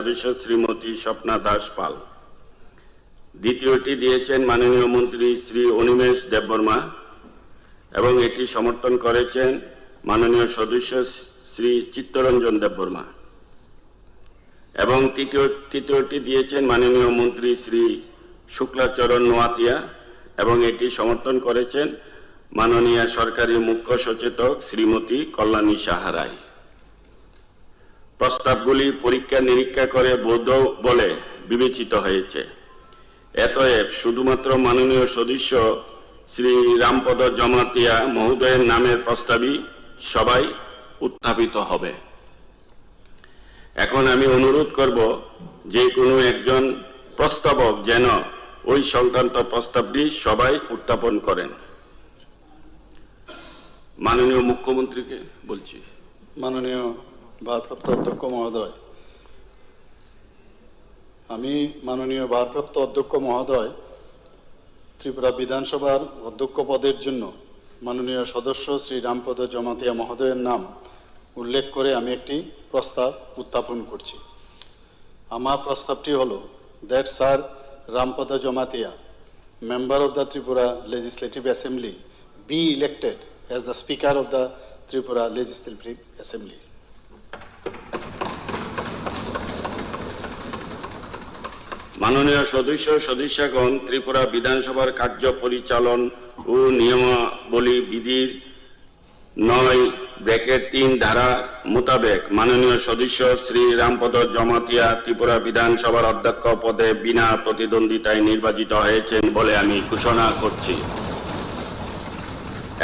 সদস্য শ্রীমতী স্বপ্না দাস পাল। দ্বিতীয়টি দিয়েছেন মাননীয় মন্ত্রী শ্রী অনিমেষ দেববর্মা এবং এটি সমর্থন করেছেন মাননীয় সদস্য শ্রী চিত্তরঞ্জন দেববর্মা। এবং তৃতীয়টি দিয়েছেন মাননীয় মন্ত্রী শ্রী শুক্লাচরণ নোয়াতিয়া এবং এটি সমর্থন করেছেন মাননীয় সরকারি মুখ্য সচেতক শ্রীমতী কল্যাণী সাহা রায়। প্রস্তাবগুলি পরীক্ষা নিরীক্ষা করে বৈধ বলে বিবেচিত হয়েছে। অতএব শুধুমাত্র মাননীয় সদস্য শ্রী রামপদ জমাতিয়া মহোদয়ের নামের প্রস্তাবই সবাই উত্থাপিত হবে। এখন আমি অনুরোধ করব যে কোনো একজন প্রস্তাবক যেন ওই সংক্রান্ত প্রস্তাবটি সবাই উত্থাপন করেন। মাননীয় মুখ্যমন্ত্রীকে বলছি। মাননীয় ভারপ্রাপ্ত অধ্যক্ষ মহোদয়, আমি মাননীয় ভারপ্রাপ্ত অধ্যক্ষ মহোদয় ত্রিপুরা বিধানসভার অধ্যক্ষ পদের জন্য মাননীয় সদস্য শ্রী রামপদ জমাতিয়া মহোদয়ের নাম উল্লেখ করে আমি একটি প্রস্তাব উত্থাপন করছি। আমার প্রস্তাবটি হলো that sir Rampada Jamatia, member of the Tripura legislative assembly, be elected as the Speaker of the Tripura Legislative Assembly. মাননীয় সদস্যগণ, ত্রিপুরা বিধানসভার কার্য পরিচালন ও নিয়মাবলী বিধির 9(3) ধারা মোতাবেক মাননীয় সদস্য শ্রী রামপদ জমাতিয়া ত্রিপুরা বিধানসভার অধ্যক্ষ পদে বিনা প্রতিদ্বন্দ্বিতায় নির্বাচিত হয়েছেন বলে আমি ঘোষণা করছি।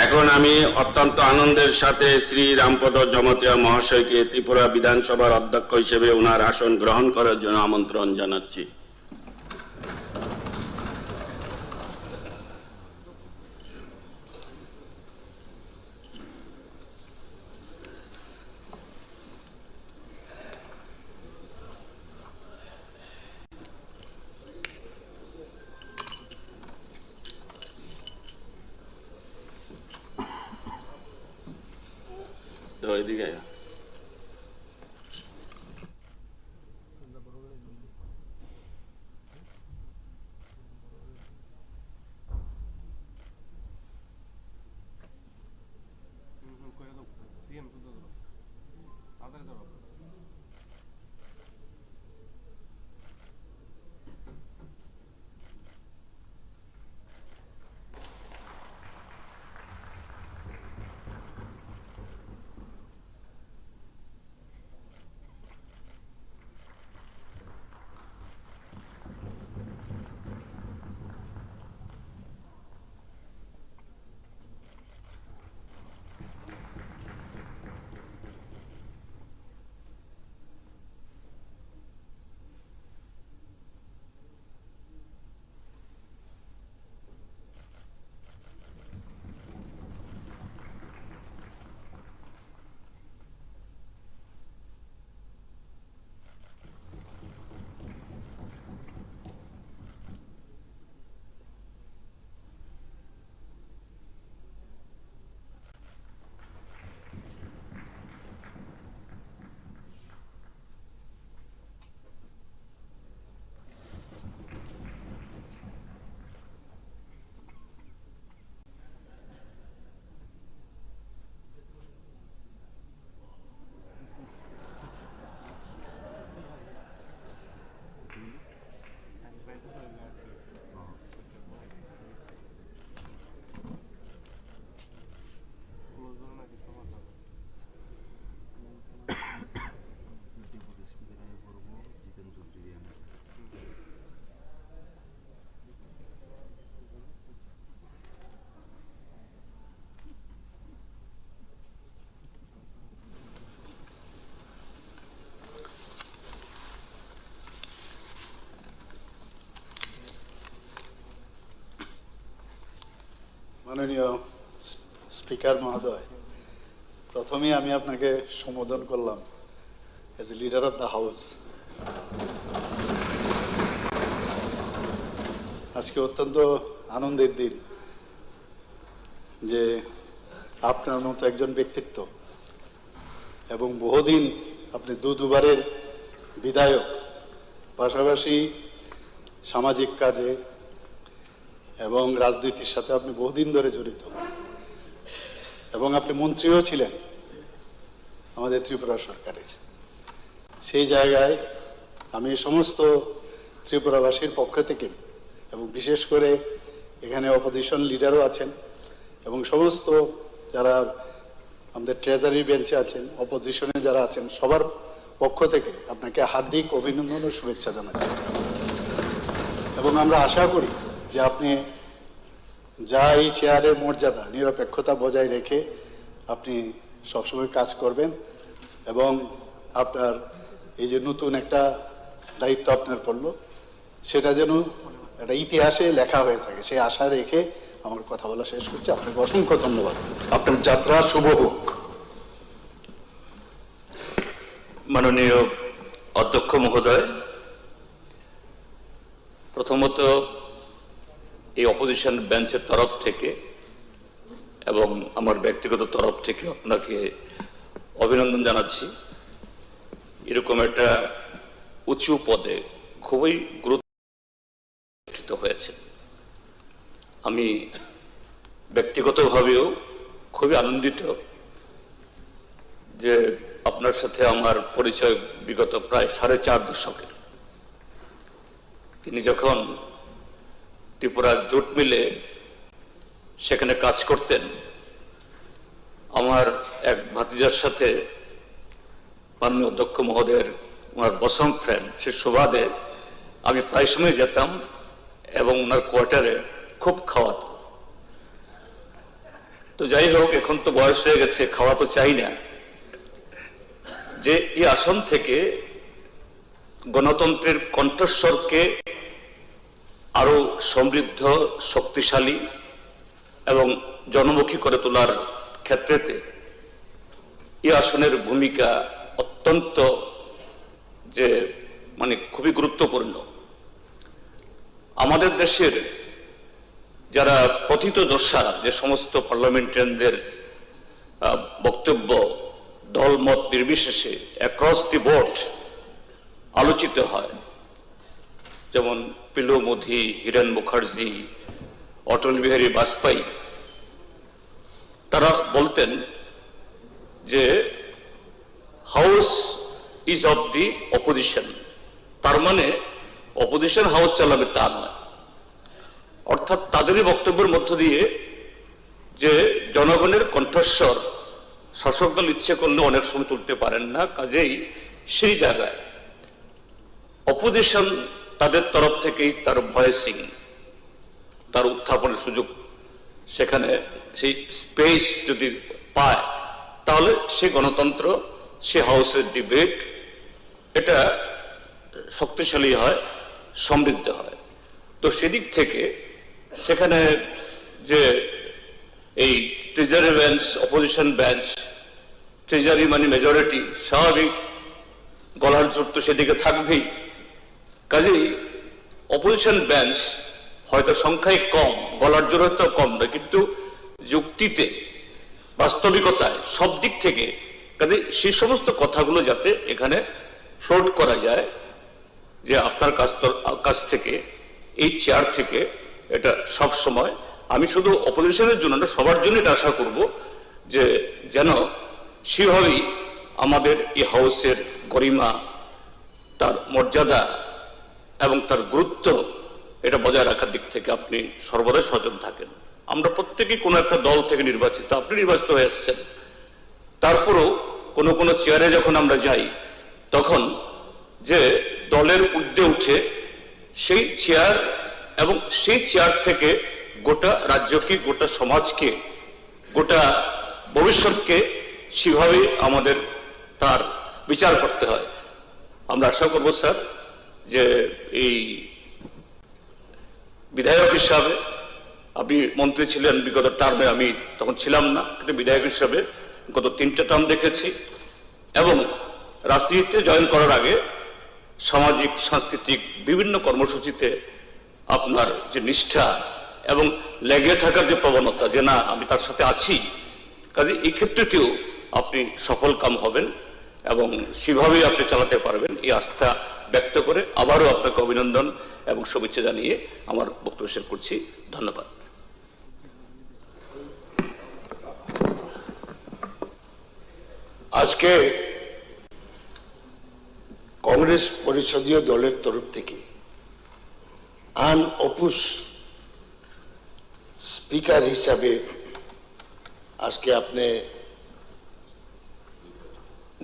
এখন আমি অত্যন্ত আনন্দের সাথে শ্রী রামপদ জমাতিয়া মহাশয়কে ত্রিপুরা বিধানসভার অধ্যক্ষ হিসেবে ওনার আসন গ্রহণ করার জন্য আমন্ত্রণ জানাচ্ছি। এদিকে মাননীয় স্পিকার মহোদয়, প্রথমেই আমি আপনাকে সম্বোধন করলাম as a leader of the house. আজকে অত্যন্ত আনন্দের দিন যে আপনার মতো একজন ব্যক্তিত্ব এবং বহুদিন আপনি দুবারের বিধায়ক পাশাপাশি সামাজিক কাজে এবং রাজনীতির সাথে আপনি বহুদিন ধরে জড়িত এবং আপনি মন্ত্রীও ছিলেন আমাদের ত্রিপুরা সরকারের। সেই জায়গায় আমি সমস্ত ত্রিপুরাবাসীর পক্ষ থেকে এবং বিশেষ করে এখানে অপোজিশন লিডারও আছেন এবং সমস্ত যারা আমাদের ট্রেজারি বেঞ্চে আছেন, অপোজিশনে যারা আছেন, সবার পক্ষ থেকে আপনাকে হার্দিক অভিনন্দন ও শুভেচ্ছা জানাচ্ছি এবং আমরা আশা করি যে আপনি যা এই চেয়ারের মর্যাদা নিরপেক্ষতা বজায় রেখে আপনি সবসময় কাজ করবেন এবং আপনার এই যে নতুন একটা দায়িত্ব আপনার পড়লো সেটা যেন একটা ইতিহাসে লেখা হয়ে থাকে, সেই আশা রেখে আমার কথা বলা শেষ করছি। আপনাকে অসংখ্য ধন্যবাদ। আপনার যাত্রা শুভ হোক। মাননীয় অধ্যক্ষ মহোদয়, প্রথমত এই অপোজিশন বেঞ্চের তরফ থেকে এবং আমার ব্যক্তিগত তরফ থেকে আপনাকে অভিনন্দন জানাচ্ছি। এরকম একটা উঁচু পদে খুবই গুরুত্ব হয়েছে। আমি ব্যক্তিগতভাবেও খুবই আনন্দিত যে আপনার সাথে আমার পরিচয় বিগত প্রায় 4.5 দশকের। তিনি যখন ত্রিপুরা জুট মিলে সেখানে কাজ করতেন, আমার এক ভাতিজার সাথে মাননীয় অধ্যক্ষ মহোদয়ের ওনার বসম ফ্রেন্ড, সে সুবাদে আমি প্রায় সময় যেতাম এবং ওনার কোয়ার্টারে খুব খাওয়াতো। তো যাই হোক, এখন তো বয়স হয়ে গেছে, খাওয়া তো চাই না। যে এই আসন থেকে গণতন্ত্রের কণ্ঠস্বরকে আরো সমৃদ্ধ, শক্তিশালী এবং জনমুখী করে তোলার ক্ষেত্রেতে এই আসনের ভূমিকা অত্যন্ত যে খুবই গুরুত্বপূর্ণ। আমাদের দেশের যারা পতিতদশা, যে সমস্ত পার্লামেন্টারিয়ানদের বক্তব্য দলমত নির্বিশেষে অ্যাক্রস দি বোর্ড আলোচিত হয়, যেমন পিলু মোদি, হিরেন মুখার্জি, অটল বিহারী বাজপেয়ী, তারা বলতেন যে house is of the opposition. তার মানে অপোজিশন হাউস চালাবে তা নয়। অর্থাৎ তাদেরই বক্তব্যের মধ্য দিয়ে যে জনগণের কণ্ঠস্বর শাসক দল ইচ্ছে করলে অনেক সময় তুলতে পারেন না, কাজেই সেই জায়গায় অপোজিশন তাদের তরফ থেকেই তার ভয়েসিং, তার উত্থাপনের সুযোগ, সেখানে সেই স্পেস যদি পায় তাহলে সে গণতন্ত্র, সে হাউসের ডিবেট এটা শক্তিশালী হয়, সমৃদ্ধ হয়। তো সেদিক থেকে সেখানে যে এই treasury bench, opposition bench, treasury মানে মেজরিটি, স্বাভাবিক গলার জোর তো সেদিকে থাকবেই। কাজেই অপোজিশন বেঞ্চ হয়তো সংখ্যায় কম, গলার জোর হয়তো কম নয়, কিন্তু যুক্তিতে, বাস্তবিকতায়, সব দিক থেকে কাজে সেই সমস্ত কথাগুলো যাতে এখানে ফ্লোট করা যায়, যে আপনার কাছ থেকে, এই চেয়ার থেকে, এটা সব সময় আমি শুধু অপোজিশনের জন্য না, সবার জন্য এটা আশা করব যে যেন সেভাবেই আমাদের এই হাউসের গরিমা, তার মর্যাদা এবং তার গুরুত্ব এটা বজায় রাখার দিক থেকে আপনি সর্বদাই সচেতন থাকেন। আমরা প্রত্যেকেই কোনো একটা দল থেকে নির্বাচিত, আপনি নির্বাচিত হয়ে এসছেন, তারপরেও কোনো কোনো চেয়ারে যখন আমরা যাই তখন যে দলের ঊর্ধ্বে উঠে সেই চেয়ার এবং সেই চেয়ার থেকে গোটা রাজ্যকে, গোটা সমাজকে, গোটা ভবিষ্যৎকে সেভাবে আমাদের তার বিচার করতে হয়। আমরা আশা করব স্যার যে এই বিধায়ক হিসাবে, আপনি মন্ত্রী ছিলেন বিগত টার্মে, আমি তখন ছিলাম না, কিন্তু বিধায়ক হিসাবে গত 3টে টার্ম দেখেছি এবং রাজনীতিতে জয়েন করার আগে সামাজিক, সাংস্কৃতিক বিভিন্ন কর্মসূচিতে আপনার যে নিষ্ঠা এবং লেগে থাকার যে প্রবণতা, যে না আমি তার সাথে আছি, কাজে এই ক্ষেত্রটিও আপনি সফল কাম হবেন এবং সেভাবেই আপনি চালাতে পারবেন, এই আস্থা ব্যক্ত করে আবারও আপনাকে অভিনন্দন এবং শুভেচ্ছা জানিয়ে আমার বক্তব্য শেষ করছি। ধন্যবাদ। আজকে কংগ্রেস পরিষদীয় দলের তরফ থেকে অপুষ স্পিকার হিসাবে আজকে আপনি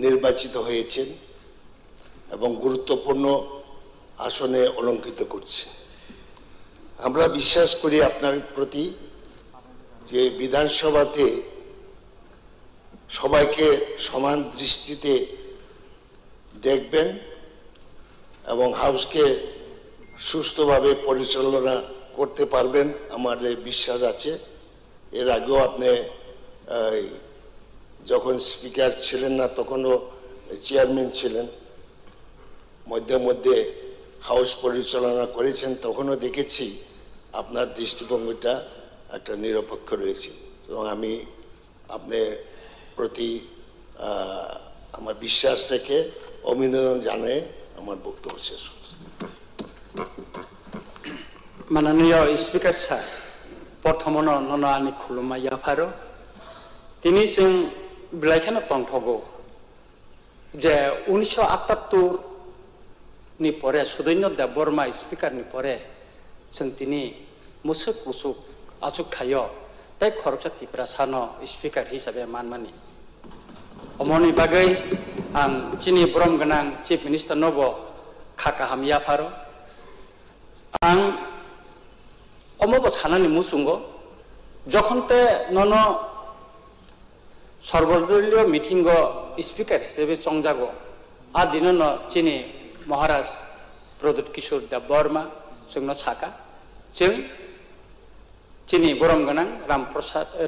নির্বাচিত হয়েছেন এবং গুরুত্বপূর্ণ আসনে অলঙ্কৃত করছে। আমরা বিশ্বাস করি আপনার প্রতি যে বিধানসভাতে সবাইকে সমান দৃষ্টিতে দেখবেন এবং হাউসকে সুষ্ঠুভাবে পরিচালনা করতে পারবেন আমাদের বিশ্বাস আছে। এর আগেও আপনি যখন স্পিকার ছিলেন না তখনও চেয়ারম্যান ছিলেন, মধ্যে মধ্যে হাউস পরিচালনা করেছেন, তখনও দেখেছি আপনার দৃষ্টিভঙ্গিটা একটা নিরপেক্ষ রয়েছে এবং আমি আপনার প্রতি আমার বিশ্বাস রেখে অভিনন্দন জানিয়ে আমার বক্তব্য শেষ করছি। মাননীয় স্পিকার স্যার, প্রথমনো নন आंनि खुलुमनाय याफारो दिनै जों बिलाइखौनो तंथगौ जे 1978 नि परे सुदैन्य देबबर्मा स्पिकारनि परे जों दिनै मुसुक मुसुक आजुक थायो ताइ खरकसा त्रिपुरा सानो स्पिकार हिसाबै मानमानि अमनि बागै आं दिनै ब्रह्म गोनां चिफ मिनिस्टार नब खाकाहाम याफारो आं अमब सानानि मुसुंगो जखनते नन सर्वदलीय मिटिंग स्पिकार हिसाबै चंजागो आ दिन चिनी महाराज प्रदुत किशोर देबबर्मा जोंनो साका जों चिनी ब्रह्म गोनां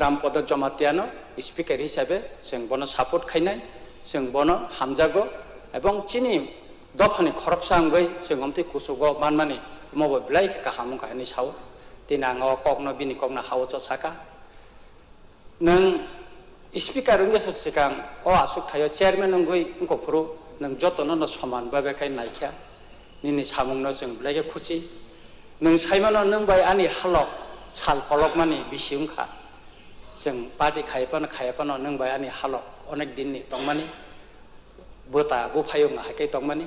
रामपद जमातियानो स्पिकार हिसाबै जों बनो सापर्ट खायनाय जों बनो हामजागो एवं चिनी दफानि खरकसांगै जों हमते कुसुगो मानमानि मबो बिलाइ का हामु काहनि साव दिन आङो कगनो बिनि कगनो हावच साका नों स्पिकार उंगेस सिगां अ आसुक थायो चेयारमेन उंगै उंगफुरु नों जतनो समान बाबेखाय नायखा निनि सामुंनो जों बिलाइ खुसि नों साइमानो नों बाय आनि हालक साल पलक मानि बिसिउंखा जों पार्टी खायपानो नों बाय आनि हालक अनेक दिननि तंमानि बोता बुफायो हाकै तंमानि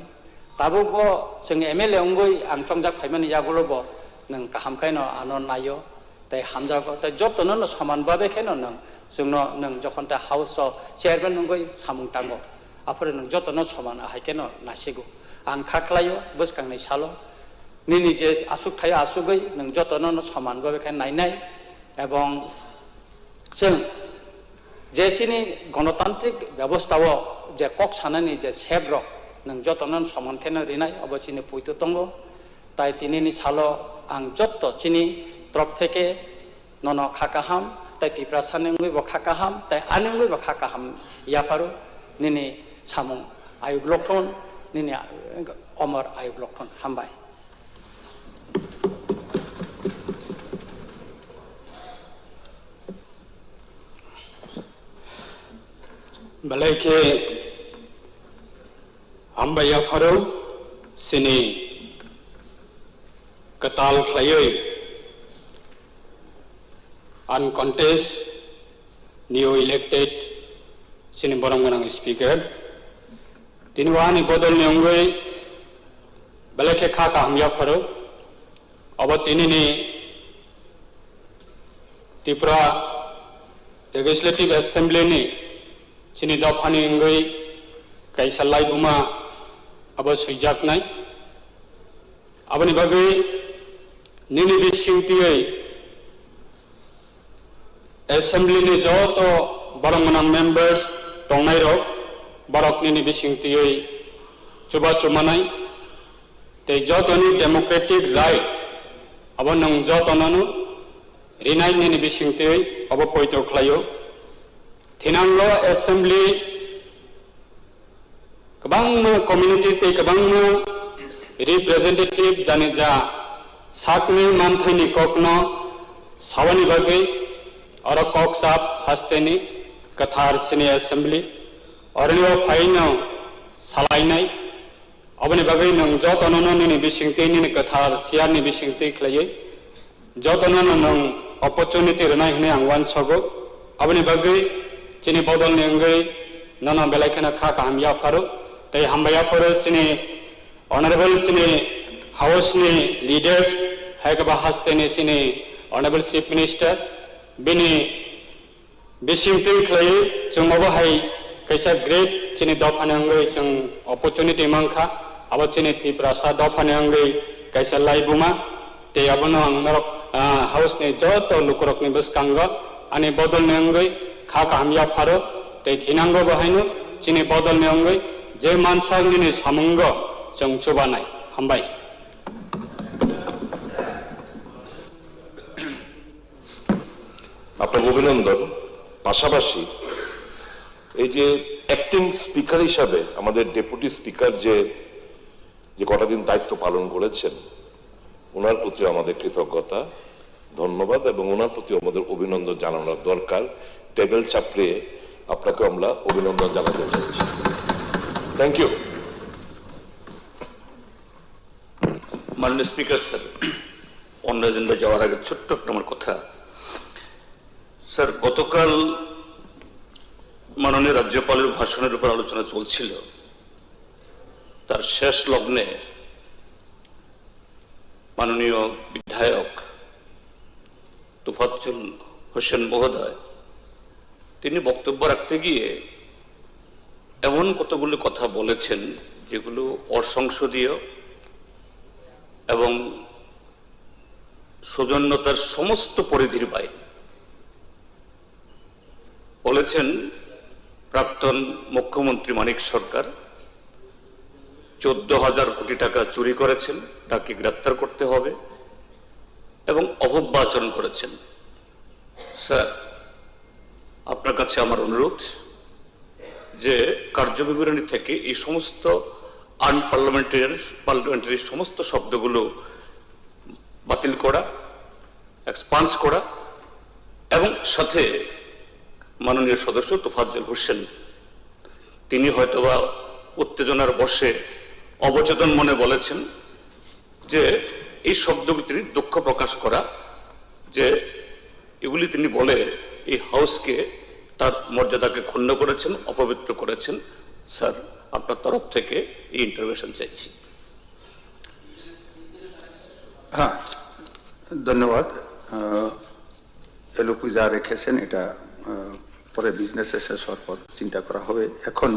ताबो गो जों एमएलए उंगै आं चंजाक फाइमानि यागुलबो नों गाहामखायनो आनो नायो ताइ हामजागो ताइ जतनो समान बाबेखायनो नों जोंनो नों जखनता हाउस चेयारमेन उंगै सामुं तांगो आफोर नों जतनो समान हायकेनो नासिगो आं खाख्लायो बोसखांनाय सालो निनि जे आसुक थायो आसुगै नों जतनो समान बाबेखाय नायनाय एवं जों जे चिनि गणतान्त्रिक व्यवस्थाओ जे कक सानानि जे सेब्रक नों जतनो समानखायनो रिनाय अबसिनि पुइतो दंगो ताइ तिनिनि सालो आं जत्त चिनि तरफ थेके नन खाकाहाम ताइ त्रिपुरा सानि उंगैबो खाकाहाम ताइ आनि उंगैबो खाकाहाम याफारो निनि सामुं आयुग लक्टन निनि अमर आयुग लक्टन हामबाय। Balaike Ambaya Faro Sini Katal Klayoi Uncontest New elected Sini Boranganang Speaker Tinwani Bodol Nyongwe Balake Kaka Ambaya Faro Abatinini Tripura Legislative Assembly ni Sini dafani ngai kaisalai buma abo suijak nai abani bagai nini bisingtiai assembly ni joto barangmanang members tongnai rok barok nini bisingtiai coba cumanai te joto ni democratic right abo nang joto nanu rinai nini bisingtiai abo poito khlayo Tinanglo Assembly kabang community te kabang representative janija sakni manthani kokno sawani bagai aro kok sap hasteni kathar sini assembly orniwa faino salainai abani bagai nang jotono ni bisingti ni kathar ciar ni bisingti khlai jotono nang opportunity renai hne angwan sogo abani bagai chini bodol ni ngai nana belai khana kha kam ya faru tai hambaya faru sini honorable sini house ni leaders haikaba haste ni sini honorable chief minister bini bisingti khlai chungmaba hai kaisa great chini dofane angai chung opportunity mangkha aba chini tiprasa dofane angai kaisa laibuma te abono angrok house ni joto lukurok ni beskanga ani bodol ni angai kha kamya pharo te thinango bahaino chini bodol ni angai je mansang ni samungo chung chubanai hambai আপনাকে অভিনন্দন। পাশাপাশি এই যে acting speaker হিসাবে আমাদের deputy speaker যে কটা দিন দায়িত্ব পালন করেছেন ওনার প্রতি আমাদের কৃতজ্ঞতা ধন্যবাদ এবং ওনার প্রতি আমাদের অভিনন্দন জানানোর দরকার। টেবিল চাপড়ে আপনাকে আমরা অভিনন্দন জানাতে চাইছি। Thank you. মাননীয় স্পিকার স্যার, অন্য এজেন্ডা যাওয়ার আগে ছোট্ট একটা আমার কথা। স্যার, গতকাল মাননীয় রাজ্যপালের ভাষণের উপর আলোচনা চলছিল, তার শেষ লগ্নে মাননীয় বিধায়ক তোফাজ্জল হোসেন মহোদয় তিনি বক্তব্য রাখতে গিয়ে এমন কতগুলো কথা বলেছেন যেগুলো অসংসদীয় এবং সৌজন্যতার সমস্ত পরিধির বাইরে। বলেছেন প্রাক্তন মুখ্যমন্ত্রী মানিক সরকার 14,000 কোটি টাকা চুরি করেছেন, তাকে গ্রেপ্তার করতে হবে এবং অভব্য আচরণ করেছেন। স্যার, আপনার কাছে আমার অনুরোধ যে কার্যবিবরণী থেকে এই সমস্ত পার্লামেন্টারি সমস্ত শব্দগুলো বাতিল করা, এক্সপান্স করা এবং সাথে মাননীয় সদস্য তোফাজ্জল হোসেন তিনি হয়তোবা উত্তেজনার বশে অবচেতন মনে বলেছেন যে এই শব্দগুলি তিনি দুঃখ প্রকাশ করা যে এগুলি তিনি বলে এই হাউসকে তার মর্যাদাকে ক্ষুণ্ণ করেছেন, অপবিত্র করেছেন। স্যার, আপনার তরফ থেকে এই ইন্টারভেনশন চাইছি। হ্যাঁ, ধন্যবাদ। এলোপি যা রেখেছেন এটা পরে বিজনেসে শেষ হওয়ার পর চিন্তা করা হবে। এখন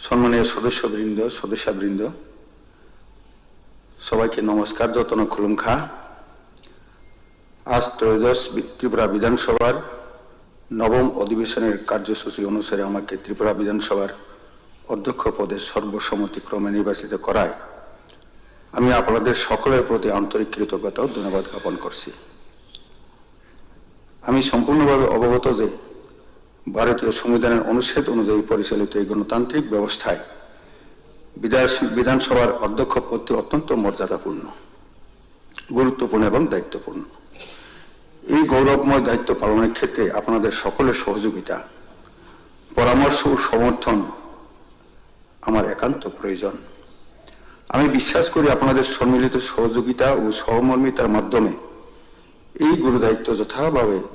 সম্মানীয় সদস্যবৃন্দ সবাইকে নমস্কার, যতন খুলুমখা। আজ ত্রয়োদশ ত্রিপুরা বিধানসভার নবম অধিবেশনের কার্যসূচি অনুসারে আমাকে ত্রিপুরা বিধানসভার অধ্যক্ষ পদে সর্বসম্মতিক্রমে নির্বাচিত করায় আমি আপনাদের সকলের প্রতি আন্তরিক কৃতজ্ঞতা ও ধন্যবাদ জ্ঞাপন করছি। আমি সম্পূর্ণভাবে অবগত যে ভারতীয় সংবিধানের অনুচ্ছেদ অনুযায়ী পরিচালিত এই গণতান্ত্রিক ব্যবস্থায় বিধানসভার অধ্যক্ষ পদটি অত্যন্ত মর্যাদাপূর্ণ, গুরুত্বপূর্ণ এবং দায়িত্বপূর্ণ। এই গৌরবময় দায়িত্ব পালনের ক্ষেত্রে আপনাদের সকলের সহযোগিতা, পরামর্শ ও সমর্থন আমার একান্ত প্রয়োজন। আমি বিশ্বাস করি আপনাদের সম্মিলিত সহযোগিতা ও সহমর্মিতার মাধ্যমে এই গুরু দায়িত্ব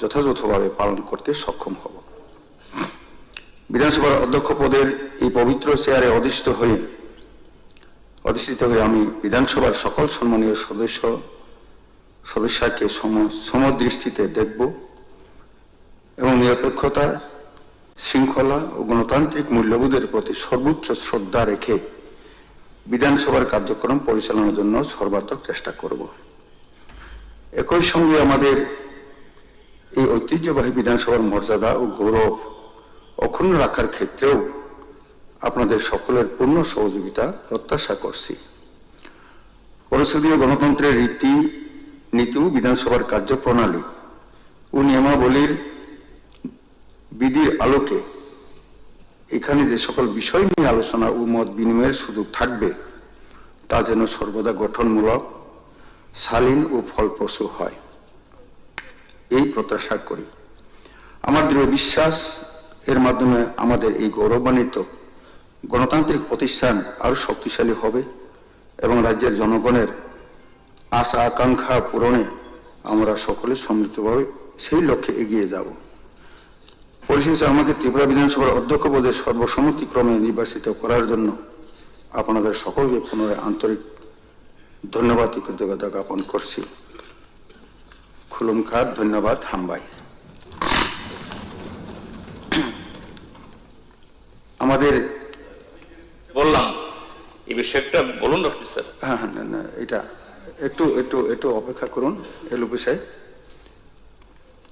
যথাযথভাবে পালন করতে সক্ষম হব। বিধানসভার অধ্যক্ষ পদের এই পবিত্র চেয়ারে অধিষ্ঠিত হয়ে আমি বিধানসভার সকল সম্মানীয় সদস্যকে সমদৃষ্টিতে দেখব এবং নিরপেক্ষতা, শৃঙ্খলা ও গণতান্ত্রিক মূল্যবোধের প্রতি সর্বোচ্চ শ্রদ্ধা রেখে বিধানসভার কার্যক্রম পরিচালনার জন্য সর্বাত্মক চেষ্টা করব। একই সঙ্গে আমাদের এই ঐতিহ্যবাহী বিধানসভার মর্যাদা ও গৌরব অক্ষুণ্ণ রাখার ক্ষেত্রেও আপনাদের সকলের পূর্ণ সহযোগিতা প্রত্যাশা করছি। পরিষদীয় গণতন্ত্রের নীতি ও বিধানসভার কার্যপ্রণালী ও নিয়মাবলীর বিধির আলোকে এখানে যে সকল বিষয় নিয়ে আলোচনা ও মত বিনিময়ের সুযোগ থাকবে তা যেন সর্বদা গঠনমূলক, শালীন ও ফলপ্রসূ হয়, এই প্রত্যাশা করি। আমার দৃঢ় বিশ্বাস এর মাধ্যমে আমাদের এই গৌরবান্বিত গণতান্ত্রিক প্রতিষ্ঠান আরো শক্তিশালী হবে এবং রাজ্যের জনগণের আশা আকাঙ্ক্ষা পূরণে আমরা সকলে সম্মিলিতভাবে সেই লক্ষ্যে এগিয়ে যাব। পরিশেষে আমাকে ত্রিপুরা বিধানসভার অধ্যক্ষ পদে সর্বসম্মতিক্রমে নির্বাচিত করার জন্য আপনাদের সকলকে পুনরায় আন্তরিক ধন্যবাদ ও কৃতজ্ঞতা জ্ঞাপন করছি। খুলুমখার ধন্যবাদ হামবাই। আমাদের বললাম এই বিষয়টা বলুন ডক্টর স্যার। হ্যাঁ হ্যাঁ না এটা একটু একটু একটু অপেক্ষা করুন এলুপি সাহেব।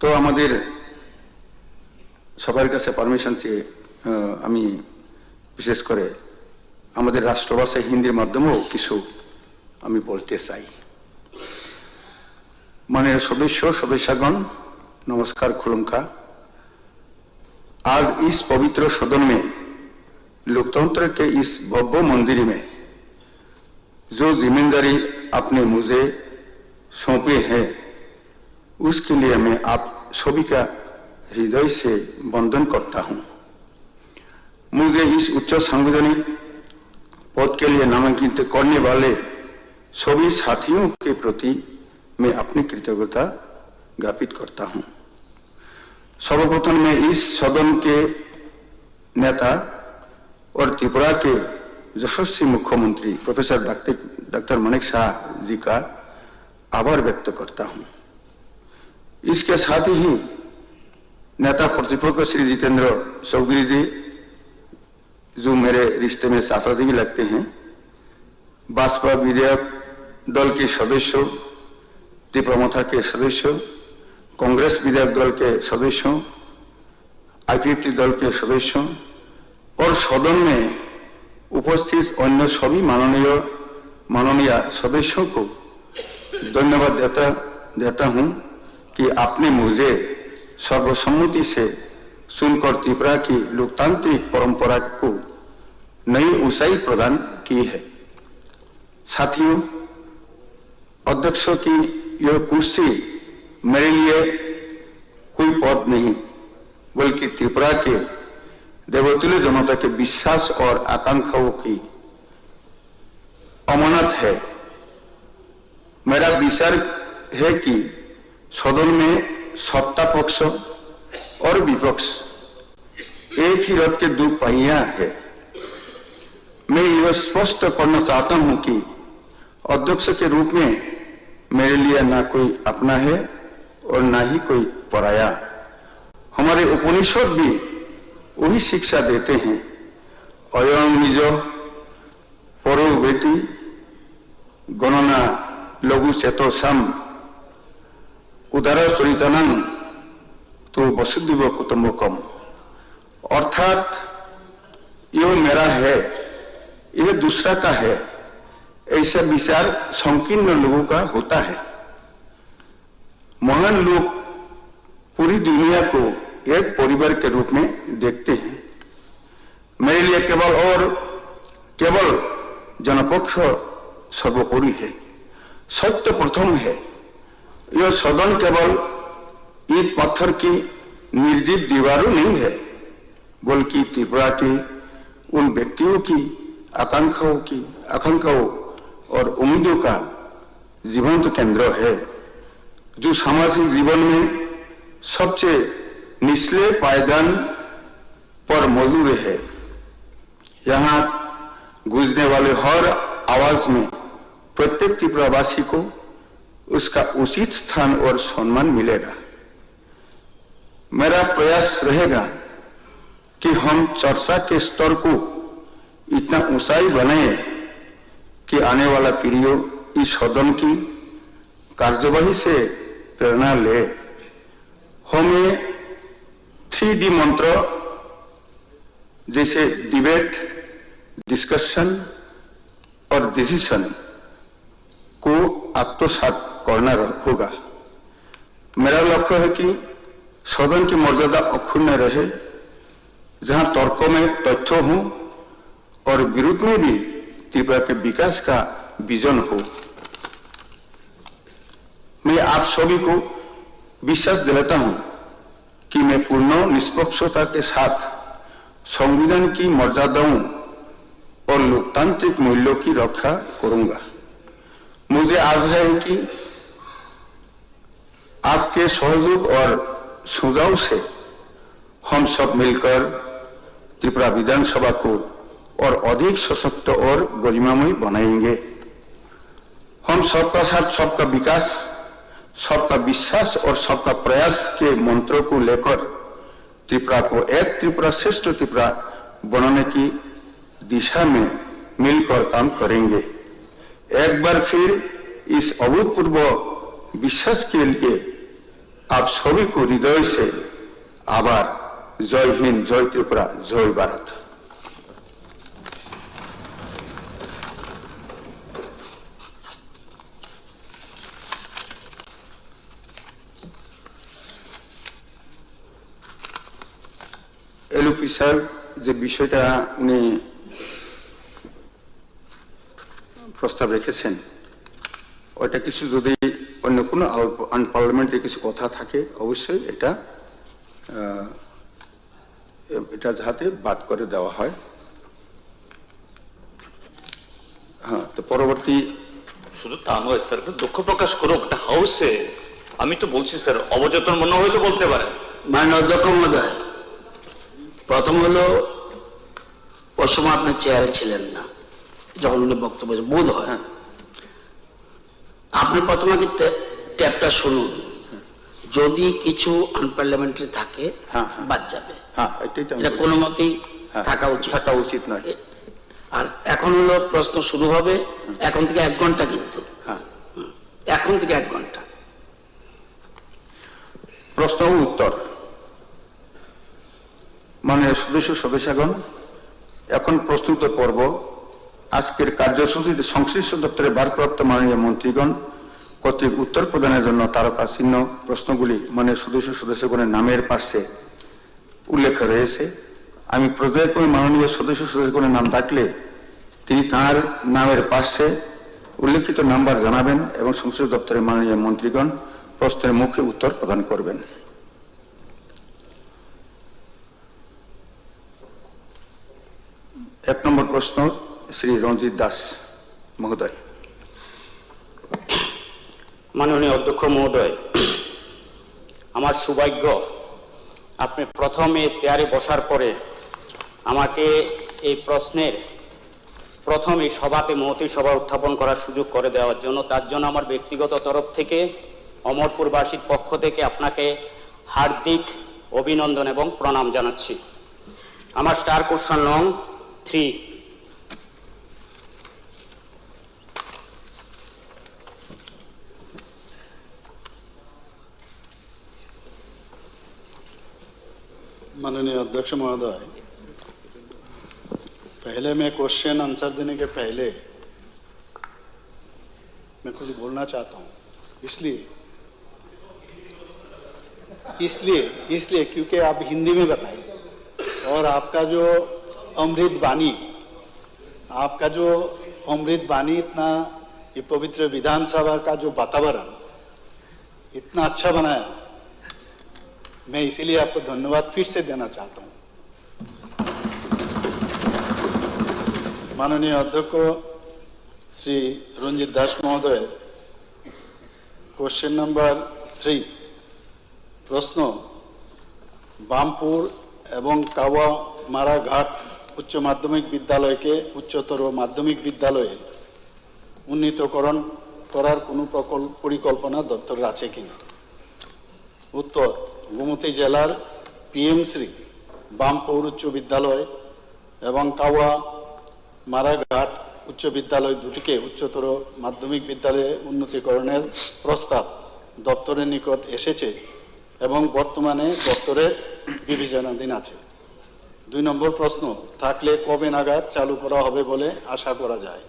তো আমাদের সবার কাছে পারমিশন চেয়ে আমি বিশেষ করে আমাদের রাষ্ট্রভাষা হিন্দির মাধ্যমেও কিছু আমি বলতে চাই। माननीय सदस्यगण नमस्कार खुलुमखा। आज इस पवित्र सदन में लोकतंत्र के इस भव्य मंदिर में जो जिम्मेदारी आपने मुझे सौंपी है उसके लिए मैं आप सभी का हृदय से वंदन करता हूं। मुझे इस उच्च सांविधानिक पद के लिए नामांकित करने वाले सभी साथियों के प्रति मैं अपनी कृतज्ञता ज्ञापित करता हूं। सर्वप्रथम मैं इस सदन के नेता और त्रिपुरा के यशस्वी मुख्यमंत्री प्रोफेसर डॉक्टर मानिक शाह जी का आभार व्यक्त करता हूं। इसके साथ ही नेता प्रतिपक्ष श्री जितेंद्र चौधरी जी जो मेरे रिश्ते में चाचा जी भी लगते हैं, भाजपा विधायक दल के सदस्यों, त्रिपुरा के सदस्यों, कांग्रेस विधायक दल के सदस्यों, आईपीएफटी दल के सदस्यों और सदन में उपस्थित अन्य सभी माननीय सदस्यों को धन्यवाद देता हूं कि आपने मुझे सर्वसम्मति से सुनकर त्रिपुरा की लोकतांत्रिक परंपरा को नई ऊंचाई प्रदान की है। साथियों, अध्यक्ष की यह कुर्सी मेरे लिए कोई पद नहीं बल्कि त्रिपुरा के देवतुल्य जनता के विश्वास और आकांक्षाओं की अमानत है। मेरा विचार है कि सदन में सत्ता पक्ष और विपक्ष एक ही रथ के दो पहिया है। मैं यह स्पष्ट करना चाहता हूं कि अध्यक्ष के रूप में मेरे लिए ना कोई अपना है और ना ही कोई पराया। हमारे उपनिषद भी वही शिक्षा देते हैं, अयं निज परो बेटी गणना लघु चेतोसम उदार चरितानंग तो वसुदेव कुटुंबकम। अर्थात यह मेरा है, यह दूसरा का है, ऐसा विचार संकीर्ण लोगों का होता है। महान लोग पूरी दुनिया को एक परिवार के रूप में देखते हैं। मेरे लिए केवल जनपक्ष सर्वोपरि है, सत्य प्रथम है। यह सदन केवल ईट पत्थर की निर्जीव दीवारों नहीं है बल्कि त्रिपुरा के उन व्यक्तियों की आकांक्षाओं और उम्मीदों का जीवंत केंद्र है जो सामाजिक जीवन में सबसे निचले पायदान पर मौजूद है। यहाँ गूंजने वाले हर आवाज में प्रत्येक त्रिपुरावासी को उसका उचित स्थान और सम्मान मिलेगा। मेरा प्रयास रहेगा कि हम चर्चा के स्तर को इतना ऊंचाई बनाए कि आने वाला पीढ़ियों इस सदन की कार्यवाही से प्रेरणा ले। हमें 3D मंत्र जैसे डिबेट, डिस्कशन और डिसीजन को आत्मसात करना होगा। मेरा लक्ष्य है कि सदन की मर्यादा अक्षुण्ण रहे, जहां तर्क में तथ्य हो और विरोध में भी त्रिपुरा के विकास का विजन हो। मैं आप सभी को विश्वास दिलाता हूं कि मैं पूर्ण निष्पक्षता के साथ संविधान की मर्यादाओं और लोकतांत्रिक मूल्यों की रक्षा करूंगा। मुझे आशा है कि आपके सहयोग और सुझाव से हम सब मिलकर त्रिपुरा विधानसभा को और अधिक सशक्त और गरिमामय बनाएंगे। हम सबका साथ सबका विकास, सबका विश्वास और सबका प्रयास के मंत्रों को लेकर त्रिपुरा को एक त्रिपुरा श्रेष्ठ त्रिपुरा बनाने की दिशा में मिलकर काम करेंगे। एक बार फिर इस अभूतपूर्व विश्वास के लिए आप सभी को हृदय से आभार। जय हिंद, जय त्रिपुरा, जय भारत। এলপি স্যার যে বিষয়টা উনি প্রস্তাব রেখেছেন, ওইটা কিছু যদি অন্য কোনো আনপার্লামেন্টারি কিছু কথা থাকে অবশ্যই এটা যাতে বাদ করে দেওয়া হয়। হ্যাঁ, তো পরবর্তী শুধু তা নয় স্যার, দুঃখ প্রকাশ করুক একটা হাউসে। আমি তো বলছি স্যার, অবচেতন মনে হয়তো বলতে পারেন। মাননীয় অধ্যক্ষ মহোদয়, প্রথম হলো ওই সময় আপনি চেয়ারে ছিলেন না যখন উনি বক্তব্য বোধ হয়। আপনি প্রথমে ট্যাপটা শুনুন, যদি কিছু আনপার্লামেন্টারি থাকে বাদ যাবে। হ্যাঁ, এটাই তো আমি এটা কোনো মতেই থাকা উচিত নয়। আর এখন হলো প্রশ্ন শুরু হবে এখন থেকে 1 ঘন্টা, কিন্তু হ্যাঁ, এখন থেকে 1 ঘন্টা। প্রশ্ন ও উত্তর। মাননীয় সদস্যগণ, এখন প্রস্তুত পর্ব। আজকের কার্যসূচিতে সংশ্লিষ্ট দপ্তরের ভারপ্রাপ্ত মাননীয় মন্ত্রীগণ কর্তৃক উত্তর প্রদানের জন্য তারকা চিহ্ন প্রশ্নগুলি মাননীয় সদস্যগণের নামের পাশে উল্লেখ রয়েছে। আমি পর্যায়ক্রমে মাননীয় সদস্যগণের নাম ডাকলে তিনি তাঁর নামের পাশে উল্লেখিত নাম্বার জানাবেন এবং সংশ্লিষ্ট দপ্তরের মাননীয় মন্ত্রীগণ প্রশ্নের মুখে উত্তর প্রদান করবেন। 1 নম্বর প্রশ্ন শ্রী রঞ্জিত দাস মহোদয়। মাননীয় অধ্যক্ষ মহোদয়, আমার সৌভাগ্য আপনি প্রথমে চেয়ারে বসার পরে আমাকে এই প্রশ্নের প্রথম এই সভাতে মহতী সভা উত্থাপন করার সুযোগ করে দেওয়ার জন্য, তার জন্য আমার ব্যক্তিগত তরফ থেকে অমরপুরবাসীর পক্ষ থেকে আপনাকে হার্দিক অভিনন্দন এবং প্রণাম জানাচ্ছি। আমার স্টার কোশ্চেন নং 3। माननीय अध्यक्ष महोदय, पहले मैं क्वेश्चन आंसर देने के पहले मैं कुछ बोलना चाहता हूँ, इसलिए क्योंकि आप हिंदी में बताएं और आपका जो अमृत बानी इतना, ये पवित्र विधानसभा का जो वातावरण इतना अच्छा बनाया, मैं इसीलिए आपको धन्यवाद फिर से देना चाहता हूं। माननीय अध्यक्ष श्री रंजित दास महोदय, क्वेश्चन नंबर 3 प्रश्न, बामपुर एवं कावामारा घाट उच्च माध्यमिक विद्यालय के उच्चतर माध्यमिक विद्यालय उन्नीतकरण करार कोनो परिकल्पना दफ्तर आछे किना? उत्तर, गोमती जिलार पीएमश्री बामपुर उच्च विद्यालय एवं कावामारा घाट उच्च विद्यालय दुटिके उच्चतर माध्यमिक विद्यालय उन्नतीकरণের प्रस्ताव दफ्तरेर निकट एसेছে এবং বর্তমানে দপ্তরের বিবেচনাধীন আছে। 2 নম্বর প্রশ্ন, থাকলে কবে নাগাদ চালু করা হবে বলে আশা করা যায়?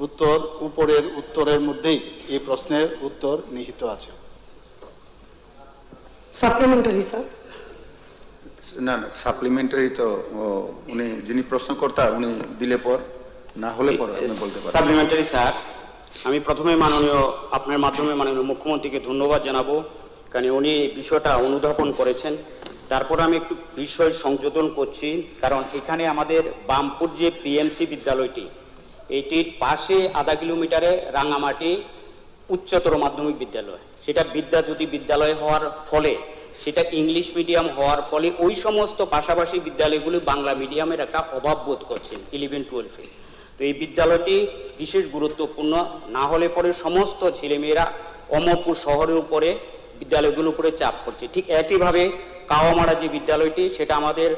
উত্তর, উপরের উত্তরের মধ্যেই এই প্রশ্নের উত্তর নিহিত আছে। Supplementary sir? না, সাপ্লিমেন্টারি তো উনি যিনি প্রশ্নকর্তা উনি দিলে পর, না হলে পর আপনি বলতে পারেন। সাপ্লিমেন্টারি স্যার, আমি প্রথমে মাননীয় আপনার মাধ্যমে মাননীয় মুখ্যমন্ত্রীকে ধন্যবাদ জানাবো, কারণ উনি বিষয়টা অনুধাবন করেছেন তারপর আমি একটু বিষয় সংযোজন করছি, কারণ এখানে আমাদের বামপুর যে পিএমসি বিদ্যালয়টি, এটির পাশে আধা কিলোমিটারে রাঙামাটি উচ্চতর মাধ্যমিক বিদ্যালয়। সেটা বিদ্যাজ্যোতি বিদ্যালয় হওয়ার ফলে, সেটা ইংলিশ মিডিয়াম হওয়ার ফলে ওই সমস্ত পাশাপাশি বিদ্যালয়গুলি বাংলা মিডিয়ামের একটা অভাব বোধ করছেন 11-12-এ। তো এই বিদ্যালয়টি বিশেষ গুরুত্বপূর্ণ, না হলে পরে সমস্ত ছেলেমেয়েরা অমরপুর শহরের উপরে বিদ্যালয়গুলোর উপরে চাপ করছে। ঠিক একইভাবে কাওয়ামারা যে বিদ্যালয়টি, সেটা আমাদের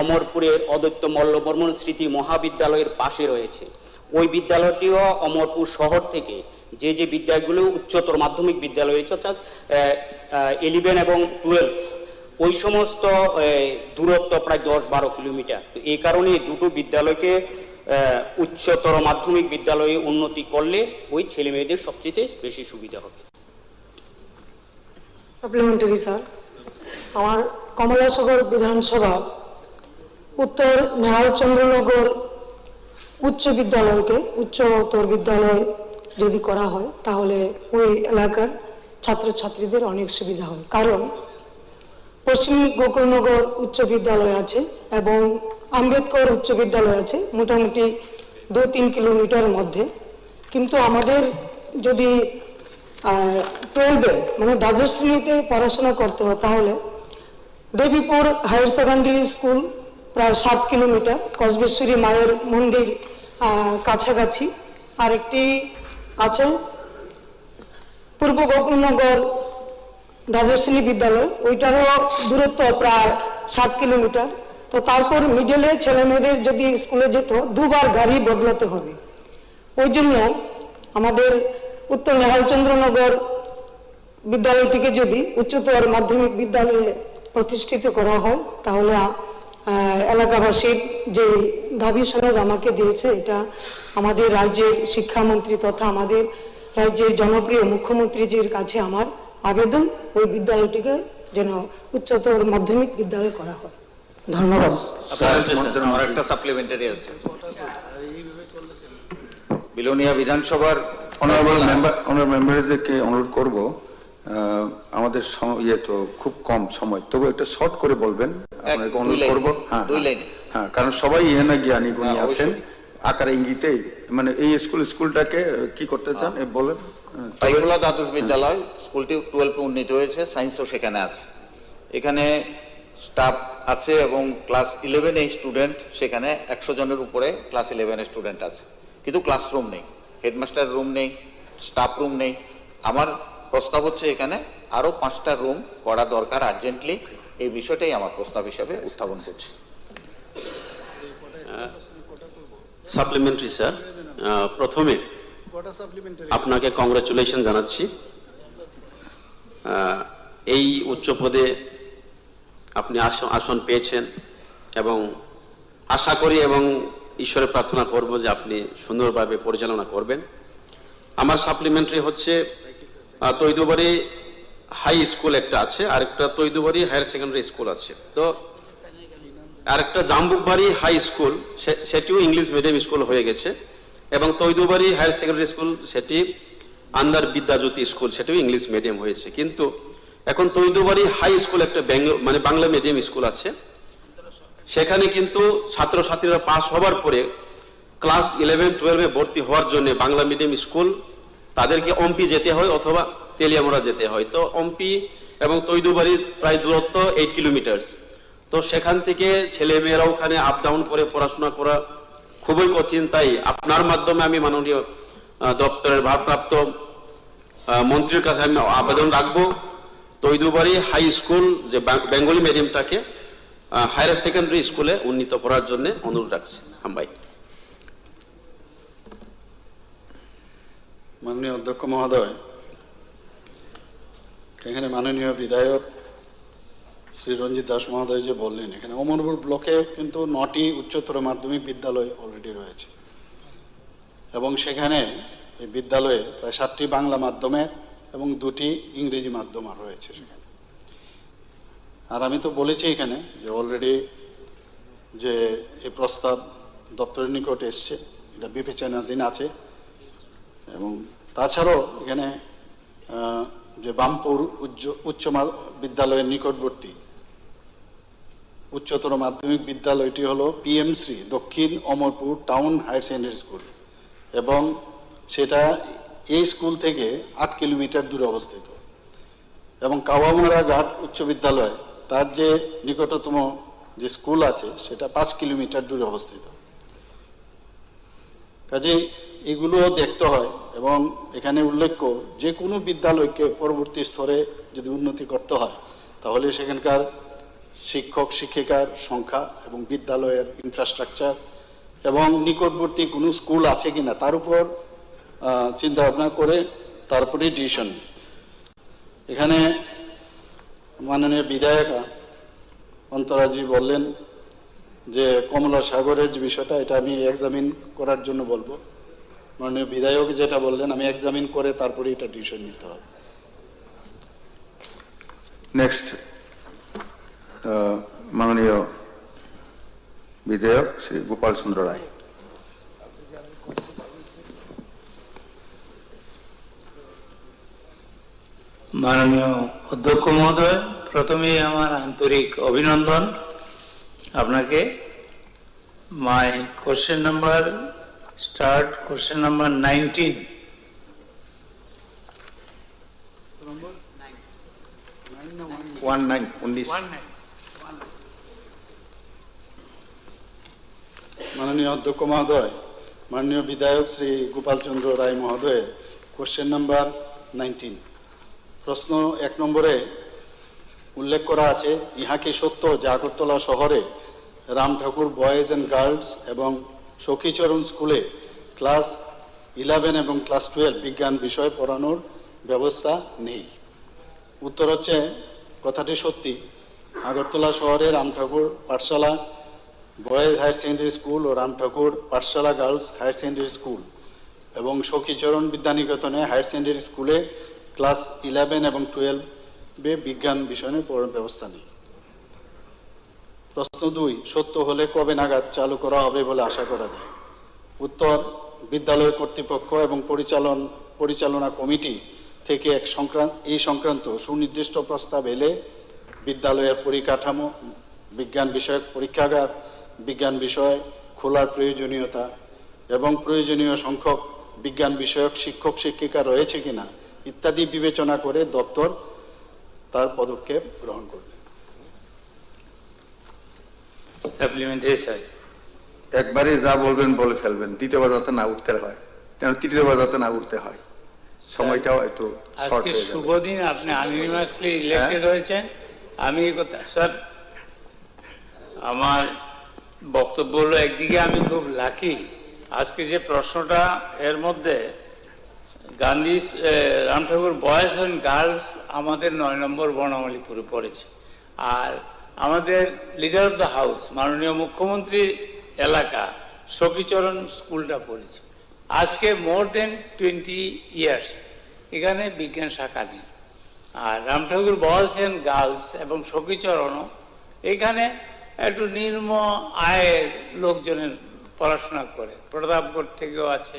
অমরপুরের অদ্বৈত মল্লবর্মন স্মৃতি মহাবিদ্যালয়ের পাশে রয়েছে। ওই বিদ্যালয়টিও অমরপুর শহর থেকে যে বিদ্যালয়গুলো উচ্চতর মাধ্যমিক বিদ্যালয় রয়েছে, অর্থাৎ 11 এবং 12, ওই সমস্ত দূরত্ব প্রায় 10-12 কিলোমিটার। তো এই কারণে দুটো বিদ্যালয়কে উচ্চতর মাধ্যমিক বিদ্যালয়ে উন্নতি করলে ওই ছেলে মেয়েদের সবচেয়ে বেশি সুবিধা হবে। সাপ্লিমেন্টারি স্যার, আমার কমলাসাগর বিধানসভা উত্তর নেহালচন্দ্রনগর উচ্চ বিদ্যালয়কে উচ্চতর বিদ্যালয় যদি করা হয় তাহলে ওই এলাকার ছাত্রছাত্রীদের অনেক সুবিধা হয়। কারণ পশ্চিম গোকুলনগর উচ্চ বিদ্যালয় আছে এবং আম্বেদকর উচ্চ বিদ্যালয় আছে মোটামুটি 2-3 কিলোমিটার মধ্যে। কিন্তু আমাদের যদি 12-এ মানে দ্বাদশ শ্রেণীতে পড়াশোনা করতে হয় তাহলে দেবীপুর হায়ার সেকেন্ডারি স্কুল প্রায় 7 কিলোমিটার, কসবেশ্বরী মায়ের মন্দির কাছাকাছি, আরেকটি আছে পূর্ব গোকুলনগর দ্বাদশ শ্রেণী বিদ্যালয়, ওইটারও দূরত্ব প্রায় 7 কিলোমিটার। তো তারপর মিডলে ছেলে মেয়েদের যদি স্কুলে যেত 2বার গাড়ি বদলাতে হবে। ওই জন্য আমাদের উত্তর নেহালচন্দ্রনগর বিদ্যালয়টিকে যদি উচ্চতর মাধ্যমিক বিদ্যালয়ে প্রতিষ্ঠিত করা হয় তাহলে এলাকাবাসীর যে দাবি সনদ আমাকে দিয়েছে, এটা আমাদের রাজ্যের শিক্ষামন্ত্রী তথা আমাদের রাজ্যের জনপ্রিয় মুখ্যমন্ত্রীজির কাছে আমার আবেদন, ওই বিদ্যালয়টিকে যেন উচ্চতর মাধ্যমিক বিদ্যালয় করা হয়। ধন্যবাদ। আমার একটা সাপ্লিমেন্টারি আছে। বিলোনিয়া বিধানসভার অনারেবল মেম্বারদেরকে অনুরোধ করব, আমাদের ইয়ে তো খুব কম সময়, তবু একটা শর্ট করে বলবেন, আপনাকে অনুরোধ করবো। হ্যাঁ, কারণ সবাই এখানে জ্ঞানী গুণী আছেন, আকার ইঙ্গিতেই মানে এই স্কুলটাকে কি করতে চান বলেন। পাইকোলা দ্বাদশ বিদ্যালয় স্কুলটি 12-এ উন্নীত হয়েছে, সায়েন্সও সেখানে আছে। এখানে স্টাফ আছে এবং ক্লাস 11-এ স্টুডেন্ট, সেখানে 100 জনের উপরে ক্লাস 11-এ স্টুডেন্ট আছে, কিন্তু ক্লাসরুম নেই, হেডমাস্টার রুম নেই, স্টাফ রুম নেই। আমার প্রস্তাব হচ্ছে এখানে আরো 5টা রুম করা দরকার আর্জেন্টলি। এই বিষয়টাই আমার প্রস্তাব হিসাবে উত্থাপন করছি। সাপ্লিমেন্টারি স্যার, প্রথমে আপনাকে কংগ্রাচুলেশন জানাচ্ছি। এই উচ্চ পদে আপনি আসন পেয়েছেন এবং আশা করি এবং ঈশ্বরে প্রার্থনা করব যে আপনি সুন্দরভাবে পরিচালনা করবেন। আমার সাপ্লিমেন্টারি হচ্ছে তৈদুবাড়ি হাই স্কুল একটা আছে, আরেকটা তৈদুবাড়ি হায়ার সেকেন্ডারি স্কুল আছে, তো আরেকটা জাম্বুকবাড়ি হাই স্কুল সেটিও ইংলিশ মিডিয়াম স্কুল হয়ে গেছে, এবং তৈদুবাড়ি হায়ার সেকেন্ডারি স্কুল সেটি আন্ডার বিদ্যাজ্যোতি স্কুল, সেটিও ইংলিশ মিডিয়াম হয়েছে। কিন্তু এখন তৈদুবাড়ি হাই স্কুল একটা মানে বাংলা মিডিয়াম স্কুল আছে, সেখানে কিন্তু ছাত্রছাত্রীরা পাস হবার পরে ক্লাস 11-12-এ ভর্তি হওয়ার জন্য বাংলা মিডিয়াম স্কুল তাদেরকে অম্পি যেতে হয় অথবা তেলিয়ামুড়া যেতে হয়। তো অম্পি এবং তৈদুবাড়ির প্রায় দূরত্ব 8 কিলোমিটার। তো সেখান থেকে ছেলে মেয়েরা ওখানে আপ ডাউন করে পড়াশোনা করা খুবই কঠিন। তাই আপনার মাধ্যমে আমি মাননীয় দপ্তরের ভারপ্রাপ্ত মন্ত্রীর কাছে আমি আবেদন রাখবো, তৈদুবাড়ি হাই স্কুল যে বেঙ্গলি মিডিয়ামটাকে হায়ার সেকেন্ডারি স্কুলে উন্নীত করার জন্য অনুরোধ রাখছি। ভাই, মাননীয় অধ্যক্ষ মহোদয়, এখানে মাননীয় বিধায়ক শ্রী রঞ্জিত দাস মহোদয় যে বললেন, এখানে অমরপুর ব্লকে কিন্তু 9টি উচ্চতর মাধ্যমিক বিদ্যালয় অলরেডি রয়েছে এবং সেখানে এই বিদ্যালয়ে প্রায় 7টি বাংলা মাধ্যমের এবং 2টি ইংরেজি মাধ্যম রয়েছে সেখানে। আর আমি তো বলেছি এখানে যে অলরেডি যে এই প্রস্তাব দপ্তরের নিকট এসছে, এটা বিবেচনাধীন আছে। এবং তাছাড়াও এখানে যে বামপুর উচ্চ বিদ্যালয়ের নিকটবর্তী উচ্চতর মাধ্যমিক বিদ্যালয়টি হলো পিএমসি দক্ষিণ Amarpur town higher secondary school এবং সেটা এই স্কুল থেকে 8 কিলোমিটার দূরে অবস্থিত। এবং কাওয়ামারা ঘাট উচ্চ বিদ্যালয় তার যে নিকটতম যে স্কুল আছে সেটা 5 কিলোমিটার দূরে অবস্থিত। কাজেই এগুলোও দেখতে হয় এবং এখানে উল্লেখ্য যে কোনো বিদ্যালয়কে পরবর্তী স্তরে যদি উন্নতি করতে হয় তাহলে সেখানকার শিক্ষক শিক্ষিকার সংখ্যা এবং বিদ্যালয়ের ইনফ্রাস্ট্রাকচার এবং নিকটবর্তী কোনো স্কুল আছে কিনা তার উপর চিন্তা ভাবনা করে তারপরে ডিসিশন। এখানে মাননীয় বিধায়িকা অন্তরাজি বললেন যে কমলা সাগরের যে বিষয়টা এটা আমি এক্সামিন করার জন্য বলবো। মাননীয় বিধায়ক যেটা বললেন আমি এক্সামিন করে তারপরে এটা ডিসিশন নিতে হবে। নেক্সট মাননীয় বিধায়ক শ্রী গোপাল চন্দ্র রায়। মাননীয় অধ্যক্ষ মহোদয়, প্রথমেই আমার আন্তরিক অভিনন্দন আপনাকে। মাই question number start question number 19। মাননীয় অধ্যক্ষ মহোদয়, মাননীয় বিধায়ক শ্রী গোপাল চন্দ্র রায় মহোদয়ের কোশ্চেন নাম্বার 19। প্রশ্ন 1 নম্বরে উল্লেখ করা আছে, ইহা কি সত্য যে আগরতলা শহরে রাম ঠাকুর বয়েজ অ্যান্ড গার্লস এবং সখীচরণ স্কুলে ক্লাস 11 এবং ক্লাস 12 বিজ্ঞান বিষয় পড়ানোর ব্যবস্থা নেই? উত্তর হচ্ছে কথাটি সত্যি। আগরতলা শহরে রাম ঠাকুর পাঠশালা বয়েজ হায়ার সেকেন্ডারি স্কুল ও রাম ঠাকুর পাঠশালা গার্লস হায়ার সেকেন্ডারি স্কুল এবং সখীচরণ বিদ্যানিকেতনে হায়ার সেকেন্ডারি স্কুলে ক্লাস 11 এবং 12 বিজ্ঞান বিষয়ে পড়ানোর ব্যবস্থা নেই। প্রশ্ন 2, সত্য হলে কবে নাগাদ চালু করা হবে বলে আশা করা যায়? উত্তর, বিদ্যালয় কর্তৃপক্ষ এবং পরিচালনা কমিটি থেকে এই সংক্রান্ত সুনির্দিষ্ট প্রস্তাব এলে বিদ্যালয়ের পরিকাঠামো, বিজ্ঞান বিষয়ক পরীক্ষাগার, বিজ্ঞান বিষয় খোলার প্রয়োজনীয়তা এবং প্রয়োজনীয় সংখ্যক বিজ্ঞান বিষয়ক শিক্ষক শিক্ষিকা রয়েছে কিনা ইত্যাদি বিবেচনা করে দপ্তর তার পদক্ষেপ গ্রহণ করবে। সাপ্লিমেন্টারি স্যার, একবারে যা বলবেন বলে ফেলবেন, দ্বিতীয়বার যাতে না উঠতে হয়, তৃতীয়বার যাতে না উঠতে হয়, সময়টাও একটু শর্ট আজকে হয়ে যাবে। শুভ দিন, আপনি আনইউনিভার্সলি ইলেক্টেড হয়েছেন। আমি স্যার আমার বক্তব্য হলো, একদিকে আমি খুব লাকি, আজকে যে প্রশ্নটা এর মধ্যে গান্ধী রাম ঠাকুর বয়েজ অ্যান্ড গার্লস আমাদের 9 নম্বর বর্ণাবলীপুরে পড়েছে, আর আমাদের লিডার অফ দ্য হাউস মাননীয় মুখ্যমন্ত্রীর এলাকা সখীচরণ স্কুলটা পড়েছে। আজকে মোর দেন 20 ইয়ার্স এখানে বিজ্ঞান শাখা নেই। আর রাম ঠাকুর বয়েজ অ্যান্ড গার্লস এবং সখীচরণও এখানে একটু নিম্ন আয়ের লোকজনের পড়াশোনা করে, প্রতাপগড় থেকেও আছে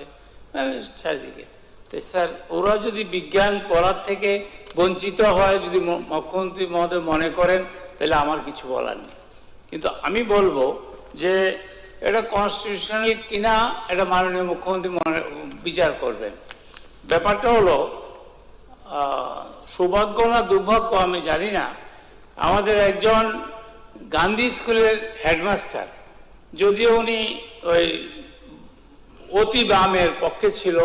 চারিদিকে। তো স্যার, ওরা যদি বিজ্ঞান পড়ার থেকে বঞ্চিত হয়, যদি মুখ্যমন্ত্রী মহোদয় মনে করেন, তাহলে আমার কিছু বলার নেই। কিন্তু আমি বলবো যে এটা কনস্টিটিউশনাল কিনা এটা মাননীয় মুখ্যমন্ত্রী বিচার করবেন। ব্যাপারটা হলো সৌভাগ্য না দুর্ভাগ্য আমি জানি না, আমাদের একজন গান্ধী স্কুলের হেডমাস্টার, যদিও উনি ওই অতি বামের পক্ষে ছিল,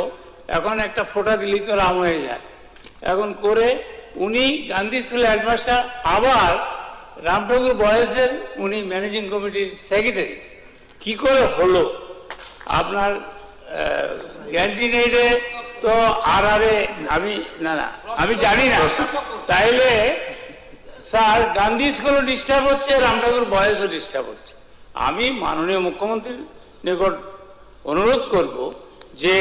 এখন একটা ফোঁটা দিলেই তো রাম হয়ে যায়, এখন করে উনি গান্ধী স্কুলের হেডমাস্টার, আবার রাম ঠাকুর বয়েজের উনি ম্যানেজিং কমিটির সেক্রেটারি। কি করে হলো? আপনার ক্যান্টিন এইডে তো আমি জানি না। তাইলে স্যার, গান্ধী স্কুলও ডিস্টার্ব হচ্ছে, রাম ঠাকুর বয়েজও ডিস্টার্ব হচ্ছে। আমি মাননীয় মুখ্যমন্ত্রীর নিকট অনুরোধ করব যে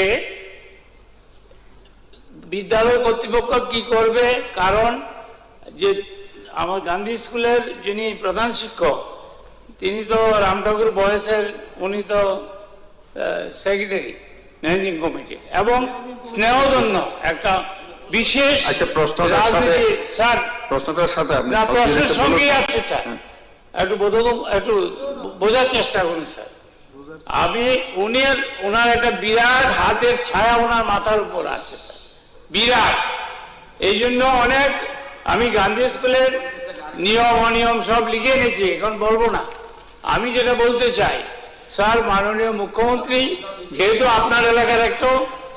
বিদ্যালয় কর্তৃপক্ষ কি করবে, কারণ যে আমার গান্ধী স্কুলের যিনি প্রধান শিক্ষক তিনি তো রাম ঠাকুর বয়েজের উনি তো সেক্রেটারি ম্যানেজিং কমিটি, এবং স্নেহধন্য একটা বিশেষ আচ্ছা, প্রশ্নটার সাথে স্যার প্রশ্নটার সাথে প্রশ্নের সঙ্গেই আছে স্যার। একটু বোঝার চেষ্টা করুন স্যার। ওনার একটা বিরাট হাতের ছায়া ওনার মাথার উপর আছে স্যার, বিরাট। এই জন্য আমি গান্ধী স্কুলের নিয়ম অনিয়ম সব লিখে এনেছি, এখন বলবো না। আমি যেটা বলতে চাই স্যার, মাননীয় মুখ্যমন্ত্রী, যেহেতু আপনার এলাকার একটা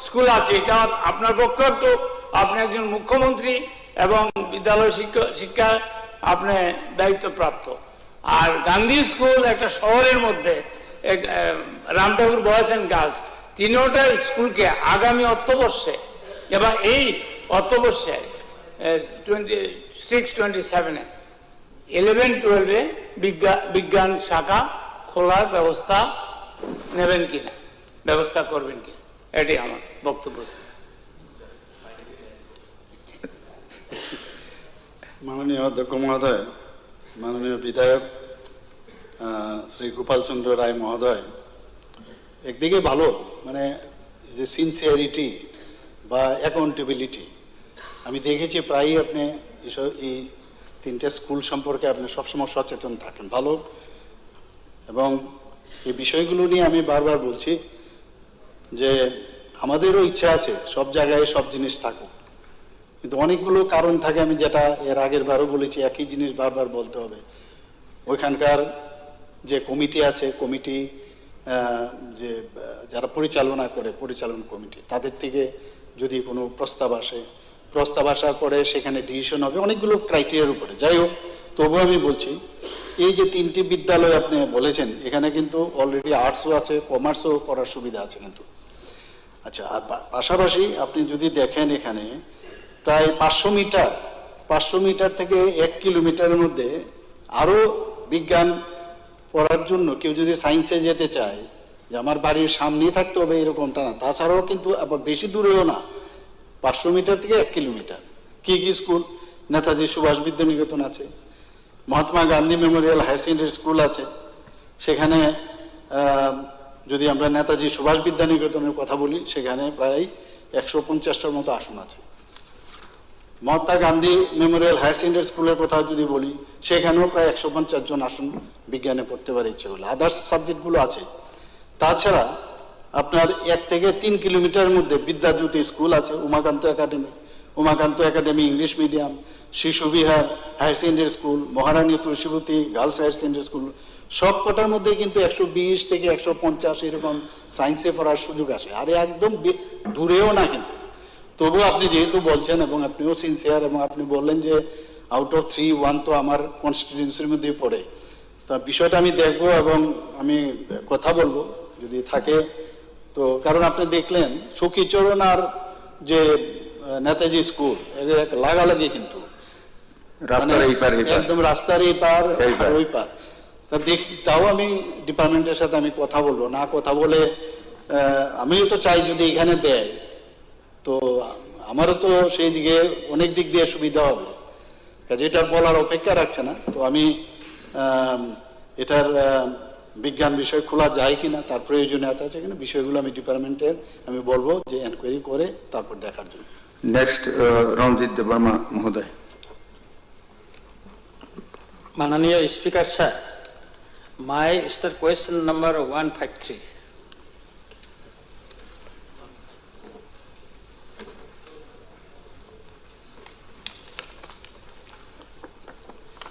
স্কুল আছে, এটা আপনার পক্ষে একটু, আপনি একজন মুখ্যমন্ত্রী এবং বিদ্যালয় শিক্ষা আপনি দায়িত্বপ্রাপ্ত। আর গান্ধী স্কুল একটা শহরের মধ্যে, রাম ঠাকুর বয়েজ অ্যান্ড গার্লস, তিনটা স্কুলকে আগামী অর্থবর্ষে এবং এই অর্থবর্ষে 26-27 11-12 বিজ্ঞান শাখা খোলার ব্যবস্থা নেবেন কিনা, ব্যবস্থা করবেন কিনা, এটি আমার বক্তব্য। মাননীয় অধ্যক্ষ মহোদয়, মাননীয় বিধায়ক শ্রী গোপালচন্দ্র রায় মহোদয়, একদিকে ভালো, মানে যে সিনসিয়ারিটি বা অ্যাকাউন্টেবিলিটি আমি দেখেছি প্রায়ই আপনি এই তিনটে স্কুল সম্পর্কে আপনি সবসময় সচেতন থাকেন, ভালো। এবং এই বিষয়গুলো নিয়ে আমি বারবার বলছি যে আমাদেরও ইচ্ছা আছে সব জায়গায় সব জিনিস থাকুক, কিন্তু অনেকগুলো কারণ থাকে, আমি যেটা এর আগের বারও বলেছি, একই জিনিস বারবার বলতে হবে। ওইখানকার যে কমিটি আছে, কমিটি যে যারা পরিচালনা করে, পরিচালন কমিটি, তাদের থেকে যদি কোনো প্রস্তাব আসে, প্রস্তাব আসার পরে সেখানে ডিসিশন হবে অনেকগুলো ক্রাইটেরিয়ার উপরে। যাই হোক, তবুও আমি বলছি এই যে তিনটি বিদ্যালয় আপনি বলেছেন, এখানে কিন্তু অলরেডি আর্টসও আছে, কমার্সও করার সুবিধা আছে কিন্তু। আচ্ছা, আর পাশাপাশি আপনি যদি দেখেন এখানে প্রায় 500 মিটার থেকে 1 কিলোমিটারের মধ্যে আরও বিজ্ঞান পড়ার জন্য কেউ যদি সায়েন্সে যেতে চায়, যে আমার বাড়ির সামনেই থাকতে হবে এরকমটা না, তাছাড়াও কিন্তু আবার বেশি দূরেও না, 500 মিটার থেকে 1 কিলোমিটার। কি কি স্কুল? নেতাজি সুভাষ বিদ্যানিকেতন আছে, Mahatma Gandhi memorial higher secondary school আছে, সেখানে যদি আমরা নেতাজি সুভাষ বিদ্যানিকেতনের কথা বলি, সেখানে প্রায় 150টার মতো আসন আছে। Mahatma Gandhi memorial higher secondary স্কুলের কথা যদি বলি, সেখানেও প্রায় 150 জন আসন বিজ্ঞানে পড়তে পারে ইচ্ছে করলে, আদার্স সাবজেক্টগুলো আছে। তাছাড়া আপনার 1 থেকে 3 কিলোমিটারের মধ্যে বিদ্যাজ্যোতি স্কুল আছে, Umakanta academy English medium, Shishu Bihar higher secondary school, Maharani Tulsibati girls higher secondary school, সব কটার মধ্যে কিন্তু 120 থেকে 150 এরকম সায়েন্সে পড়ার সুযোগ আসে, আর একদম দূরেও না কিন্তু। তবুও আপনি যেহেতু বলছেন এবং আপনিও সিনসিয়ার, এবং আপনি বললেন যে আউট অফ 3 1 তো আমার কনস্টিটিউয়েন্সির মধ্যেই পড়ে, তা বিষয়টা আমি দেখবো এবং আমি কথা বলবো যদি থাকে তো। কারণ আপনি দেখলেন সখীচরণ আর যে নেতাজি স্কুল লাগালাগি, কিন্তু একদম রাস্তার এই পার আর ওই পার। তাও আমি ডিপার্টমেন্টের সাথে আমি কথা বলবো, না কথা বলে আমিও তো চাই যদি এখানে দেয় তো আমারও তো সেই দিকে অনেক দিক দিয়ে সুবিধা হবে, কাজে এটার বলার অপেক্ষা রাখছে না। তো আমি এটার বিজ্ঞান বিষয় খোলা যায় কিনা তার প্রয়োজনীয়তা আছে কিনা, বিষয়গুলো আমি ডিপার্টমেন্টের আমি বলবো যে এনকোয়ারি করে তারপর দেখার জন্য। নেক্সট রঞ্জিত দেববর্মা মহোদয়। মাননীয় speaker sir, my start question number 153.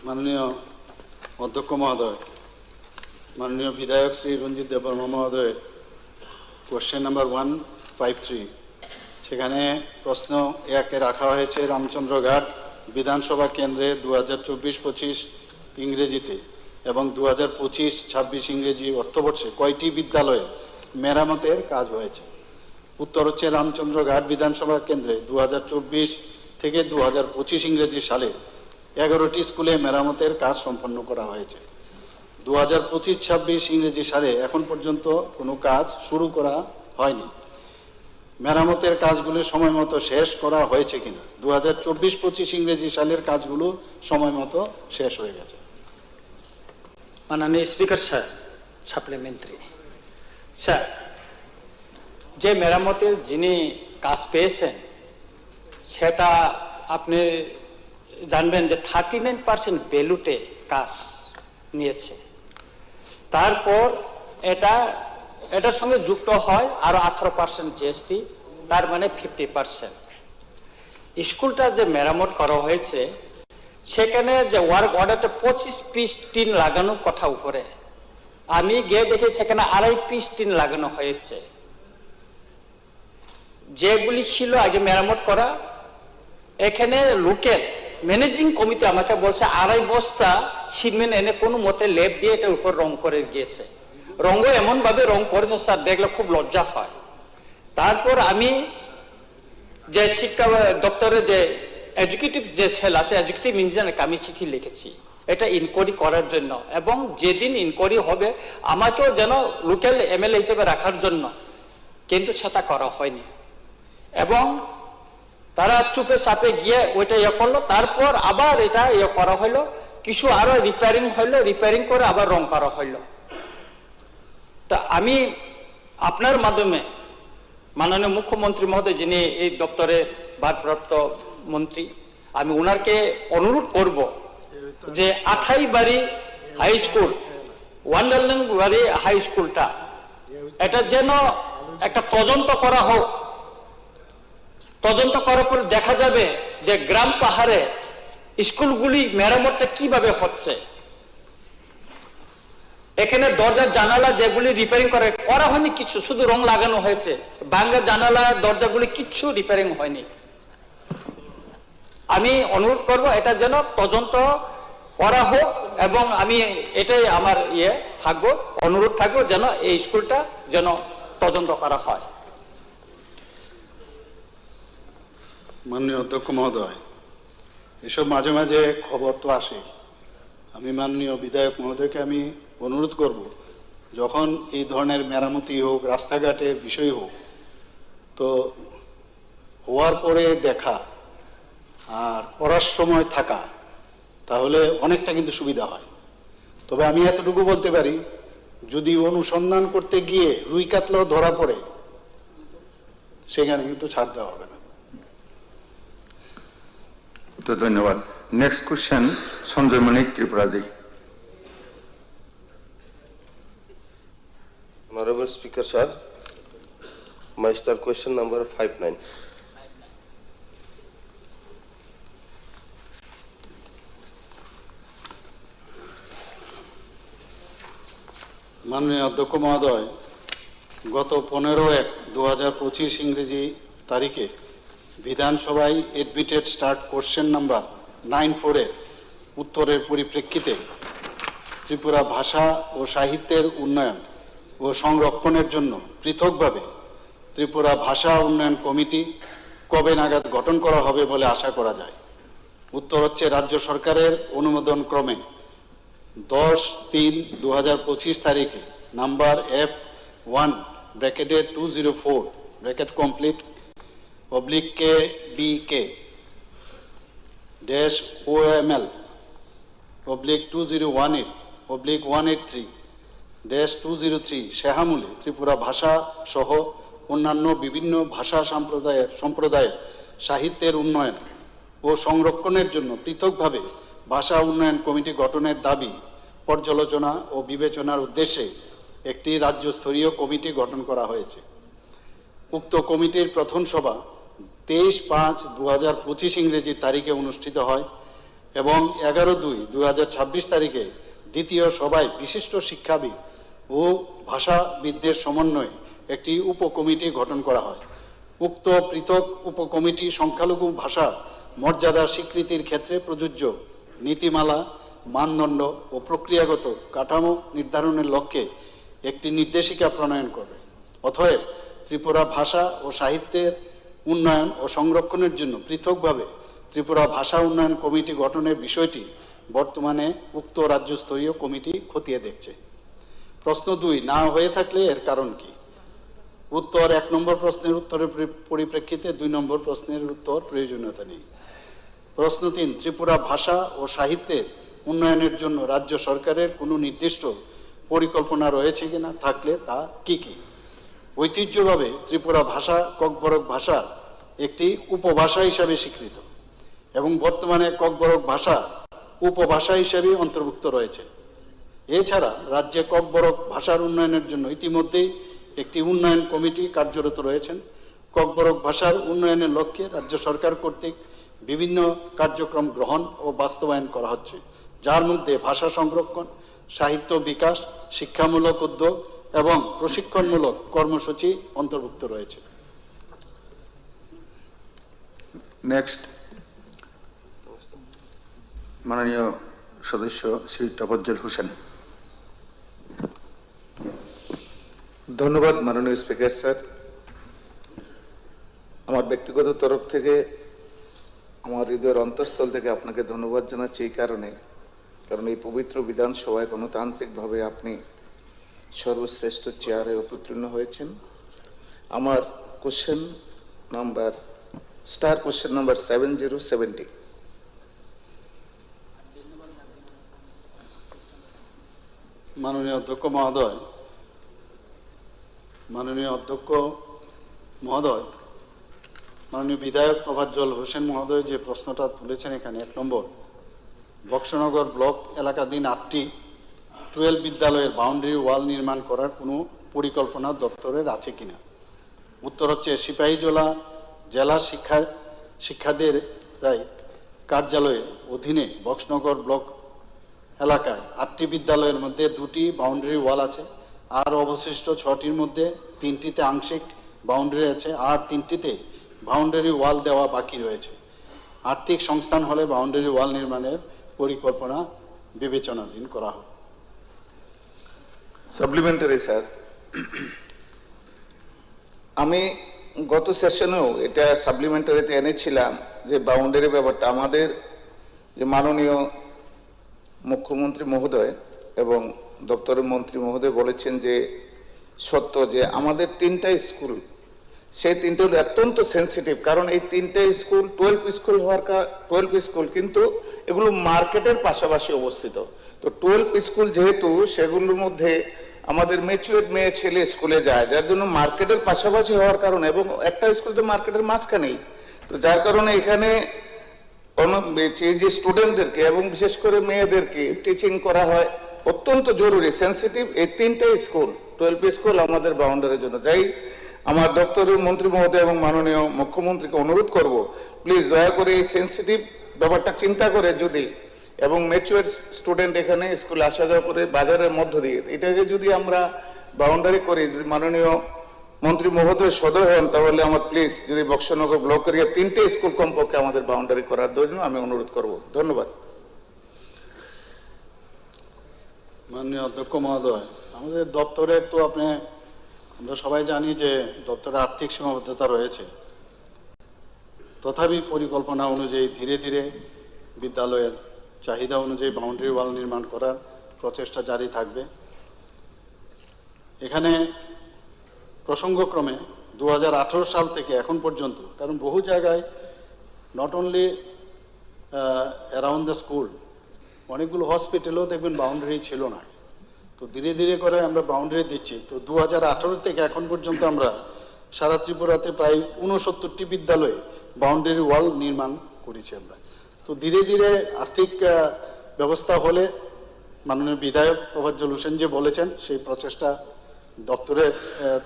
মাননীয় অধ্যক্ষ মহোদয়, মাননীয় বিধায়ক শ্রী রঞ্জিত দেববর্মা মহোদয়, কোশ্চেন নাম্বার 153, সেখানে প্রশ্ন 1-এ রাখা হয়েছে রামচন্দ্রঘাট বিধানসভা কেন্দ্রে 2024-25 ইংরেজিতে এবং 2025-26 ইংরেজি অর্থবর্ষে কয়টি বিদ্যালয়ে মেরামতের কাজ হয়েছে? উত্তর হচ্ছে রামচন্দ্রঘাট বিধানসভা কেন্দ্রে 2024 থেকে 2025 ইংরেজি সালে 11টি স্কুলে মেরামতের কাজ সম্পন্ন করা হয়েছে। 2025-26 ইংরেজি সালে এখন পর্যন্ত কোনো কাজ শুরু করা হয়নি। মেরামতের কাজগুলো সময় মতো শেষ করা হয়েছে কিনা? 2024-25 ইংরেজি সালের কাজগুলো সময় মতো শেষ হয়ে গেছে। মাননীয় স্পিকার স্যার, সাপ্লিমেন্টারি স্যার, যে মেরামতের যিনি কাজ পেয়েছেন সেটা আপনি জানবেন যে 39% ভ্যালুতে কাজ নিয়েছে। তারপর এটার সঙ্গে যুক্ত হয় আরো 18% জিএসটি, তার মানে 50%। স্কুলটা যে মেরামত করা হয়েছে সেখানে যে ওয়ার্ক অর্ডারটা 25 পিস টিন লাগানোর কথা উপরে, আমি গিয়ে দেখি সেখানে 2.5 পিস টিন লাগানো হয়েছে। যেগুলি ছিল আগে মেরামত করা, এখানে লোকের ম্যানেজিং কমিটি আমাকে বলছে 2.5 বস্তা সিমেন্ট এনে কোনো মতে লেপ দিয়ে এটার উপর রং করে গিয়েছে। রঙও এমন ভাবে রং করেছে স্যার, দেখলে খুব লজ্জা হয়। তারপর আমি যে শিক্ষা দপ্তরে যে এডুকেটিভ যে সেল আছে, এডুকেটিভ ইঞ্জিনিয়ারকে আমি চিঠি লিখেছি এটা ইনকোয়ারি করার জন্য, এবং যেদিন ইনকোয়ারি হবে আমাকেও যেন লোকাল এমএলএ হিসেবে রাখার জন্য, কিন্তু সেটা করা হয়নি। এবং তারা চুপে চাপে গিয়ে ওইটা করলো। তারপর আবার এটা করা হলো, কিছু আরো রিপেয়ারিং হইলো, রিপেয়ারিং করে আবার রং করা হইলো। তা আমি আপনার মাধ্যমে মাননীয় মুখ্যমন্ত্রী মহোদয়, যিনি এই দপ্তরের ভারপ্রাপ্ত মন্ত্রী, আমি ওনাকে অনুরোধ করব যে 28 বাড়ি হাই স্কুল, ওয়ান্ডারল্যান্ড বাড়ি হাই স্কুলটা এটা যেন একটা তদন্ত করা হোক। তদন্ত করার পর দেখা যাবে যে গ্রাম পাহাড়ে স্কুলগুলি মেরামতটা কিভাবে হচ্ছে। এখানে দরজার জানালা যেগুলি রিপেয়ারিং করা হয়নি, কিছু শুধু রং লাগানো হয়েছে, ভাঙা জানালা দরজাগুলি কিচ্ছু রিপেয়ারিং হয়নি। আমি অনুরোধ করব এটা যেন তদন্ত করা হোক, এবং আমি এটাই আমার থাকবো, অনুরোধ থাকবো যেন এই স্কুলটা যেন তদন্ত করা হয়। মাননীয় অধ্যক্ষ মহোদয়, এসব মাঝে মাঝে খবর তো আসে। আমি মাননীয় বিধায়ক মহোদয়কে আমি অনুরোধ করব, যখন এই ধরনের মেরামতি হোক, রাস্তাঘাটের বিষয় হোক, তো হওয়ার পরে দেখা আর করার সময় থাকা, তাহলে অনেকটা কিন্তু সুবিধা হয়। তবে আমি এতটুকু বলতে পারি, যদি অনুসন্ধান করতে গিয়ে রুই কাতলাও ধরা পড়ে, সেখানে কিন্তু ছাড় দেওয়া হবে না। তো ধন্যবাদ। নেক্সট কোশ্চেন, সঞ্জয় মণিক, ত্রিপুরাজি। Honorable Speaker, sir, my star question number 59. মাননীয় অধ্যক্ষ মহোদয়, গত 15/1/2025 ইংরেজি তারিখে বিধানসভায় এডমিটেড স্টার্ট কোশ্চেন নাম্বার 94-এর উত্তরের পরিপ্রেক্ষিতে ত্রিপুরা ভাষা ও সাহিত্যের উন্নয়ন ও সংরক্ষণের জন্য পৃথকভাবে ত্রিপুরা ভাষা উন্নয়ন কমিটি কবে নাগাদ গঠন করা হবে বলে আশা করা যায়? উত্তর হচ্ছে, রাজ্য সরকারের অনুমোদন ক্রমে 10/3/2025 তারিখে নাম্বার F1(2004) (KBK-OML/2018/183-203) শেহামুলে ত্রিপুরা ভাষা সহ অন্যান্য বিভিন্ন ভাষা সম্প্রদায়ের সাহিত্যের উন্নয়ন ও সংরক্ষণের জন্য পৃথকভাবে ভাষা উন্নয়ন কমিটি গঠনের দাবি পর্যালোচনা ও বিবেচনার উদ্দেশ্যে একটি রাজ্যস্তরীয় কমিটি গঠন করা হয়েছে। উক্ত কমিটির প্রথম সভা 23/5/2025 ইংরেজি তারিখে অনুষ্ঠিত হয় এবং 11/2/2026 তারিখে দ্বিতীয় সভায় বিশিষ্ট শিক্ষাবিদ ও ভাষাবিদদের সমন্বয়ে একটি উপকমিটি গঠন করা হয়। উক্ত পৃথক উপকমিটি সংখ্যালঘু ভাষার মর্যাদা স্বীকৃতির ক্ষেত্রে প্রযোজ্য নীতিমালা, মানদণ্ড ও প্রক্রিয়াগত কাঠামো নির্ধারণের লক্ষ্যে একটি নির্দেশিকা প্রণয়ন করবে। অতএব ত্রিপুরা ভাষা ও সাহিত্যের উন্নয়ন ও সংরক্ষণের জন্য পৃথকভাবে ত্রিপুরা ভাষা উন্নয়ন কমিটি গঠনের বিষয়টি বর্তমানে উক্ত রাজ্যস্তরীয় কমিটি খতিয়ে দেখছে। প্রশ্ন 2, না হয়ে থাকলে এর কারণ কি? উত্তর: 1 নম্বর প্রশ্নের উত্তরের পরিপ্রেক্ষিতে 2 নম্বর প্রশ্নের উত্তর প্রয়োজনীয়তা নেই। প্রশ্ন 3, ত্রিপুরা ভাষা ও সাহিত্যের উন্নয়নের জন্য রাজ্য সরকারের কোনো নির্দিষ্ট পরিকল্পনা রয়েছে কিনা, থাকলে তা কি কি? ঐতিহ্যভাবে ত্রিপুরা ভাষা ককবরক ভাষার একটি উপভাষা হিসাবে স্বীকৃত এবং বর্তমানে ককবরক ভাষা উপভাষা হিসাবে অন্তর্ভুক্ত রয়েছে। এছাড়া রাজ্যে ককবরক ভাষার উন্নয়নের জন্য ইতিমধ্যেই একটি উন্নয়ন কমিটি কার্যরত রয়েছেন। ককবরক ভাষার উন্নয়নের লক্ষ্যে রাজ্য সরকার কর্তৃক বিভিন্ন কার্যক্রম গ্রহণ ও বাস্তবায়ন করা হচ্ছে, যার মধ্যে ভাষা সংরক্ষণ, সাহিত্য বিকাশ, শিক্ষামূলক উদ্যোগ এবং প্রশিক্ষণমূলক কর্মসূচি অন্তর্ভুক্ত রয়েছে। নেক্সট, মাননীয় সদস্য শ্রী তফজ্জল হোসেন। ধন্যবাদ মাননীয় স্পিকার স্যার। আমার ব্যক্তিগত তরফ থেকে, আমার হৃদয়ের অন্তঃস্থল থেকে আপনাকে ধন্যবাদ জানাচ্ছি এই কারণে, কারণ এই পবিত্র বিধানসভায় গণতান্ত্রিকভাবে আপনি সর্বশ্রেষ্ঠ চেয়ারে অবতীর্ণ হয়েছেন। আমার কোশ্চেন নাম্বার 7070। মাননীয় অধ্যক্ষ মহোদয়, মাননীয় বিধায়ক তোফাজ্জল হোসেন মহোদয় যে প্রশ্নটা তুলেছেন এখানে 1 নম্বর, বক্সনগর ব্লক এলাকাধীন 8টি 12 বিদ্যালয়ের বাউন্ডারি ওয়াল নির্মাণ করার কোনো পরিকল্পনা দপ্তরের আছে কিনা। উত্তর হচ্ছে, সিপাহীজলা জেলা শিক্ষাদের রায় কার্যালয়ের অধীনে বক্সনগর ব্লক এলাকায় 8টি বিদ্যালয়ের মধ্যে 2টি বাউন্ডারি ওয়াল আছে, আর অবশিষ্ট 6টির মধ্যে 3টিতে আংশিক বাউন্ডারি আছে, আর 3টিতে বাউন্ডারি ওয়াল দেওয়া বাকি রয়েছে। আর্থিক সংস্থান হলে বাউন্ডারি ওয়াল নির্মাণের পরিকল্পনা বিবেচনাধীন করা হবে। সাপ্লিমেন্টারি স্যার, আমি গত সেশনেও এটা সাপ্লিমেন্টারিতে এনেছিলাম যে বাউন্ডারি ব্যাপারটা আমাদের যে মাননীয় মুখ্যমন্ত্রী মহোদয় এবং দপ্তরের মন্ত্রী মহোদয় বলেছেন যে সত্য যে আমাদের 3টা স্কুল, সেই 3টা অত্যন্ত সেন্সিটিভ, কারণ এই 3টা স্কুল 12 স্কুল কিন্তু এগুলো মার্কেটের পাশাপাশি অবস্থিত। তো 12 স্কুল যেহেতু সেগুলোর মধ্যে আমাদের ম্যাচিউরড মেয়ে ছেলে স্কুলে যায়, যার জন্য মার্কেটের পাশাপাশি হওয়ার কারণে, এবং একটা স্কুল তো মার্কেটের মাঝখানেই, তো যার কারণে এখানে যে স্টুডেন্টদেরকে এবং বিশেষ করে মেয়েদেরকে টিচিং করা হয় অত্যন্ত জরুরি, সেন্সিটিভ। এই 3টা স্কুল 12 স্কুল আমাদের বাউন্ডারির জন্য। যাই আমার দপ্তরের মন্ত্রী মহোদয় এবং মাননীয় মুখ্যমন্ত্রীকে অনুরোধ করব, প্লিজ দয়া করে এই সেন্সিটিভ ব্যাপারটা চিন্তা করে যদি, এবং ম্যাচিউর স্টুডেন্ট এখানে স্কুলে আসা যাওয়া করে বাজারের মধ্য দিয়ে এটাকে যদি আমরা বাউন্ডারি করি, মাননীয় মন্ত্রী মহোদয় সদয় হন, তাহলে আমার প্লিজ যদি বক্সনগর ব্লক এরিয়া 3টে স্কুল কমপক্ষে আমাদের বাউন্ডারি করার জন্য আমি অনুরোধ করব। ধন্যবাদ। মাননীয় অধ্যক্ষ মহোদয়, আমাদের দপ্তরের তো আমরা সবাই জানি যে দপ্তরে আর্থিক সীমাবদ্ধতা রয়েছে, তথাপি পরিকল্পনা অনুযায়ী ধীরে ধীরে বিদ্যালয়ের চাহিদা অনুযায়ী বাউন্ডারি ওয়াল নির্মাণ করার প্রচেষ্টা জারি থাকবে। এখানে প্রসঙ্গক্রমে 2018 সাল থেকে এখন পর্যন্ত, কারণ বহু জায়গায় not only around the school, অনেকগুলো হসপিটালেও দেখবেন বাউন্ডারি ছিল না, তো ধীরে ধীরে করে আমরা বাউন্ডারি দিচ্ছি। তো 2018 থেকে এখন পর্যন্ত আমরা সারা ত্রিপুরাতে প্রায় 69টি বিদ্যালয়ে বাউন্ডারি ওয়াল নির্মাণ করেছি আমরা। তো ধীরে ধীরে আর্থিক ব্যবস্থা হলে মাননীয় বিধায়ক তোফাজ্জল হোসেন যে বলেছেন, সেই প্রচেষ্টা দপ্তরের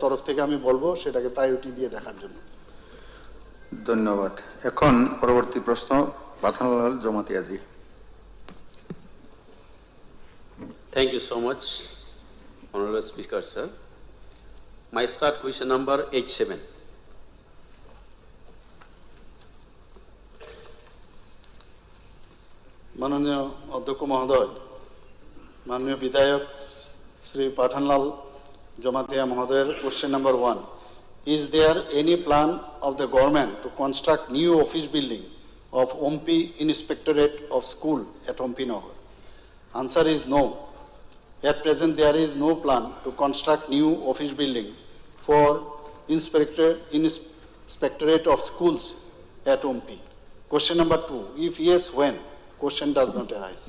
তরফ থেকে আমি বলবো সেটাকে প্রায়োরিটি দিয়ে দেখার জন্য। ধন্যবাদ। এখন পরবর্তী প্রশ্ন, Pathanlal জমাতিয়াজি। Thank you so much, Honorable Speaker, sir. My start question number 87. মাননীয় অধ্যক্ষ মহোদয়, মাননীয় বিধায়ক শ্রী পাঠানলাল জমাতিয়া মহোদয়ের question number 1, is there any plan of the government to construct new office building of OMP Inspectorate of School at OMP Nagar? Answer is no. At present there is no plan to construct new office building for Inspectorate of Schools at OMP. Question number 2, if yes, when? Question does not arise.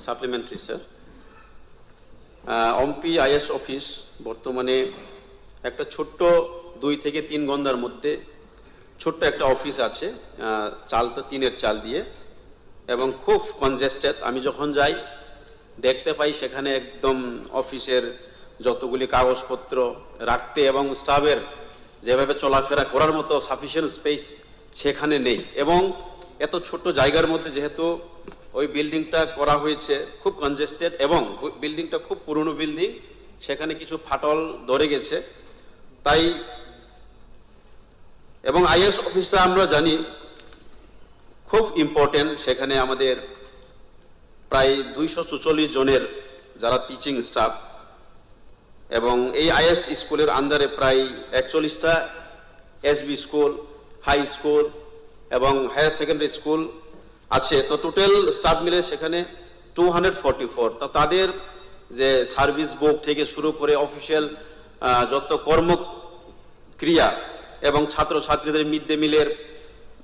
Supplementary, sir. OMP IS office বর্তমানে একটা ছোট্ট 2 থেকে 3 গন্ডার মধ্যে ছোট্ট একটা office আছে, চালটা টিনের চাল দিয়ে, এবং খুব কনজেস্টেড। আমি যখন যাই দেখতে পাই সেখানে একদম অফিসের যতগুলি কাগজপত্র রাখতে এবং স্টাফের যেভাবে চলাফেরা করার মতো সাফিসিয়েন্ট স্পেস সেখানে নেই। এবং এত ছোট্ট জায়গার মধ্যে যেহেতু ওই বিল্ডিংটা করা হয়েছে খুব কনজেস্টেড এবং বিল্ডিংটা খুব পুরনো বিল্ডিং, সেখানে কিছু ফাটল ধরে গেছে তাই। এবং আইএস অফিসটা আমরা জানি খুব ইম্পর্টেন্ট, সেখানে আমাদের প্রায় 244 জনের যারা টিচিং স্টাফ, এবং এই আইএস স্কুলের আন্ডারে প্রায় 41টা এসবি স্কুল, হাই স্কুল এবং হায়ার সেকেন্ডারি স্কুল আছে। তো টোটাল স্টাফ মিলে সেখানে 244। তো তাদের যে সার্ভিস বুক থেকে শুরু করে অফিসিয়াল যত কর্মক্রিয়া এবং ছাত্রছাত্রীদের মিড ডে মিলের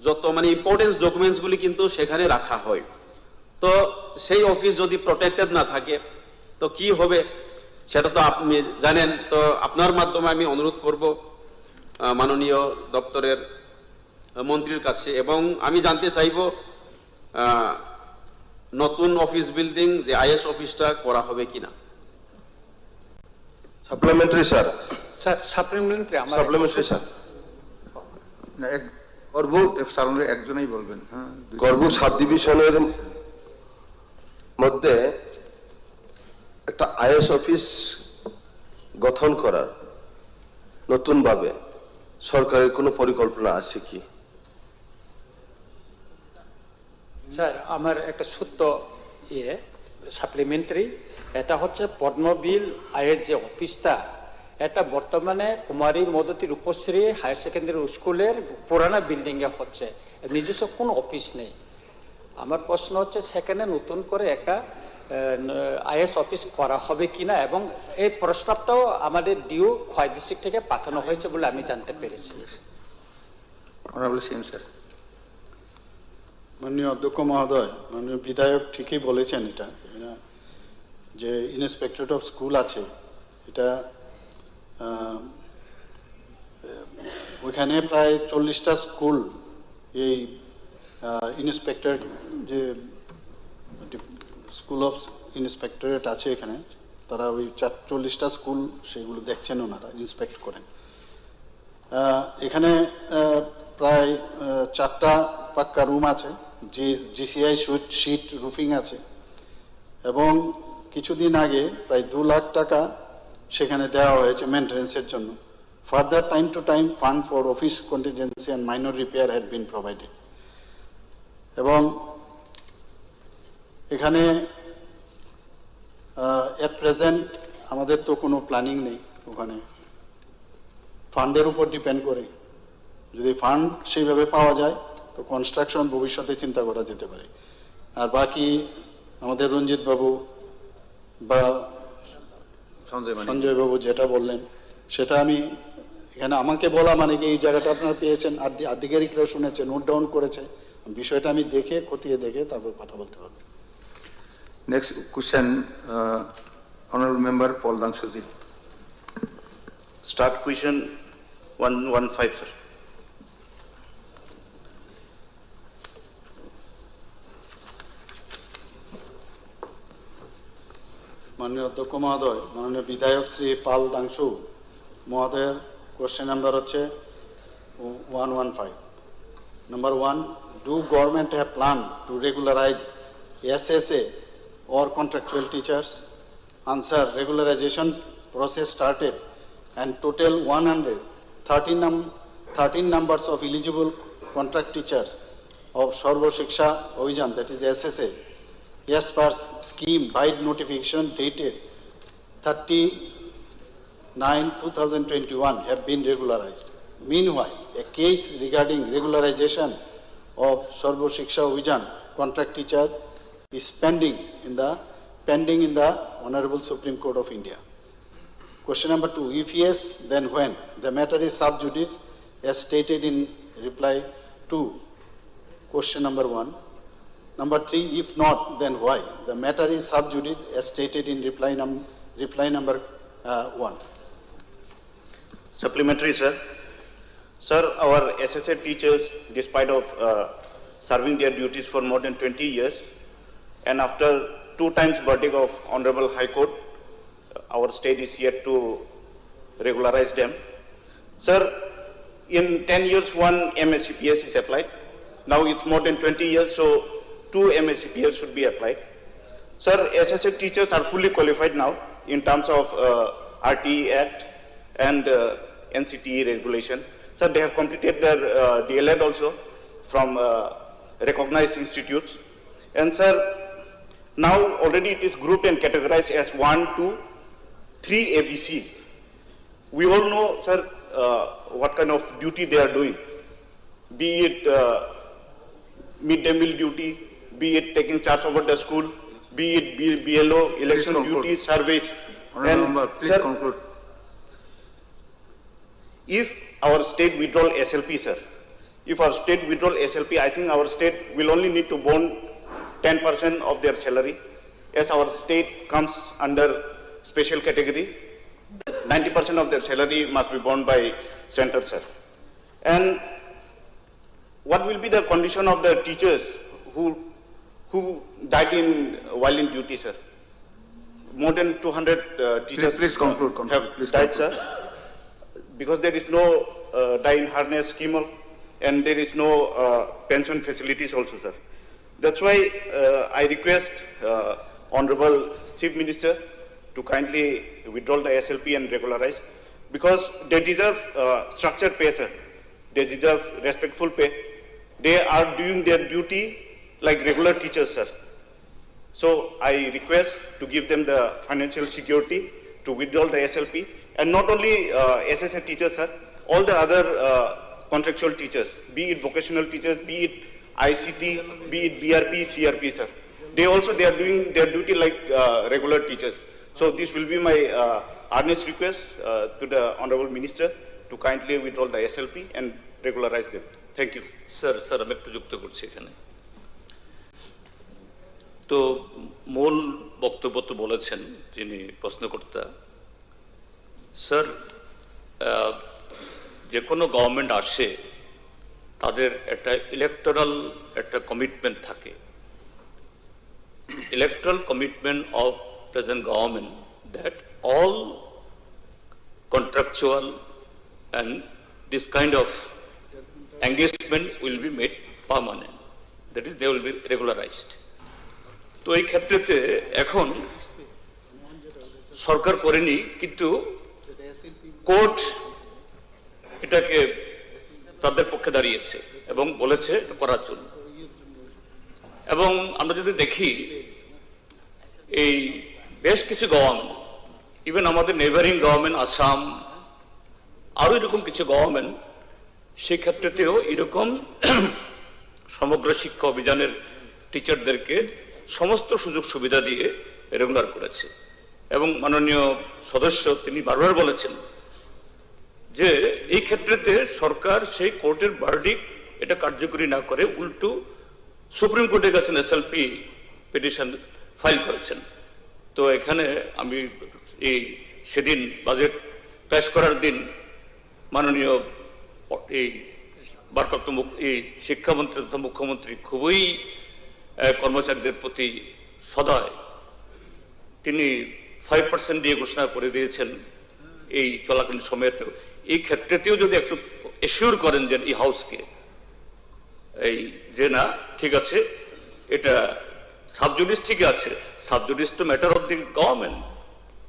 যত ইম্পর্টেন্স ডকুমেন্টসগুলি কিন্তু সেখানে রাখা হয়। তো সেই অফিস যদি প্রোটেক্টেড না থাকে তো কি হবে সেটা তো আপনি জানেন। তো আপনার মাধ্যমে আমি অনুরোধ করব মাননীয় দপ্তরের মন্ত্রীর কাছে, এবং আমি জানতে চাইব নতুন অফিস বিল্ডিং যে আইএস অফিসটা করা হবে কিনা। Supplementary sir, sir supplementary supplementary sir, করব একজনেই বলবেন। হ্যাঁ, করব সাব ডিভিশনের মধ্যে একটা আইএস অফিস গঠন করার নতুনভাবে সরকারের কোনো পরিকল্পনা আছে কি? স্যার আমার একটা ছোট্ট সাপ্লিমেন্টারি, এটা হচ্ছে পদ্মবিল আয়ের যে অফিসটা, এটা বর্তমানে কুমারী মদতী রূপশ্রী হায়ার সেকেন্ডারি স্কুলের পুরানা বিল্ডিংয়ে হচ্ছে, নিজস্ব কোনো অফিস নেই। আমার প্রশ্ন হচ্ছে সেখানে নতুন করে একটা আইএস অফিস করা হবে কিনা, এবং এই প্রস্তাবটাও আমাদের ডিউ খোয়াই ডিস্ট্রিক্ট থেকে পাঠানো হয়েছে বলে আমি জানতে পেরেছি। Honourable CM sir. মাননীয় অধ্যক্ষ মহোদয়, মাননীয় বিধায়ক ঠিকই বলেছেন এটা যে ইন্সপেক্টরেট অফ স্কুল আছে, এটা ওইখানে প্রায় 40টা স্কুল এই ইন্সপেক্টর যে স্কুল অফ ইন্সপেক্টরেট আছে এখানে, তারা ওই 40টা স্কুল সেগুলো দেখছেন, ওনারা ইন্সপেক্ট করেন। এখানে প্রায় 4টা পাক্কা রুম আছে, জিসিআই শীট রুফিং আছে, এবং কিছুদিন আগে প্রায় 2 লাখ টাকা সেখানে দেওয়া হয়েছে মেনটেন্যান্সের জন্য। Further time to time fund for office contingency and minor repair had been provided. এবং এখানে এট প্রেজেন্ট আমাদের তো কোনো প্ল্যানিং নেই, ওখানে ফান্ডের উপর ডিপেন্ড করে, যদি ফান্ড সেইভাবে পাওয়া যায় তো কনস্ট্রাকশন ভবিষ্যতে চিন্তা করা যেতে পারে। আর বাকি আমাদের রঞ্জিত বাবু বা সঞ্জয় বাবু যেটা বললেন সেটা আমি এখানে আমাকে বলা মানে কি এই জায়গাটা আপনারা পেয়েছেন, আর আধিকারিকরাও শুনেছে, নোট ডাউন করেছে, বিষয়টা আমি দেখে খতিয়ে দেখে তারপর কথা বলতে পারবো। নেক্সট কোশ্চেন, অনারেবল মেম্বার পল দাংশুজি। Start question 115, sir. মাননীয় অধ্যক্ষ মহোদয়, মাননীয় বিধায়ক শ্রী পাল দাংশু মহোদয়ের কোশ্চেন নাম্বার হচ্ছে 115। Number 1, do government have plan to regularize SSA or contractual teachers? Answer, regularization process started and total 113 numbers of eligible contract teachers of Sarva Shiksha Abhijan, that is SSA, as per scheme by notification dated 30/9/2021 have been regularized. Meanwhile, a case regarding regularization of Sarva Shiksha Abhijan contract teacher is pending in the Honorable Supreme Court of India. Question number 2, if yes, then when? The matter is sub judice as stated in reply to question number 1. Number 3, if not, then why? The matter is sub judice as stated in reply number 1. Supplementary, sir. Sir, our SSA teachers, despite of serving their duties for more than 20 years, and after 2 times verdict of Honorable High Court. Our state is yet to regularize them. Sir, in 10 years, one MSCPS is applied. Now it's more than 20 years, so 2 MSCPS should be applied. Sir, SSA teachers are fully qualified now in terms of RTE Act and NCTE regulation. Sir, they have completed their DLED also from recognized institutes. And sir, now already it is grouped and categorized as 1, 2, 3 ABC. We all know, sir, what kind of duty they are doing, be it midday meal duty, be it taking charge over the school, be it BLO, election duties, surveys. Honourable Member, please conclude. If our state withdraw SLP, sir, if our state withdraw SLP, I think our state will only need to bond 10% of their salary, as our state comes under special category. 90% of their salary must be borne by center, sir. And what will be the condition of the teachers who died while in duty, sir? More than 200 teachers Please conclude. have died, sir, because there is no die in harness scheme and there is no pension facilities also, sir. That's why I request Honorable Chief Minister to kindly withdraw the SLP and regularize, because they deserve structured pay, sir. They deserve respectful pay. They are doing their duty like regular teachers, sir. So I request to give them the financial security to withdraw the SLP, and not only SSA teachers, sir, all the other contractual teachers, be it vocational teachers, be it ICT, be it BRP, CRP, sir. They are doing their duty like regular teachers. So this will be my earnest request to the Honorable Minister to kindly withdraw the SLP and regularize them. Thank you. Sir আমি একটু যুক্ত করছি এখানে। তো মূল বক্তব্য তো বলেছেন যিনি প্রশ্নকর্তা। স্যার, যে কোনো গভর্নমেন্ট আসে তাদের একটা ইলেকটোরাল একটা কমিটমেন্ট থাকে। Electoral commitment of present government that all contractual and this kind of engagement will be made permanent, that is they will be regularized. তো এই ক্ষেত্রেতে এখন সরকার করেনি, কিন্তু কোর্ট এটাকে তাদের পক্ষে দাঁড়িয়েছে এবং বলেছে করার জন্য। এবং আমরা যদি দেখি এই বেশ কিছু গভর্নমেন্ট, ইভেন আমাদের নেইবারিং গভর্নমেন্ট আসাম, আরও এরকম কিছু গভর্নমেন্ট সেই ক্ষেত্রেতেও এরকম সমগ্র শিক্ষা অভিযানের টিচারদেরকে সমস্ত সুযোগ সুবিধা দিয়ে রেগুলার করেছে। এবং মাননীয় সদস্য তিনি বারবার বলেছেন যে এই ক্ষেত্রেতে সরকার সেই কোর্টের ভার্ডিক্ট এটা কার্যকরী না করে উল্টো সুপ্রিম কোর্টে গেছেন, এসএলপি পিটিশন ফাইল করেছেন। তো এখানে আমি এই সেদিন বাজেট পেশ করার দিন মাননীয় এই ভারপ্রাপ্ত এই শিক্ষামন্ত্রী তথা মুখ্যমন্ত্রী খুবই কর্মচারীদের প্রতি সদয়, তিনি 5% দিয়ে ঘোষণা করে দিয়েছেন এই চলাকালীন সময়তেও। এই ক্ষেত্রেতেও যদি একটু এশিওর করেন যে এই হাউসকে এই যে না ঠিক আছে, এটা সাবজুডিস ঠিক আছে, সাবজুডিস তো ম্যাটার অফ দি গভর্নমেন্ট,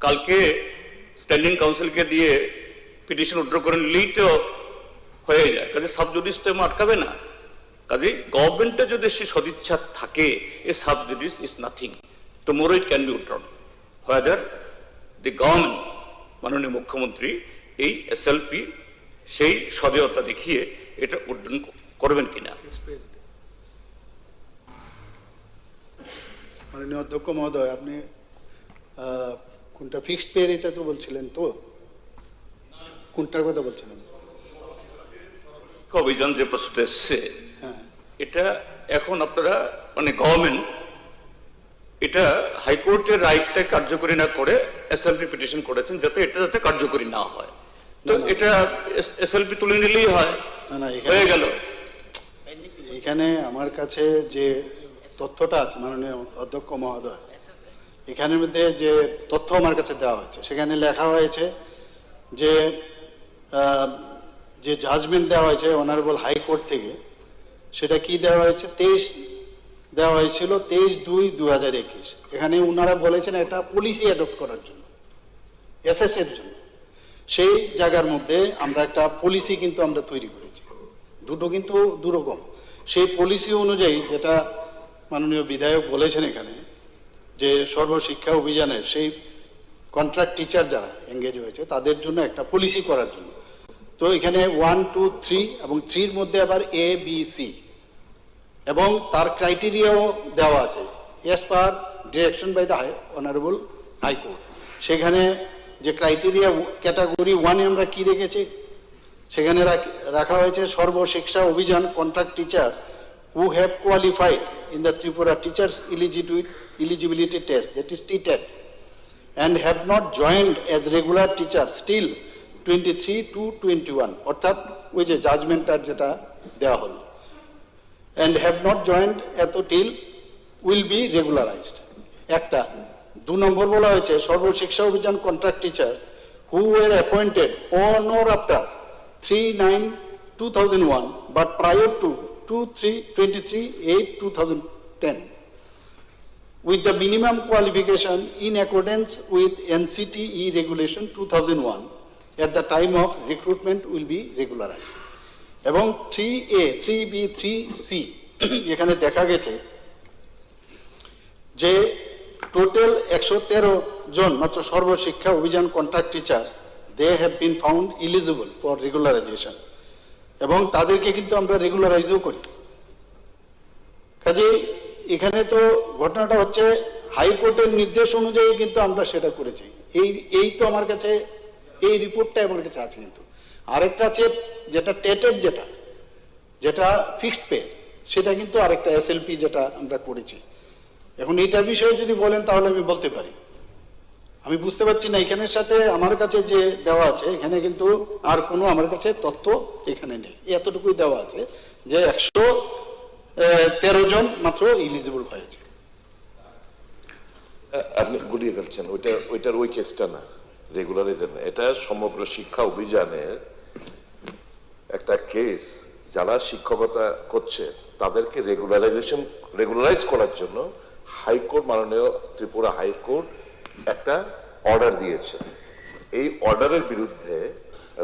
কালকে স্ট্যান্ডিং কাউন্সিলকে দিয়ে পিটিশন উইথড্র করে নিলেই তো হয়ে যায়, কাজে সাবজুডিস তো আটকাবে না। কাজে গভর্নমেন্টে যদি সে সদিচ্ছা থাকে, a sub judice is nothing, tomorrow it can be withdrawn, whether the government মাননীয় মুখ্যমন্ত্রী এই এসএলপি সেই সদয়তা দেখিয়ে এটা উইথড্রন করবেন কিনা। মাননীয় অধ্যক্ষ মহোদয়, আপনি কোনটা ফিক্সড পে এটা তো বলছিলেন, তো কোনটার কথা বলছিলেন? অভিযান যে প্রশ্নটা এসছে এটা এখন আপনারা মানে গভর্নমেন্ট এটা হাইকোর্টের রাইটটা কার্যকরী না করে এসএলপি পিটিশন করেছেন যাতে এটা যাতে কার্যকরী না হয়। তো এটা এসএলপি তুলে নিলেই হয়, হয়ে গেল। এখানে আমার কাছে যে তথ্যটা আছে মাননীয় অধ্যক্ষ মহোদয়, এখানের মধ্যে যে তথ্য আমার কাছে দেওয়া হয়েছে সেখানে লেখা হয়েছে যে যে জাজমেন্ট দেওয়া হয়েছে অনারেবল হাইকোর্ট থেকে, সেটা কি দেওয়া হয়েছে, 23 দেওয়া হয়েছিল 23/2/2021। এখানে ওনারা বলেছেন এটা পলিসি অ্যাডপ্ট করার জন্য, এসএস এর জন্য। সেই জায়গার মধ্যে আমরা একটা পলিসি কিন্তু আমরা তৈরি করেছি, দুটো কিন্তু দুরকম। সেই পলিসি অনুযায়ী যেটা মাননীয় বিধায়ক বলেছেন এখানে যে সর্বশিক্ষা অভিযানের সেই কন্ট্রাক্ট টিচার যারা এঙ্গেজ হয়েছে তাদের জন্য একটা পলিসি করার জন্য। তো এখানে 1, 2, 3 এবং 3-র মধ্যে আবার ABC এবং তার ক্রাইটেরিয়াও দেওয়া আছে as per direction by the honourable high court. সেখানে যে ক্রাইটেরিয়া ক্যাটাগরি 1-এ আমরা কি রেখেছি, সেখানে রাখা হয়েছে সর্বশিক্ষা Abhiyan contract teachers who have qualified in the Tripura Teachers Eligibility Test, that is TTET, and have not joined as regular teachers still 23-21, অর্থাৎ ওই যে জাজমেন্টটার যেটা দেওয়া হলো, and have not joined এত till will be regularized। একটা 2 নম্বর বলা হয়েছে সর্বশিক্ষা Abhiyan contract teachers who were appointed on or after 3/9/2001 but prior to 23/8/2010 with the minimum qualification in accordance with NCTE regulation 2001 at the time of recruitment will be regularized। এবং 3A, 3B, 3C এখানে দেখা গেছে যে total 113 জন মাত্র Sarvashiksha Abhiyan contract teachers they have been found eligible for regularisation, এবং তাদেরকে কিন্তু আমরা রেগুলারাইজও করি। কাজে এখানে তো ঘটনাটা হচ্ছে হাইকোর্টের নির্দেশ অনুযায়ী কিন্তু আমরা সেটা করেছি। এই তো আমার কাছে এই রিপোর্টটা আমার কাছে আছে। কিন্তু আরেকটা আছে যেটা টেটের যেটা ফিক্সড পে, সেটা কিন্তু আরেকটা এসএলপি যেটা আমরা করেছি। এখন এইটার বিষয়ে যদি বলেন তাহলে আমি বলতে পারি, আমি বুঝতে পারছি না এখানের সাথে আমার কাছে যে দেওয়া আছে এখানে কিন্তু আর কোনো আমার কাছে তথ্য এখানে নেই। এতটুকুই দেওয়া আছে যে 113 জন মাত্র ইলিজিবল হয়েছে। আপনি গুলিয়ে ফেলছেন, ওইটার ওই কেসটা না, রেগুলারাইজেশন না, এটা সমগ্র শিক্ষা অভিযানের একটা কেস। যারা শিক্ষকতা করছে তাদেরকে রেগুলারাইজ করার জন্য হাইকোর্ট, মাননীয় ত্রিপুরা হাইকোর্ট একটা অর্ডার দিয়েছে। এই অর্ডারের বিরুদ্ধে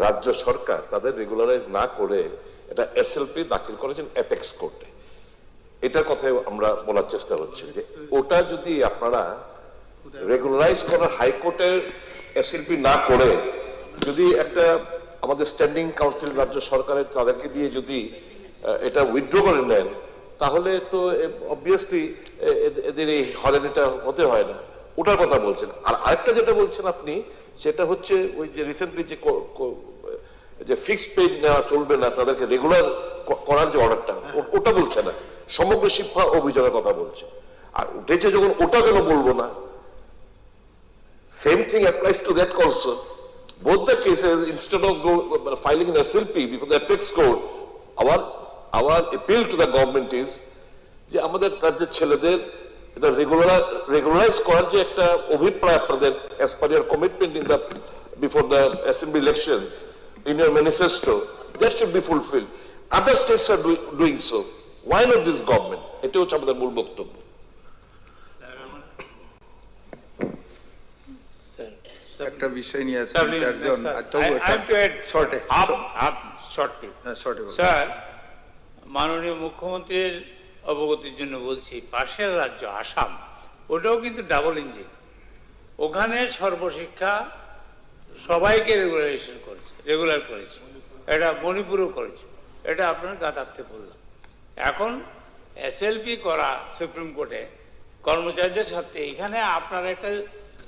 রাজ্য সরকার তাদের রেগুলারাইজ না করে এটা এসএলপি দাখিল করেছেন অ্যাপেক্স কোর্টে। এটার কথাই আমরা বলার চেষ্টা করছি যে ওটা যদি আপনারা রেগুলারাইজ করার হাইকোর্টের এসএলপি না করে যদি একটা আমাদের স্ট্যান্ডিং কাউন্সিল রাজ্য সরকারের তাদেরকে দিয়ে যদি এটা উইথড্র করে নেন, তাহলে তো অবভিয়াসলি এদের এই হয়রানিটা হতে হয় না। ওটার কথা বলছেন। আর আরেকটা যেটা বলছেন আপনি, সেটা হচ্ছে ওই যে রিসেন্টলি যে ফিক্সড পে নেওয়া চলবে না, তাদেরকে রেগুলার করার যে অর্ডারটা, ওটা বলছে না, সমগ্র শিক্ষা অভিযানের কথা বলছে। আর উঠেছে যখন, ওটা কেন বলবো না? Same thing applies to that also. Both the cases, instead of filing an SLP before the apex court, our appeal to the government is যে আমাদের রাজ্যের ছেলেদের এটা রেগুলারাইজ করার যে একটা অভিপ্রায় আপনাদের as per your commitment in the before the assembly elections in your manifesto, that should be fulfilled. Other states are doing so. Why not this government? এটা হচ্ছে আমাদের মূল বক্তব্য। একটা বিষয় নিয়ে স্যার, মাননীয় মুখ্যমন্ত্রীর অবগতির জন্য বলছি, পাশের রাজ্য আসাম, ওটাও কিন্তু ডাবল ইঞ্জিন। ওখানে সর্বশিক্ষা সবাইকে রেগুলার করেছে, এটা মণিপুরও করেছে। এটা আপনার গাদারতে বললাম। এখন এসএলপি করা সুপ্রিম কোর্টে কর্মচারীদের সাথে, এখানে আপনার একটা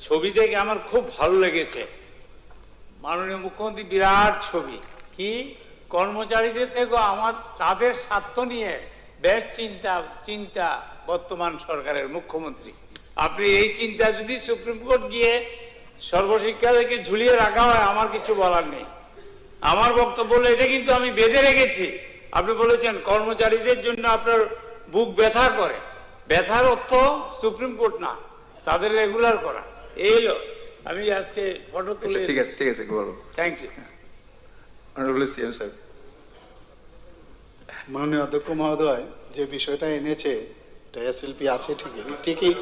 ছবি দেখে আমার খুব ভালো লেগেছে। মাননীয় মুখ্যমন্ত্রী বিরাট ছবি, কি কর্মচারীদের থেকেও তাদের স্বার্থ নিয়ে বেশ চিন্তা বর্তমান সরকারের মুখ্যমন্ত্রী। আপনি এই চিন্তা যদি সুপ্রিম কোর্ট গিয়ে সর্বশিক্ষা থেকে ঝুলিয়ে রাখা হয়, আমার কিছু বলার নেই। আমার বক্তব্য হলো এটা কিন্তু আমি বেঁধে রেখেছি। আপনি বলেছেন কর্মচারীদের জন্য আপনার বুক ব্যথা করে, ব্যথার অর্থ সুপ্রিম কোর্ট না, তাদের রেগুলার করা। এই হলো আমি আজকে ফটো তুলে। ঠিক আছে বলো। Thank you. অনারেবল সিএম সাহেব। মাননীয় অধ্যক্ষ মহোদয় যে বিষয়টা এনেছে এটা এসএলপি আছে ঠিকই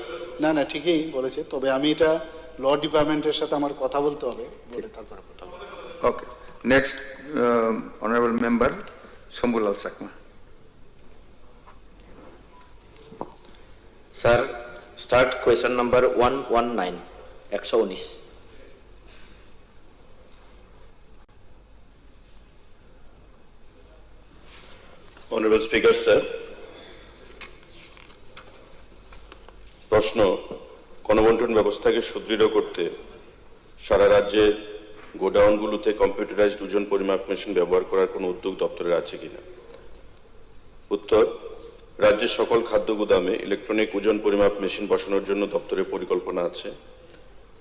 ঠিকই বলেছে, তবে আমি এটা ল ডিপার্টমেন্টের সাথে আমার কথা বলতে হবে, বলে তারপরে কথা বলবো। Okay, next honourable member Shambhulal Chakma. Sir, starred question number 119, 119। Honourable speaker sir, প্রশ্ন, গণবন্টন ব্যবস্থাকে সুদৃঢ় করতে সারা রাজ্যের গোডাউনগুলোতে কম্পিউটারাইজড ওজন পরিমাপ মেশিন ব্যবহার করার কোনো উদ্যোগ দপ্তরের আছে কিনা? উত্তর, রাজ্যের সকল খাদ্য গুদামে ইলেকট্রনিক ওজন পরিমাপ মেশিন বসানোর জন্য দপ্তরের পরিকল্পনা আছে।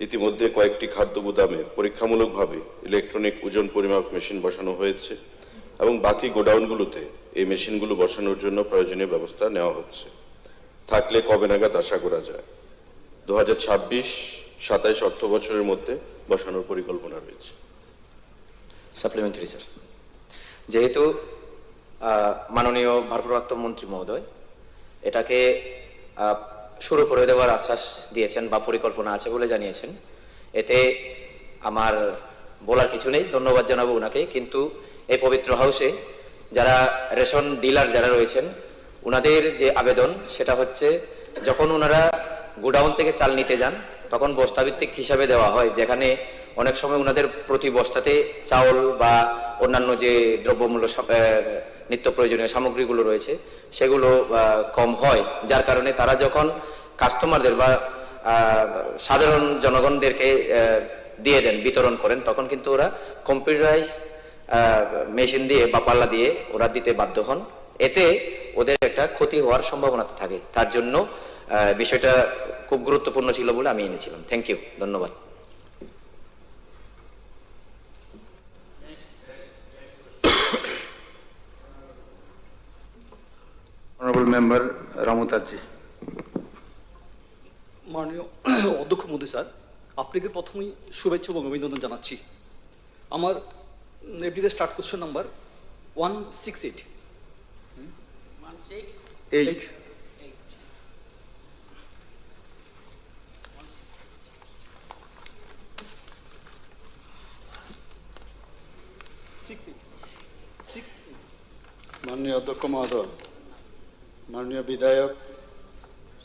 ইতিমধ্যে কয়েকটি খাদ্য গুদামে পরীক্ষামূলকভাবে ইলেকট্রনিক ওজন পরিমাপ মেশিন বসানো হয়েছে এবং বাকি গোডাউনগুলোতে এই মেশিনগুলো বসানোর জন্য প্রয়োজনীয় ব্যবস্থা নেওয়া হচ্ছে। থাকলে কবে নাগাদ আশা করা যায়? 2026-27 অর্থ বছরের মধ্যে বসানোর পরিকল্পনা রয়েছে। সাপ্লিমেন্টারি স্যার, যেহেতু মাননীয় ভারপ্রাপ্ত মন্ত্রী মহোদয় এটাকে শুরু করে দেওয়ার আশ্বাস দিয়েছেন বা পরিকল্পনা আছে বলে জানিয়েছেন, এতে আমার বলার কিছু নেই, ধন্যবাদ জানাবো ওনাকে। কিন্তু এই পবিত্র হাউসে যারা রেশন ডিলার যারা রয়েছেন ওনাদের যে আবেদন সেটা হচ্ছে, যখন ওনারা গোডাউন থেকে চাল নিতে যান তখন বস্তাভিত্তিক হিসাবে দেওয়া হয়, যেখানে অনেক সময় ওনাদের প্রতি বস্তাতে চাউল বা অন্যান্য যে দ্রব্যমূল্য নিত্য প্রয়োজনীয় সামগ্রীগুলো রয়েছে সেগুলো কম হয়, যার কারণে তারা যখন কাস্টমারদের বা সাধারণ জনগণদেরকে দিয়ে দেন, বিতরণ করেন, তখন কিন্তু ওরা কম্পিউটারাইজ মেশিন দিয়ে বা পাল্লা দিয়ে ওরা দিতে বাধ্য হন। এতে ওদের একটা ক্ষতি হওয়ার সম্ভাবনা থাকে। তার জন্য বিষয়টা খুব গুরুত্বপূর্ণ ছিল বলে আমি এনেছিলাম। থ্যাংক ইউ, ধন্যবাদ। Honourable member Ramutaji. মাননীয় অধ্যক্ষ মহোদয় স্যার, আপনাকে প্রথমেই শুভেচ্ছা এবং অভিনন্দন জানাচ্ছি। আমার এফডিতে স্টার্ট কোশ্চেন নাম্বার 168। মাননীয় অধ্যক্ষ মহোদয়, মাননীয় বিধায়ক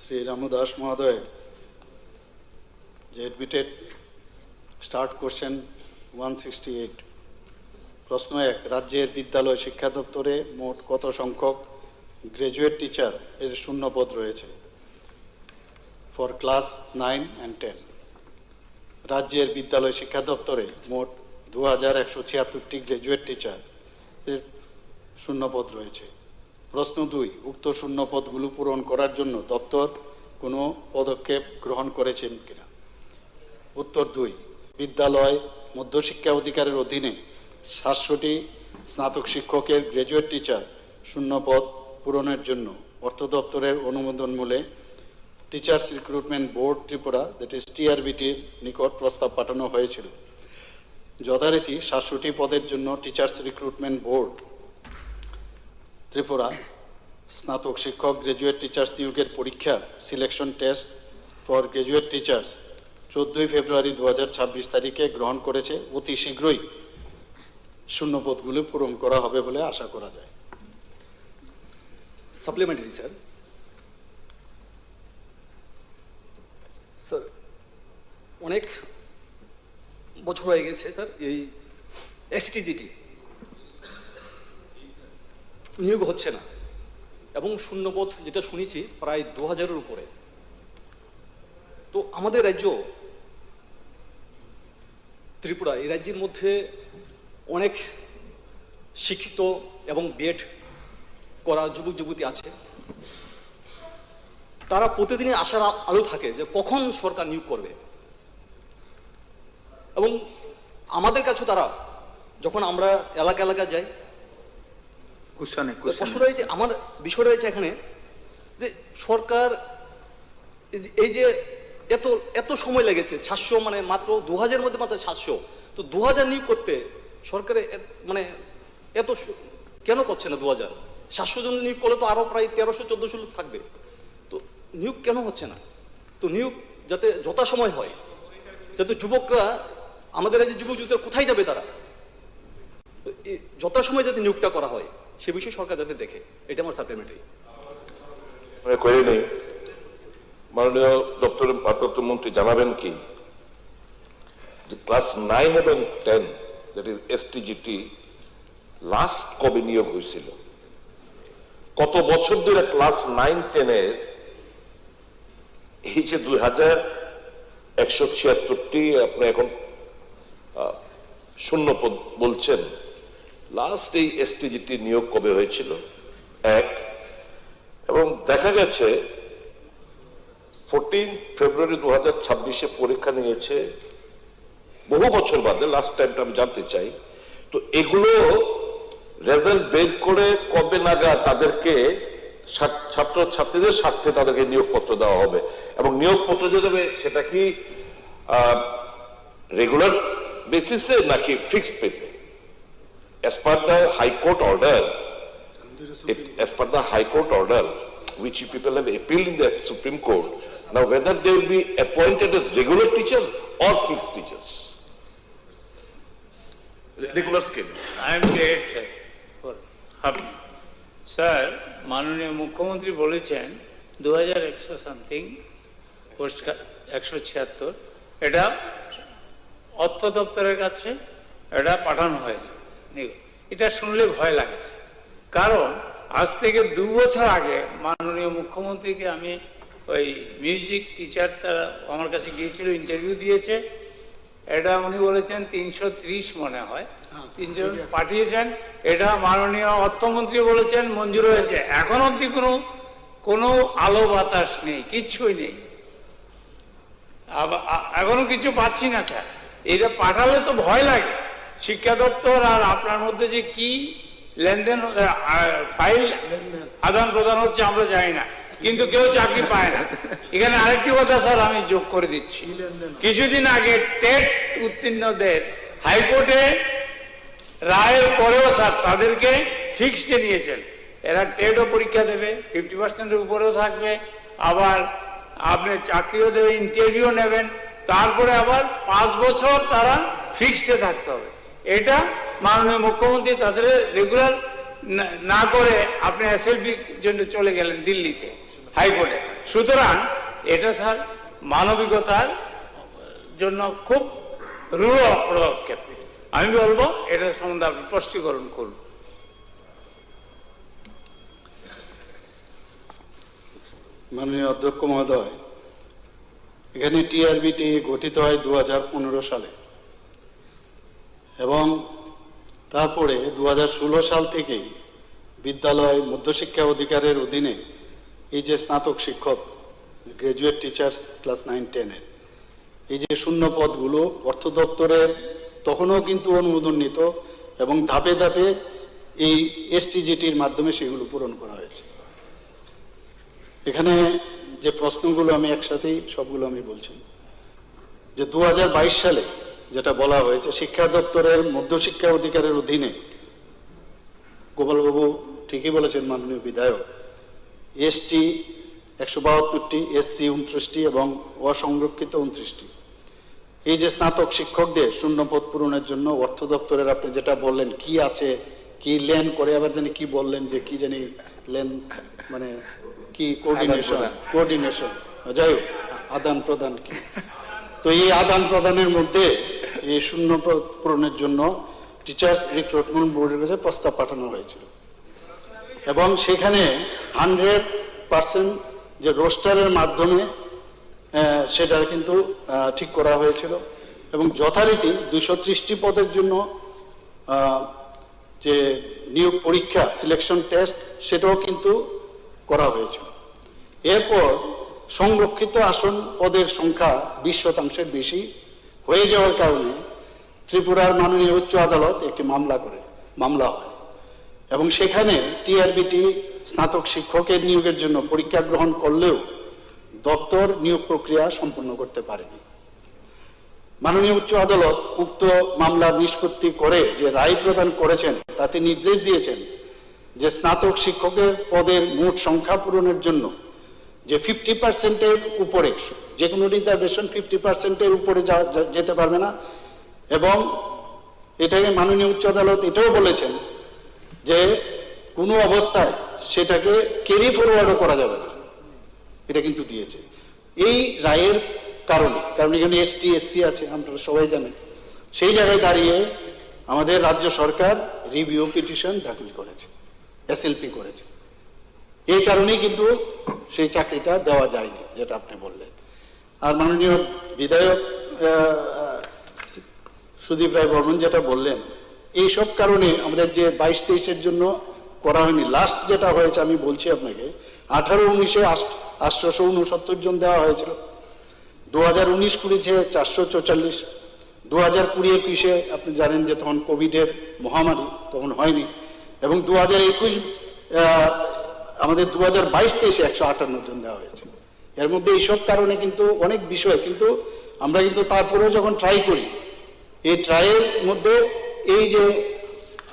শ্রী রামু দাস মহোদয় যে এডমিটেড স্টার্ট কোশ্চেন 168। প্রশ্ন 1, রাজ্যের বিদ্যালয় শিক্ষা দপ্তরে মোট কত সংখ্যক গ্র্যাজুয়েট টিচার এর শূন্য পদ রয়েছে ফর ক্লাস 9 and 10? রাজ্যের বিদ্যালয় শিক্ষা দপ্তরে মোট 2176টি গ্র্যাজুয়েট টিচার এর শূন্য পদ রয়েছে। প্রশ্ন 2, উক্ত শূন্য পদগুলো পূরণ করার জন্য দপ্তর কোনো পদক্ষেপ গ্রহণ করেছেন কিনা? উত্তর 2, বিদ্যালয় মধ্যশিক্ষা অধিকারের অধীনে 700টি স্নাতক শিক্ষকের গ্র্যাজুয়েট টিচার শূন্য পদ পূরণের জন্য অর্থ দপ্তরের অনুমোদন মূলে teachers recruitment board Tripura, that is টিআরবিটির নিকট প্রস্তাব পাঠানো হয়েছিল। যথারীতি 700টি পদের জন্য টিচার্স রিক্রুটমেন্ট বোর্ড ত্রিপুরা স্নাতক শিক্ষক গ্র্যাজুয়েট টিচার্স নিয়োগের পরীক্ষা selection test for graduate teachers 14 ফেব্রুয়ারি 2026 তারিখে গ্রহণ করেছে। অতি শীঘ্রই শূন্য পদগুলো পূরণ করা হবে বলে আশা করা যায়। Supplementary sir. স্যার, অনেক বছর হয়ে গেছে স্যার এই এসটিজিটি নিয়োগ হচ্ছে না, এবং শূন্যপদ যেটা শুনেছি প্রায় 2000-এর উপরে। তো আমাদের রাজ্য ত্রিপুরা, এই রাজ্যের মধ্যে অনেক শিক্ষিত এবং বিএড করা যুবক যুবতী আছে, তারা প্রতিদিনই আশার আলো থাকে যে কখন সরকার নিয়োগ করবে। এবং আমাদের কাছে তারা যখন আমরা এলাকা এলাকা যাই, প্রশ্ন রয়েছে, আমার বিষয় রয়েছে এখানে যে সরকার এই যে এত এত সময় লেগেছে, 700 মানে মাত্র 2000 মধ্যে মাত্র 700, তো 2000 নিয়োগ করতে সরকারে মানে এত কেন করছে না? 700 জন নিয়োগ করলে তো আরো প্রায় 1300-1400 লোক থাকবে, তো নিয়োগ কেন হচ্ছে না? তো নিয়োগ যাতে যথাসময় হয়, যাতে যুবকরা, আমাদের এই যে যুবক যুবতীরা কোথায় যাবে তারা, যথাসময় যাতে নিয়োগটা করা হয় সে বিষয়ে সরকার যাতে দেখে, এটা আমার সাপ্লিমেন্টারি করে নেই। মাননীয় দপ্তরের ভারপ্রাপ্ত মন্ত্রী জানাবেন কি যে ক্লাস 9 এবং 10 দ্যাট ইজ এসটিজিটি লাস্ট কবে নিয়োগ হয়েছিল? কত বছর ধরে ক্লাস 9-10-এর এই যে 2176টি আপনি এখন শূন্য পদ বলছেন, লাস্ট এই এসটিজিটি নিয়োগ কবে হয়েছিল? এক, এবং দেখা গেছে 14 ফেব্রুয়ারি 2026-এ পরীক্ষা নিয়েছে, বহু বছর বাদে, লাস্ট টাইমটা আমি জানতে চাই। তো এগুলো রেজাল্ট বের করে কবে নাগাদ তাদেরকে ছাত্র ছাত্রীদের স্বার্থে তাদেরকে নিয়োগপত্র দেওয়া হবে, এবং নিয়োগপত্র যে দেবে সেটা কি রেগুলার বেসিসে নাকি ফিক্সড পেতে? as per the High Court order, as per the High Court order, which you people have appealed in the Supreme Court, now whether they will be appointed as regular teachers or fixed teachers, regular scheme. I am great for happy. Sir, মাননীয় মুখ্যমন্ত্রী বলেছেন 2100 something post 176, এটা অর্থ দপ্তরের কাছে এটা পাঠানো হয়েছে। এটা শুনলে ভয় লাগছে, কারণ আজ থেকে 2 বছর আগে মাননীয় মুখ্যমন্ত্রীকে আমি ওই মিউজিক টিচার তারা আমার কাছে গিয়েছিল, ইন্টারভিউ দিয়েছে, এটা উনি বলেছেন 330 মনে হয় 3 পাঠিয়েছেন, এটা মাননীয় অর্থমন্ত্রী বলেছেন মঞ্জুর হয়েছে। এখন অবধি কোনো আলো বাতাস নেই, কিচ্ছুই নেই, এখনো কিছু পাচ্ছি না স্যার। এটা পাঠালে তো ভয় লাগে। শিক্ষা দপ্তর আর আপনার মধ্যে যে কি লেনদেন, ফাইল আদান প্রদান হচ্ছে আমরা জানি না, কিন্তু কেউ চাকরি পায় না। এখানে আরেকটি কথা স্যার আমি যোগ করে দিচ্ছি, কিছুদিন আগে টেট উত্তীর্ণদের হাইকোর্টে রায়ের পরেও স্যার তাদেরকে ফিক্সডে নিয়েছেন। এরা টেটও পরীক্ষা দেবে, 50%-এর উপরেও থাকবে, আবার আপনি চাকরিও দেবে, ইন্টারভিউ নেবেন, তারপরে আবার 5 বছর তারা ফিক্সডে থাকতে হবে। এটা মাননীয় মুখ্যমন্ত্রী তাদের রেগুলার না করে আপনি এসএলপির জন্য চলে গেলেন দিল্লিতে হাইকোর্টে। সুতরাং এটা স্যার মানবিকতার জন্য খুব রূঢ় পদক্ষেপ। আমি বলবো এটা সম্বন্ধে আপনি স্পষ্টীকরণ করুন। মাননীয় অধ্যক্ষ মহোদয়, এখানে টিআরবিটি গঠিত হয় 2015 সালে, এবং তারপরে 2016 সাল থেকেই বিদ্যালয় মধ্যশিক্ষা অধিকারের অধীনে এই যে স্নাতক শিক্ষক, গ্রাজুয়েট টিচার্স ক্লাস 9-10-এর এই যে শূন্য পদগুলো অর্থ দপ্তরের তখনও কিন্তু অনুমোদন নিত, এবং ধাপে ধাপে এই এসটিজিটির মাধ্যমে সেগুলো পূরণ করা হয়েছে। এখানে যে প্রশ্নগুলো আমি একসাথেই সবগুলো আমি বলছি, যে 2022 সালে যেটা বলা হয়েছে শিক্ষা দপ্তরের মধ্যশিক্ষা অধিকারের অধীনে, গোপালবাবু ঠিকই বলেছেন মাননীয় বিধায়ক, এসটি 172টি, এসসি 29টি এবং অসংরক্ষিত 29টি, এই যে স্নাতক শিক্ষকদের শূন্য পদ পূরণের জন্য অর্থ দপ্তরের আপনি যেটা বললেন কি আছে, কি লেন করে, আবার জানি কি বললেন যে কি জানি লেন মানে কি কোঅর্ডিনেশন, যাই হোক আদান প্রদান কি, তো এই আদান প্রদানের মধ্যে এই শূন্য পদ পূরণের জন্য টিচার্স রিক্রুটমেন্ট বোর্ডের কাছে প্রস্তাব পাঠানো হয়েছিল, এবং সেখানে 100% যে রোস্টারের মাধ্যমে সেটা কিন্তু ঠিক করা হয়েছিল, এবং যথারীতি 230টি পদের জন্য যে নিয়োগ পরীক্ষা সিলেকশন টেস্ট সেটাও কিন্তু করা হয়েছিল। এরপর সংরক্ষিত আসন পদের সংখ্যা 20% বেশি হয়ে যাওয়ার কারণে ত্রিপুরার মাননীয় উচ্চ আদালত একটি মামলা হয়, এবং সেখানে টিআরবিটি স্নাতক শিক্ষকের নিয়োগের জন্য পরীক্ষা গ্রহণ করলেও দপ্তর নিয়োগ প্রক্রিয়া সম্পন্ন করতে পারেনি। মাননীয় উচ্চ আদালত উক্ত মামলার নিষ্পত্তি করে যে রায় প্রদান করেছেন তাতে নির্দেশ দিয়েছেন যে স্নাতক শিক্ষকের পদের মোট সংখ্যা পূরণের জন্য যে 50%-এর উপরে যে কোনো রিজার্ভেশন 50%-এর উপরে যেতে পারবে না, এবং এটাকে মাননীয় উচ্চ আদালত এটাও বলেছেন যে কোনো অবস্থায় সেটাকে ক্যারি ফরওয়ার্ডও করা যাবে না, এটা কিন্তু দিয়েছে এই রায়ের কারণ এখানে এসটি এসসি আছে, আপনারা সবাই জানেন। সেই জায়গায় দাঁড়িয়ে আমাদের রাজ্য সরকার রিভিউ পিটিশন দাখিল করেছে, এসএলপি করেছে। এই কারণেই কিন্তু সেই চাকরিটা দেওয়া যায়নি, যেটা আপনি বললেন। আর মাননীয় বিধায়ক সুদীপ রায় বর্মন যেটা বললেন, এই সব কারণে আমাদের যে 22-23-এর জন্য করা হয়নি, লাস্ট যেটা হয়েছে আমি বলছি আপনাকে, 18-19-এ 869 জন দেওয়া হয়েছিল, 2019-20-এ 444, 2020-21-এ আপনি জানেন যে তখন কোভিডের মহামারী, তখন হয়নি, এবং 2021 আমাদের 2022-23-এ 158 জন দেওয়া হয়েছে। এর মধ্যে এইসব কারণে কিন্তু অনেক বিষয়, কিন্তু আমরা কিন্তু তারপরেও যখন ট্রাই করি, এই ট্রাইয়ের মধ্যে এই যে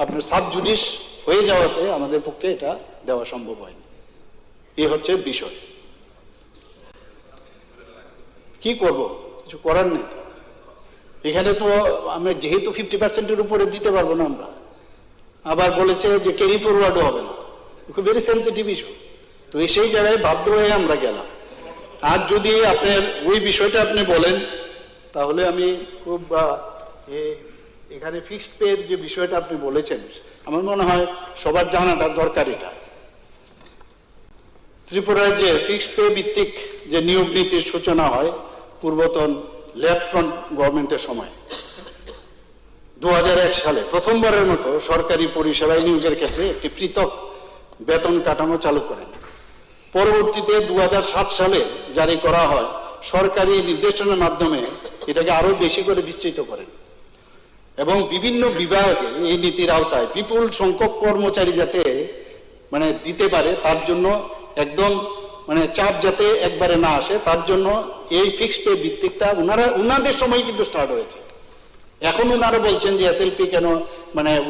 আপনার সাব জুডিস হয়ে যাওয়াতে আমাদের পক্ষে এটা দেওয়া সম্ভব হয়নি। এই হচ্ছে বিষয়। কি করব, কিছু করার নেই। এখানে তো আমরা যেহেতু 50%-এর উপরে দিতে পারবো না, আমরা আবার বলেছে যে ক্যারি ফরওয়ার্ডও হবে না, খুব ভেরি সেন্সিটিভ ইস্যু। তো সেই জায়গায় বাধ্য হয়ে আমরা গেলাম। আর যদি আপনার ওই বিষয়টা আপনি বলেন, তাহলে আমি খুব এখানে ফিক্সড পের যে বিষয়টা আপনি বলেছেন, আমার মনে হয় সবার জানাটা দরকার। এটা ত্রিপুরায় যে ফিক্সড পে ভিত্তিক যে নিয়োগ নীতির সূচনা হয় পূর্বতন লেফট ফ্রন্ট গভর্নমেন্টের সময়, 2001 সালে প্রথমবারের মতো সরকারি পরিষেবায় নিয়োগের ক্ষেত্রে একটি পৃথক বেতন কাঠামো চালু করেন। পরবর্তীতে 2007 সালে জারি করা হয় সরকারি নির্দেশনার মাধ্যমে এটাকে আরো বেশি করে বিস্তৃত করেন, এবং বিভিন্ন বিভাগে এই নীতির আওতায় বিপুল সংখ্যক কর্মচারী যাতে দিতে পারে, তার জন্য একদম চাপ যাতে একবারে না আসে, তার জন্য এই ফিক্সড পে ভিত্তিকটা উনাদের সময় কিন্তু স্টার্ট হয়েছে। এখন ওনারা বলছেন যে এসএলপি কেন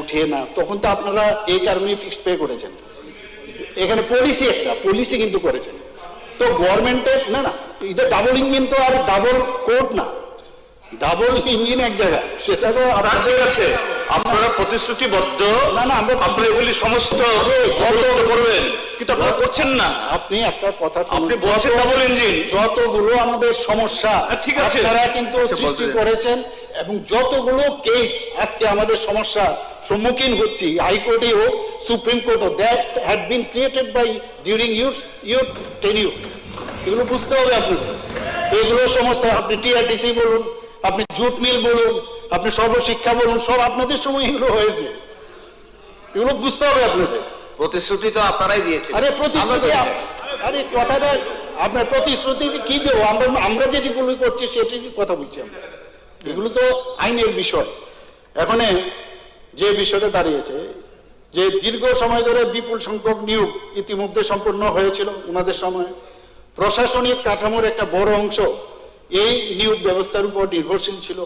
উঠিয়ে না, তখন তো আপনারা এই কারণেই ফিক্সড পে করেছেন। এখানে পলিসি কিন্তু করেছেন। তো গভর্নমেন্টের না এটা ডাবল ইঞ্জিন তো আর ডাবল কোর্ট না, ডাবল ইঞ্জিন এক জায়গায়, সেটা তো ঠিক আছে। আপনারা প্রতিশ্রুতিবদ্ধ, আপনারা এগুলি সমস্ত করবেন, কিন্তু আপনারা করছেন না। আপনি একটা কথা আপনি বলছেন ডাবল ইঞ্জিন, যতগুলো আমাদের সমস্যা ঠিক আছে আপনারা কিন্তু সৃষ্টি করেছেন, এবং যতগুলো কেস আজকে আমাদের সমস্যা সম্মুখীন হচ্ছি, হাইকোর্টে হোক সুপ্রিম কোর্ট হোক, that had been created by during your tenure. এগুলো বুঝতে হবে আপনাদের। এগুলো সমস্ত আপনি টিআরটিসি বলুন, আপনি জুট মিল বলুন, আপনি সর্বশিক্ষা বলুন, সব আপনাদের সময় এগুলো হয়েছে। এগুলো বুঝতে হবে আপনাদের। প্রতিশ্রুতি তো আপনারাই দিয়েছেন। আরে প্রতিশ্রুতি, আরে কথাটা আপনার প্রতিশ্রুতি কি দেবো, আমরা যেগুলো করছি সেটাই কথা বলছি আমরা। এগুলো তো আইনের বিষয়। এখন যে বিষয়টা দাঁড়িয়েছে যে দীর্ঘ সময় ধরে বিপুল সংখ্যক নিয়োগ ইতিমধ্যে সম্পন্ন হয়েছিল ওনাদের সময়, প্রশাসনিক কাঠামোর একটা বড় অংশ এই নিয়োগ ব্যবস্থার উপর নির্ভরশীল ছিল।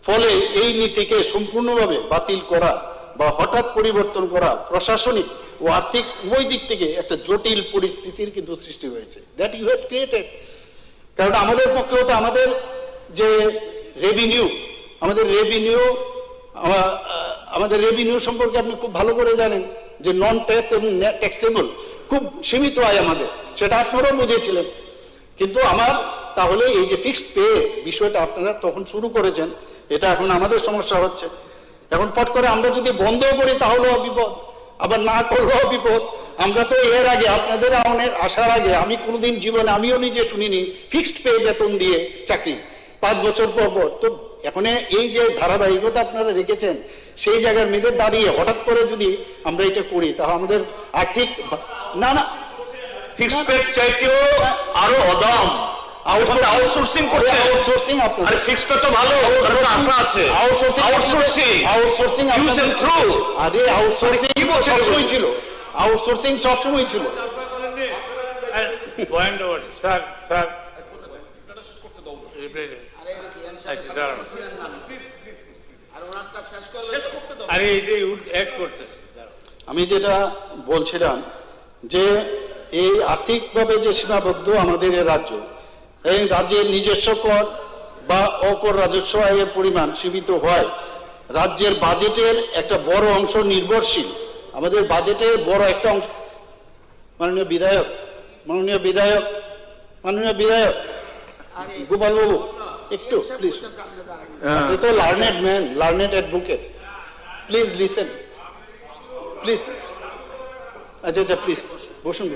ফলে এই নীতিকে সম্পূর্ণভাবে বাতিল করা বা হঠাৎ পরিবর্তন করা প্রশাসনিক ও আর্থিক উভয় দিক থেকে একটা জটিল পরিস্থিতির কিন্তু সৃষ্টি হয়েছে, দ্যাট ইউ হ্যাড ক্রিয়েটেড। কারণ আমাদের পক্ষেও তো আমাদের যে আমাদের রেভিনিউ সম্পর্কে আপনি খুব ভালো করে জানেন যে নন ট্যাক্স এবং ট্যাক্সেবল খুব সীমিত আয় আমাদের, সেটা আপনারাও বুঝেছিলেন। কিন্তু তাহলে এই যে ফিক্সড পে বিষয়টা আপনারা তখন শুরু করেছেন, এটা এখন আমাদের সমস্যা হচ্ছে। এখন পট করে আমরা যদি বন্ধও করি তাহলেও বিপদ, আবার না করলেও বিপদ। আমরা তো এর আগে আপনাদের আসার আগে আমি কোনোদিন জীবনে আমিও নিজে শুনিনি ফিক্সড পে বেতন দিয়ে চাকরি 5 বছর পর। তো এখন এই যে ধারাবাহিকতা আপনারা রেখেছেন, সেই জায়গার মেয়েদের দাঁড়িয়ে হঠাৎ করে যদি আমরা এটা করি, তাহলে আমাদের আর্থিক না ফিক্সড পে চাইতেও আরো অদাম আউটসোর্সিং করছে। আউটসোর্সিং আপনাদের ফিক্সড পে তো ভালো, আশা আছে। Outsourcing use and through. আরে আউটসোর্সিং কি বলছেন? সবসময় ছিল, আউটসোর্সিং সবসময় ছিল। পয়েন্ট ওভার স্যার স্যার আরে এটাই অ্যাড করতেছে। আমি যেটা বলছিলাম যে এই আর্থিকভাবে যে সীমাবদ্ধ আমাদের এই রাজ্য, এই রাজ্যের নিজস্ব কর বা অকর রাজস্ব আয়ের পরিমাণ সীমিত হয়, রাজ্যের বাজেটের একটা বড় অংশ নির্ভরশীল, আমাদের বাজেটের বড় একটা অংশ। মাননীয় বিধায়ক, মাননীয় বিধায়ক, মাননীয় বিধায়ক গোপাল বাবু একটু প্লিজ, আপনি তো learned man, learned advocate, please listen please. আচ্ছা আচ্ছা প্লিজ বসুন,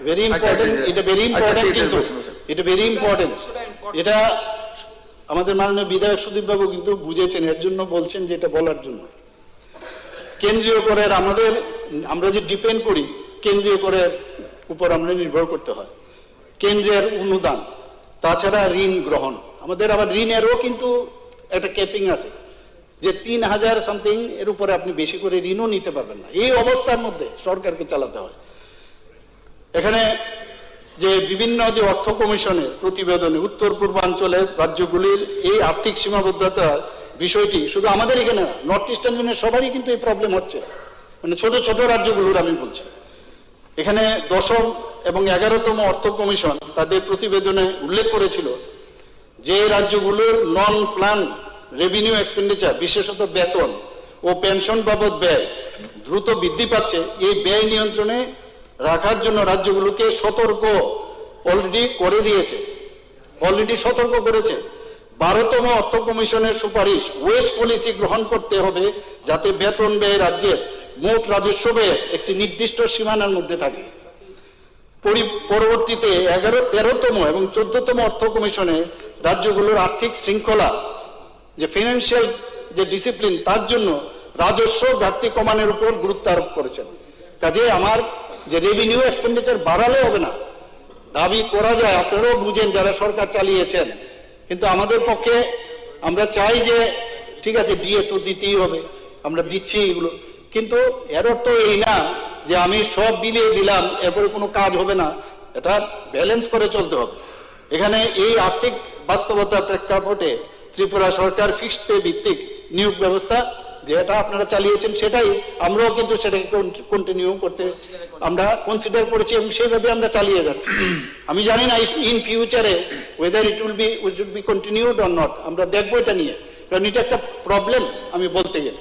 ভেরি ইম্পর্টেন্ট, এটা ভেরি ইম্পর্টেন্ট, কিন্তু এটা ভেরি ইম্পর্টেন্ট। এটা আমাদের মাননীয় বিধায়ক সুদীপ বাবু কিন্তু বুঝেছেন, এর জন্য বলছেন যে এটা বলার জন্য। কেন্দ্রীয় করের আমাদের, আমরা যে ডিপেন্ড করি কেন্দ্রীয় করের উপর আমরা নির্ভর করতে হয়, কেন্দ্রের অনুদান, তাছাড়া ঋণ গ্রহণ, আমাদের আবার ঋণেরও কিন্তু একটা ক্যাপিং আছে যে 3000 সামথিং এর উপরে আপনি বেশি করে ঋণও নিতে পারবেন না। এই অবস্থার মধ্যে সরকারকে চালাতে হয়। এখানে যে বিভিন্ন যে অর্থ কমিশনের প্রতিবেদনে উত্তর পূর্বাঞ্চলের রাজ্যগুলির এই আর্থিক সীমাবদ্ধতার বিষয়টি শুধু আমাদের এখানে না, নর্থ ইস্টার্ন ইউনিয়নের সবারই কিন্তু এই প্রবলেম হচ্ছে, মানে ছোট ছোট রাজ্যগুলোর আমি বলছি। এখানে 10ম এবং 11তম অর্থ কমিশন তাদের প্রতিবেদনে উল্লেখ করেছিল যে রাজ্যগুলোর নন প্ল্যান রেভিনিউ এক্সপেন্ডিচার, বিশেষত বেতন ও পেনশন বাবদ ব্যয় দ্রুত বৃদ্ধি পাচ্ছে, এই ব্যয় নিয়ন্ত্রণে রাখার জন্য রাজ্যগুলোকে সতর্ক অলরেডি করে দিয়েছে, অলরেডি সতর্ক করেছে। 12তম অর্থ কমিশনের সুপারিশ, ওয়েস্ট পলিসি গ্রহণ করতে হবে যাতে বেতন ব্যয় রাজ্যের মোট রাজস্ব ব্যয়ের একটি নির্দিষ্ট সীমানার মধ্যে থাকে। পরবর্তীতে 13তম এবং 14তম অর্থ কমিশনে রাজ্যগুলোর আর্থিক শৃঙ্খলা, যে ফিনান্সিয়াল যে ডিসিপ্লিন, তার জন্য রাজস্ব ঘাটতি কমানোর উপর গুরুত্ব আরোপ করেছেন। কাজে আমার যে রেভিনিউ এক্সপেন্ডিচার বাড়ালে হবে না, দাবি করা যায়, আপনারাও বুঝেন যারা সরকার চালিয়েছেন, কিন্তু আমাদের পক্ষে আমরা চাই যে ঠিক আছে ডিএ তো দিতেই হবে, আমরা দিচ্ছি এগুলো, কিন্তু এর অর্থ এই না যে আমি সব বিলিয়ে দিলাম এরপরে কোনো কাজ হবে না, এটা ব্যালেন্স করে চলতে হবে। এখানে এই আর্থিক বাস্তবতার প্রেক্ষাপটে ত্রিপুরা সরকার ফিক্সড পে ভিত্তিক নিয়োগ ব্যবস্থা যেটা আপনারা চালিয়েছেন, সেটাই আমরাও কিন্তু সেটাকে কন্টিনিউ করতে আমরা কনসিডার করেছি এবং সেইভাবে আমরা চালিয়ে যাচ্ছি। আমি জানি না ইন ফিউচারে weather it will be continued or not, আমরা দেখবো এটা নিয়ে, কারণ এটা একটা প্রবলেম আমি বলতে গেলে।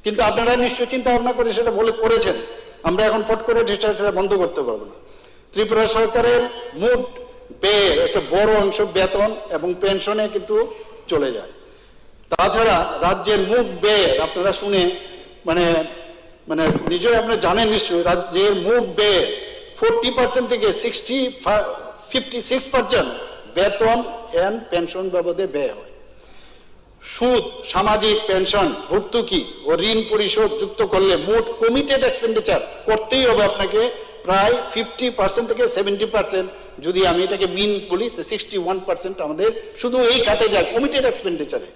কিন্তু আপনারা নিশ্চয়ই চিন্তা ভাবনা করে সেটা বলে করেছেন, আমরা এখন পট করে সেটা বন্ধ করতে পারবো না। ত্রিপুরা সরকারের মোট ব্যয় একটা বড় অংশ বেতন এবং পেনশনে কিন্তু চলে যায়। তাছাড়া রাজ্যের মোট ব্যয় আপনারা শুনে মানে মানে নিজেই আপনারা জানেন নিশ্চয়ই, রাজ্যের মোট ব্যয় 40% থেকে 56% বেতন এন্ড পেনশন বাবদে ব্যয় হয়। সুদ, সামাজিক পেনশন, ভর্তুকি ও ঋণ পরিশোধ যুক্ত করলে মোট কমিটেড এক্সপেন্ডিচার করতেই হবে আপনাকে প্রায় 50% থেকে 70%, যদি আমি এটাকে মিন বলি 61% আমাদের শুধু এই খাতে যায় কমিটেড এক্সপেন্ডিচারে।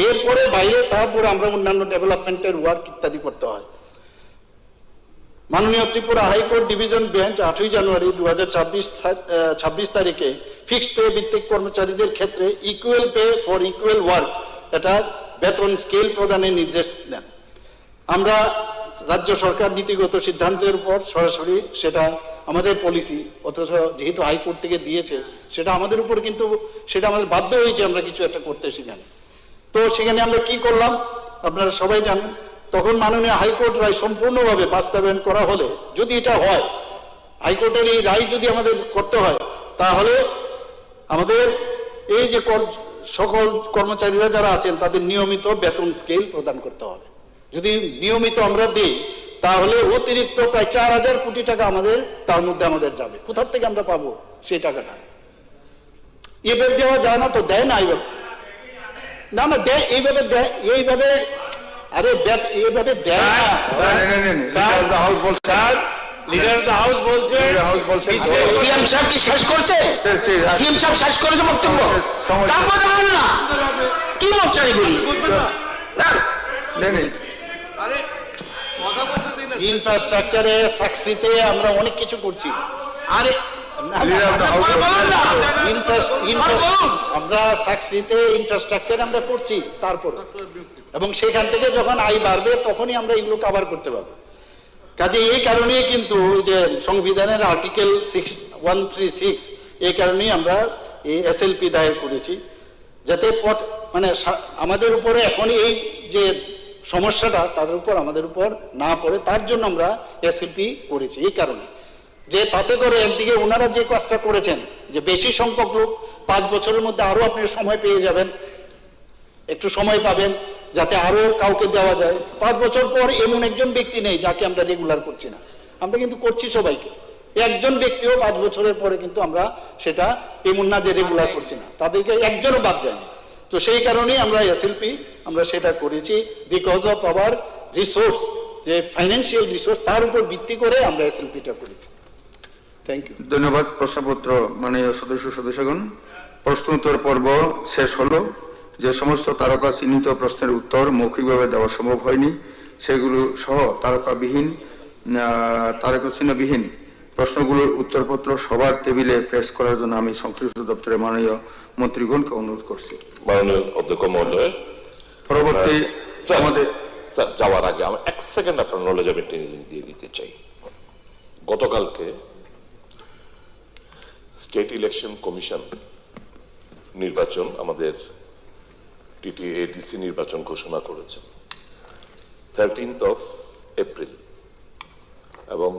এরপরে বাইরে তারপরে আমরা অন্যান্য ডেভেলপমেন্টের ওয়ার্ক ইত্যাদি করতে হয়। মাননীয় ত্রিপুরা হাইকোর্ট ডিভিশন বেঞ্চ 8ই জানুয়ারি 2026 তারিখে ফিক্সড পে ভিত্তিক কর্মচারীদের ক্ষেত্রে equal pay for equal work এটা বেতন স্কেল প্রদানের নির্দেশ দেন। আমরা রাজ্য সরকার নীতিগত সিদ্ধান্তের উপর সরাসরি সেটা আমাদের পলিসি, অথচ যেহেতু হাইকোর্ট থেকে দিয়েছে সেটা আমাদের উপর, কিন্তু সেটা আমাদের বাধ্য হয়েছে আমরা কিছু একটা করতে সেখানে। তো সেখানে আমরা কি করলাম আপনারা সবাই জানেন, তখন মাননীয় হাইকোর্ট রায় সম্পূর্ণভাবে বাস্তবায়ন করা হলে, যদি এটা হয় হাইকোর্টের এই রায় যদি আমাদের করতে হয়, তাহলে আমাদের এই যে সকল কর্মচারীরা যারা আছেন তাদের নিয়মিত বেতন স্কেল প্রদান করতে হবে। যদি নিয়মিত আমরা দিই তাহলে অতিরিক্ত প্রায় 4000 কোটি টাকা আমাদের তার মধ্যে আমাদের যাবে। কোথা থেকে আমরা পাবো সেই টাকাটা? এভাবে দেওয়া যায় না, তো দেয় না এইভাবে, না না দেয় এইভাবে, দেয় এইভাবে, আরে এইভাবে দেয় না। লিডার অফ দ্য হাউস বলছে, সিএম সাহেব কি শেষ করছে? সিএম সাহেব শেষ করেছে বক্তব্য, তারপরে হয় না কি বলছে এগুলি? ইনফ্রাস্ট্রাকচারে সাকসিতে আমরা অনেক কিছু করছি। আরে আমরা সাকসিতে ইনফ্রাস্ট্রাকচার আমরা করছি, তারপর এবং সেখান থেকে যখন আয় বাড়বে তখনই আমরা এগুলো কভার করতে পারবো। কাজে এই কারণেই কিন্তু যে সংবিধানের আর্টিকেল 136 এই কারণেই আমরা এই এসএলপি দায়ের করেছি, যাতে মানে আমাদের উপরে এখন এই যে সমস্যাটা তাদের উপর আমাদের উপর না পড়ে, তার জন্য আমরা এসএলপি করেছি। এই কারণে যে তাতে করে একদিকে ওনারা যে কাজটা করেছেন যে বেশি সংখ্যক লোক 5 বছরের মধ্যে আরো আপনি সময় পেয়ে যাবেন, একটু সময় পাবেন যাতে আরো কাউকে দেওয়া যায়। 5 বছর পর এমন একজন ব্যক্তি নেই যাকে আমরা রেগুলার করছি না, আমরা কিন্তু করছি সবাইকে। একজন ব্যক্তিও 5 বছরের পরে কিন্তু আমরা সেটা এমন না যে রেগুলার করছি না, তাদেরকে একজনও বাদ যায়নি। তো সেই কারণেই আমরা এসএলপি আমরা সেটা করেছি, বিকজ অফ আওয়ার রিসোর্স, যে ফাইন্যান্সিয়াল রিসোর্স, তার উপর ভিত্তি করে আমরা এসএলপিটা করেছি। Thank you. ধন্যবাদ প্রশ্নপত্র মাননীয় সদস্যগণ। প্রশ্নোত্তর পর্ব শেষ হলো। যে সমস্ত তারকা চিহ্নিত প্রশ্নের উত্তর মৌখিকভাবে দেওয়া সম্ভব হয়নি সেগুলো সহ তারকা চিহ্নবিহীন প্রশ্নগুলোর উত্তরপত্র সবার টেবিলে প্রেস করার জন্য আমি সংশ্লিষ্ট দপ্তরের মাননীয় মন্ত্রীগণকে অনুরোধ করছি। মাননীয় অধ্যক্ষ মহোদয়, পরবর্তী আমাদের যাওয়ার আগে আমি 1 সেকেন্ড আপনার নলেজ আমি দিয়ে দিতে চাই। গতকালকে স্টেট ইলেকশন কমিশন নির্বাচন, আমাদের টিটিএডিসি নির্বাচন ঘোষণা করেছে 13th of April এবং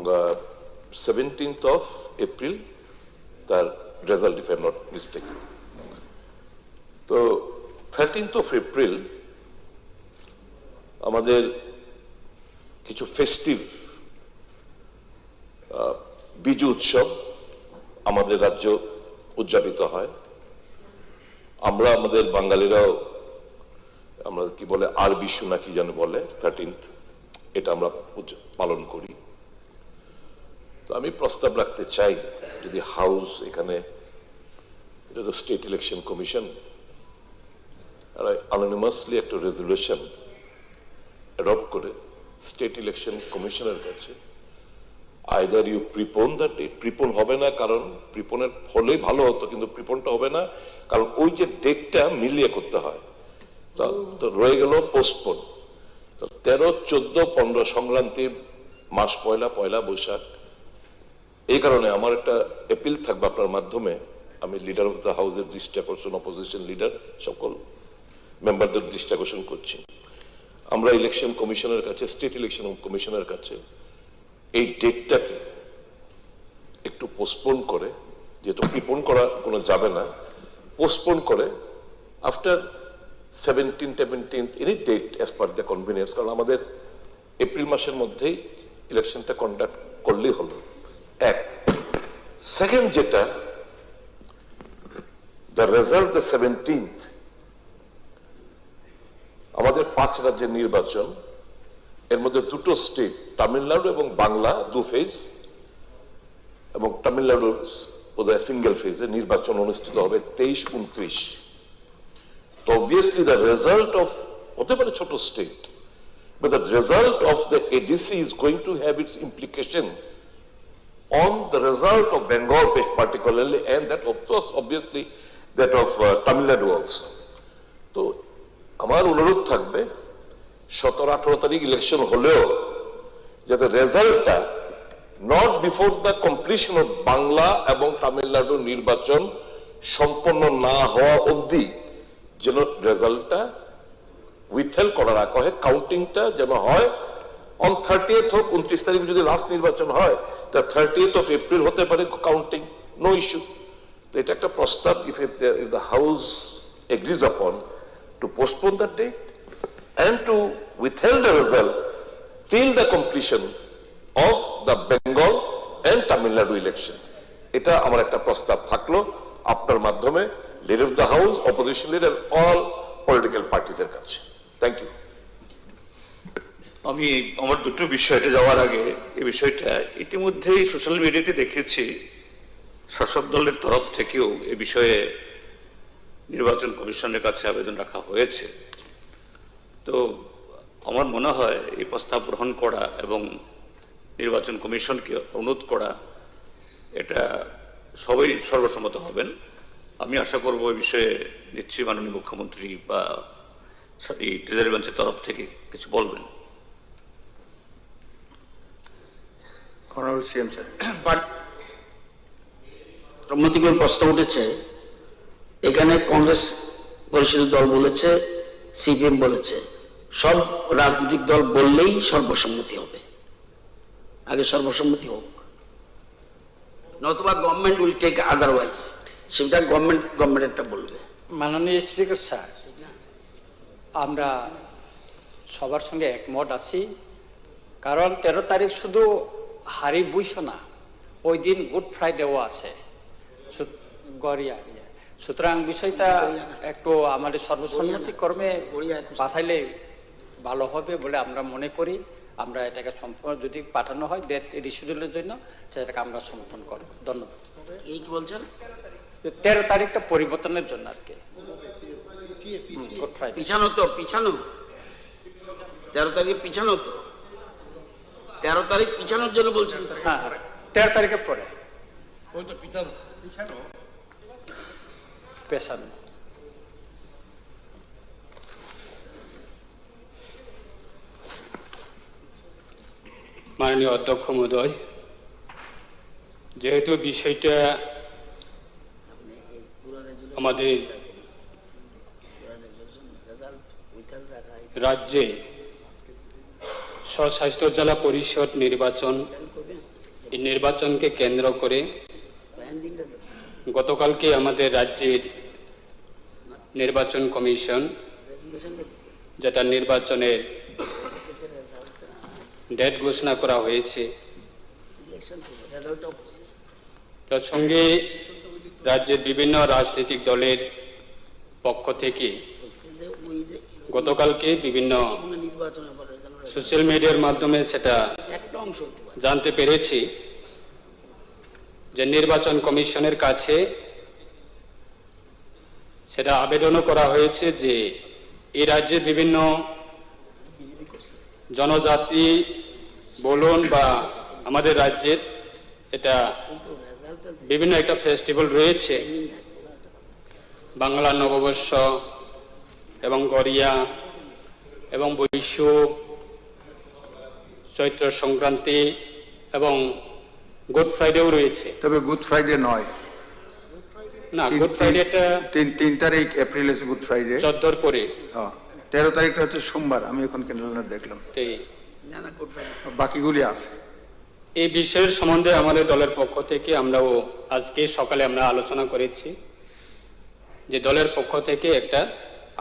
17th of April তার result, if I am not mistaken. তো 13th of April আমাদের কিছু ফেস্টিভ বিজু উৎসব আমাদের রাজ্য উদযাপিত হয়। আমরা আমাদের বাঙালিরাও আমরা কি বলে আর বিশু না কি যেন বলে 13th, এটা আমরা পালন করি। তো আমি প্রস্তাব রাখতে চাই, যদি হাউস এখানে, এটা তো স্টেট ইলেকশন কমিশন, অ্যানোনিমাসলি একটা রেজলিউশন অ্যাডপ্ট করে স্টেট ইলেকশন কমিশনের কাছে either you prepone the date, prepone হবে না কারণ প্রিপোনের হলেই ভালো হতো, কিন্তু প্রিপোনটা হবে না কারণ ওই যে ডেটটা মিলিয়ে করতে হয়, তো রয়ে গেল পোস্টপোন। 13, 14, 15 সংক্রান্তি মাস, পয়লা বৈশাখ। এই কারণে আমার একটা অ্যাপিল থাকবে আপনার মাধ্যমে, আমি লিডার অফ দ্য হাউসের দৃষ্টি আকর্ষণ, অপোজিশন লিডার সকল মেম্বারদের দৃষ্টি আকর্ষণ করছি, আমরা ইলেকশন কমিশনের কাছে, স্টেট ইলেকশন কমিশনের কাছে এই ডেটটাকে একটু পোস্টপোন করে, যেহেতু প্রিপোন করা কোনো যাবে না, পোস্টপোন করে after 17th any date as per the convenience, কারণ আমাদের এপ্রিল মাসের মধ্যেই ইলেকশনটা কন্ডাক্ট করলেই হলো। এক সেকেন্ড, যেটা দ্য রেজাল্ট দ্য 17th, আমাদের 5 রাজ্যের নির্বাচন, এর মধ্যে 2টো স্টেট তামিলনাড়ু এবং বাংলা 2 ফেজ, এবং তামিলনাড়ুর বোধহয় সিঙ্গেল ফেজে নির্বাচন অনুষ্ঠিত হবে 23-29। তো অবভিয়াসলি দ্য রেজাল্ট অফ, হতে পারে ছোট state, but the result of the ADC is going to have its implication on the result of Bengal particularly, and that of course obviously that of Tamil Nadu also. তো আমার অনুরোধ থাকবে 17-18 তারিখ election হলেও যাতে রেজাল্টটা not before the completion of Bangla এবং তামিলনাড়ু নির্বাচন সম্পন্ন না হওয়া অবধি যেন রেজাল্টটা উইথহেল্ড করা রাখা হয়, কাউন্টিংটা যেন হয় অন 30th হোক, 29 তারিখ যদি লাস্ট নির্বাচন হয় তা 30th of April হতে পারে কাউন্টিং, নো ইস্যু। তো এটা একটা প্রস্তাব, if the house agrees upon to postpone the date and to withhold the result till the completion of the Bengal and Tamil Nadu election. এটা আমার একটা প্রস্তাব থাকলো আপনার মাধ্যমে, leader of the house, opposition leader, all political পার্টিজের কাছে। Thank you. আমি আমার দুটো বিষয়টা যাওয়ার আগে এই বিষয়টা ইতিমধ্যেই সোশ্যাল মিডিয়াতে দেখেছি, শাসক দলের তরফ থেকেও এ বিষয়ে নির্বাচন কমিশনের কাছে আবেদন রাখা হয়েছে। তো আমার মনে হয় এই প্রস্তাব গ্রহণ করা এবং নির্বাচন কমিশনকে অনুরোধ করা এটা সবাই সর্বসম্মত হবেন। আমি আশা করব এই বিষয়ে নিশ্চয়ই মাননীয় মুখ্যমন্ত্রী বা এই ট্রেজারি বেঞ্চের তরফ থেকে কিছু বলবেন। সম্মতিকর প্রস্তাব উঠেছে, এখানে কংগ্রেস পরিষদের দল বলেছে, সিপিএম বলেছে, সব রাজনৈতিক দল বললেই সর্বসম্মতি হবে। আগে সর্বসম্মতি হোক, নতুবা গভর্নমেন্ট উইল টেক আদারওয়াইজ, সেটা গভর্নমেন্টটা বলবে। মাননীয় স্পিকার স্যার, আমরা সবার সঙ্গে একমত আছি, কারণ 13 তারিখ শুধু হারি বুঝছ না, ওই দিন গুড ফ্রাইডেও আছে, গড়িয়া। সুতরাং বিষয়টা একটু আমাদের সর্বসম্মতি কর্মে পাঠাইলে ভালো হবে বলে আমরা মনে করি। আমরা এটাকে সম্পূর্ণ যদি পাঠানো হয় ডেট রিশিডিউলের জন্য, সেটাকে আমরা সমর্থন করব। ধন্যবাদ। এই কি বলছেন? 13 তারিখটা পরিবর্তনের জন্য আর কি, গুড ফ্রাইডে পিছানো 13 তারিখে পিছানো 13 তারিখ পিছানোর জন্য বলছেন। হ্যাঁ, 13 তারিখের পরে পেছানো। মাননীয় অধ্যক্ষ মহোদয়, যেহেতু বিষয়টা আমাদের রাজ্যে স্বশাসিত জেলা পরিষদ নির্বাচন, এই নির্বাচনকে কেন্দ্র করে গতকালকে আমাদের রাজ্যের নির্বাচন কমিশন, যেটা নির্বাচনের ডেট ঘোষণা করা হয়েছে, তার সঙ্গে রাজ্যের বিভিন্ন রাজনৈতিক দলের পক্ষ থেকে গতকালকে বিভিন্ন সোশ্যাল মিডিয়ার মাধ্যমে সেটা জানতে পেরেছি যে নির্বাচন কমিশনের কাছে সেটা আবেদনও করা হয়েছে যে এই রাজ্যের বিভিন্ন জনজাতি বলুন বা আমাদের রাজ্যের এটা বিভিন্ন একটা ফেস্টিভ্যাল রয়েছে, বাংলা নববর্ষ এবং গড়িয়া এবং বৈশু, চৈত্র সংক্রান্তি এবং গুড ফ্রাইডেও রয়েছে। তবে গুড ফ্রাইডে নয়, না, গুড ফ্রাইডেটা 3 তারিখ এপ্রিল আছে গুড ফ্রাইডে, 14 পরে। 13 তারিখটা হচ্ছে সোমবার, আমি এখন ক্যালেন্ডার দেখলাম, বাকিগুলি আছে। এই বিষয়ের সম্বন্ধে আমাদের দলের পক্ষ থেকে আমরাও আজকে সকালে আমরা আলোচনা করেছি যে দলের পক্ষ থেকে একটা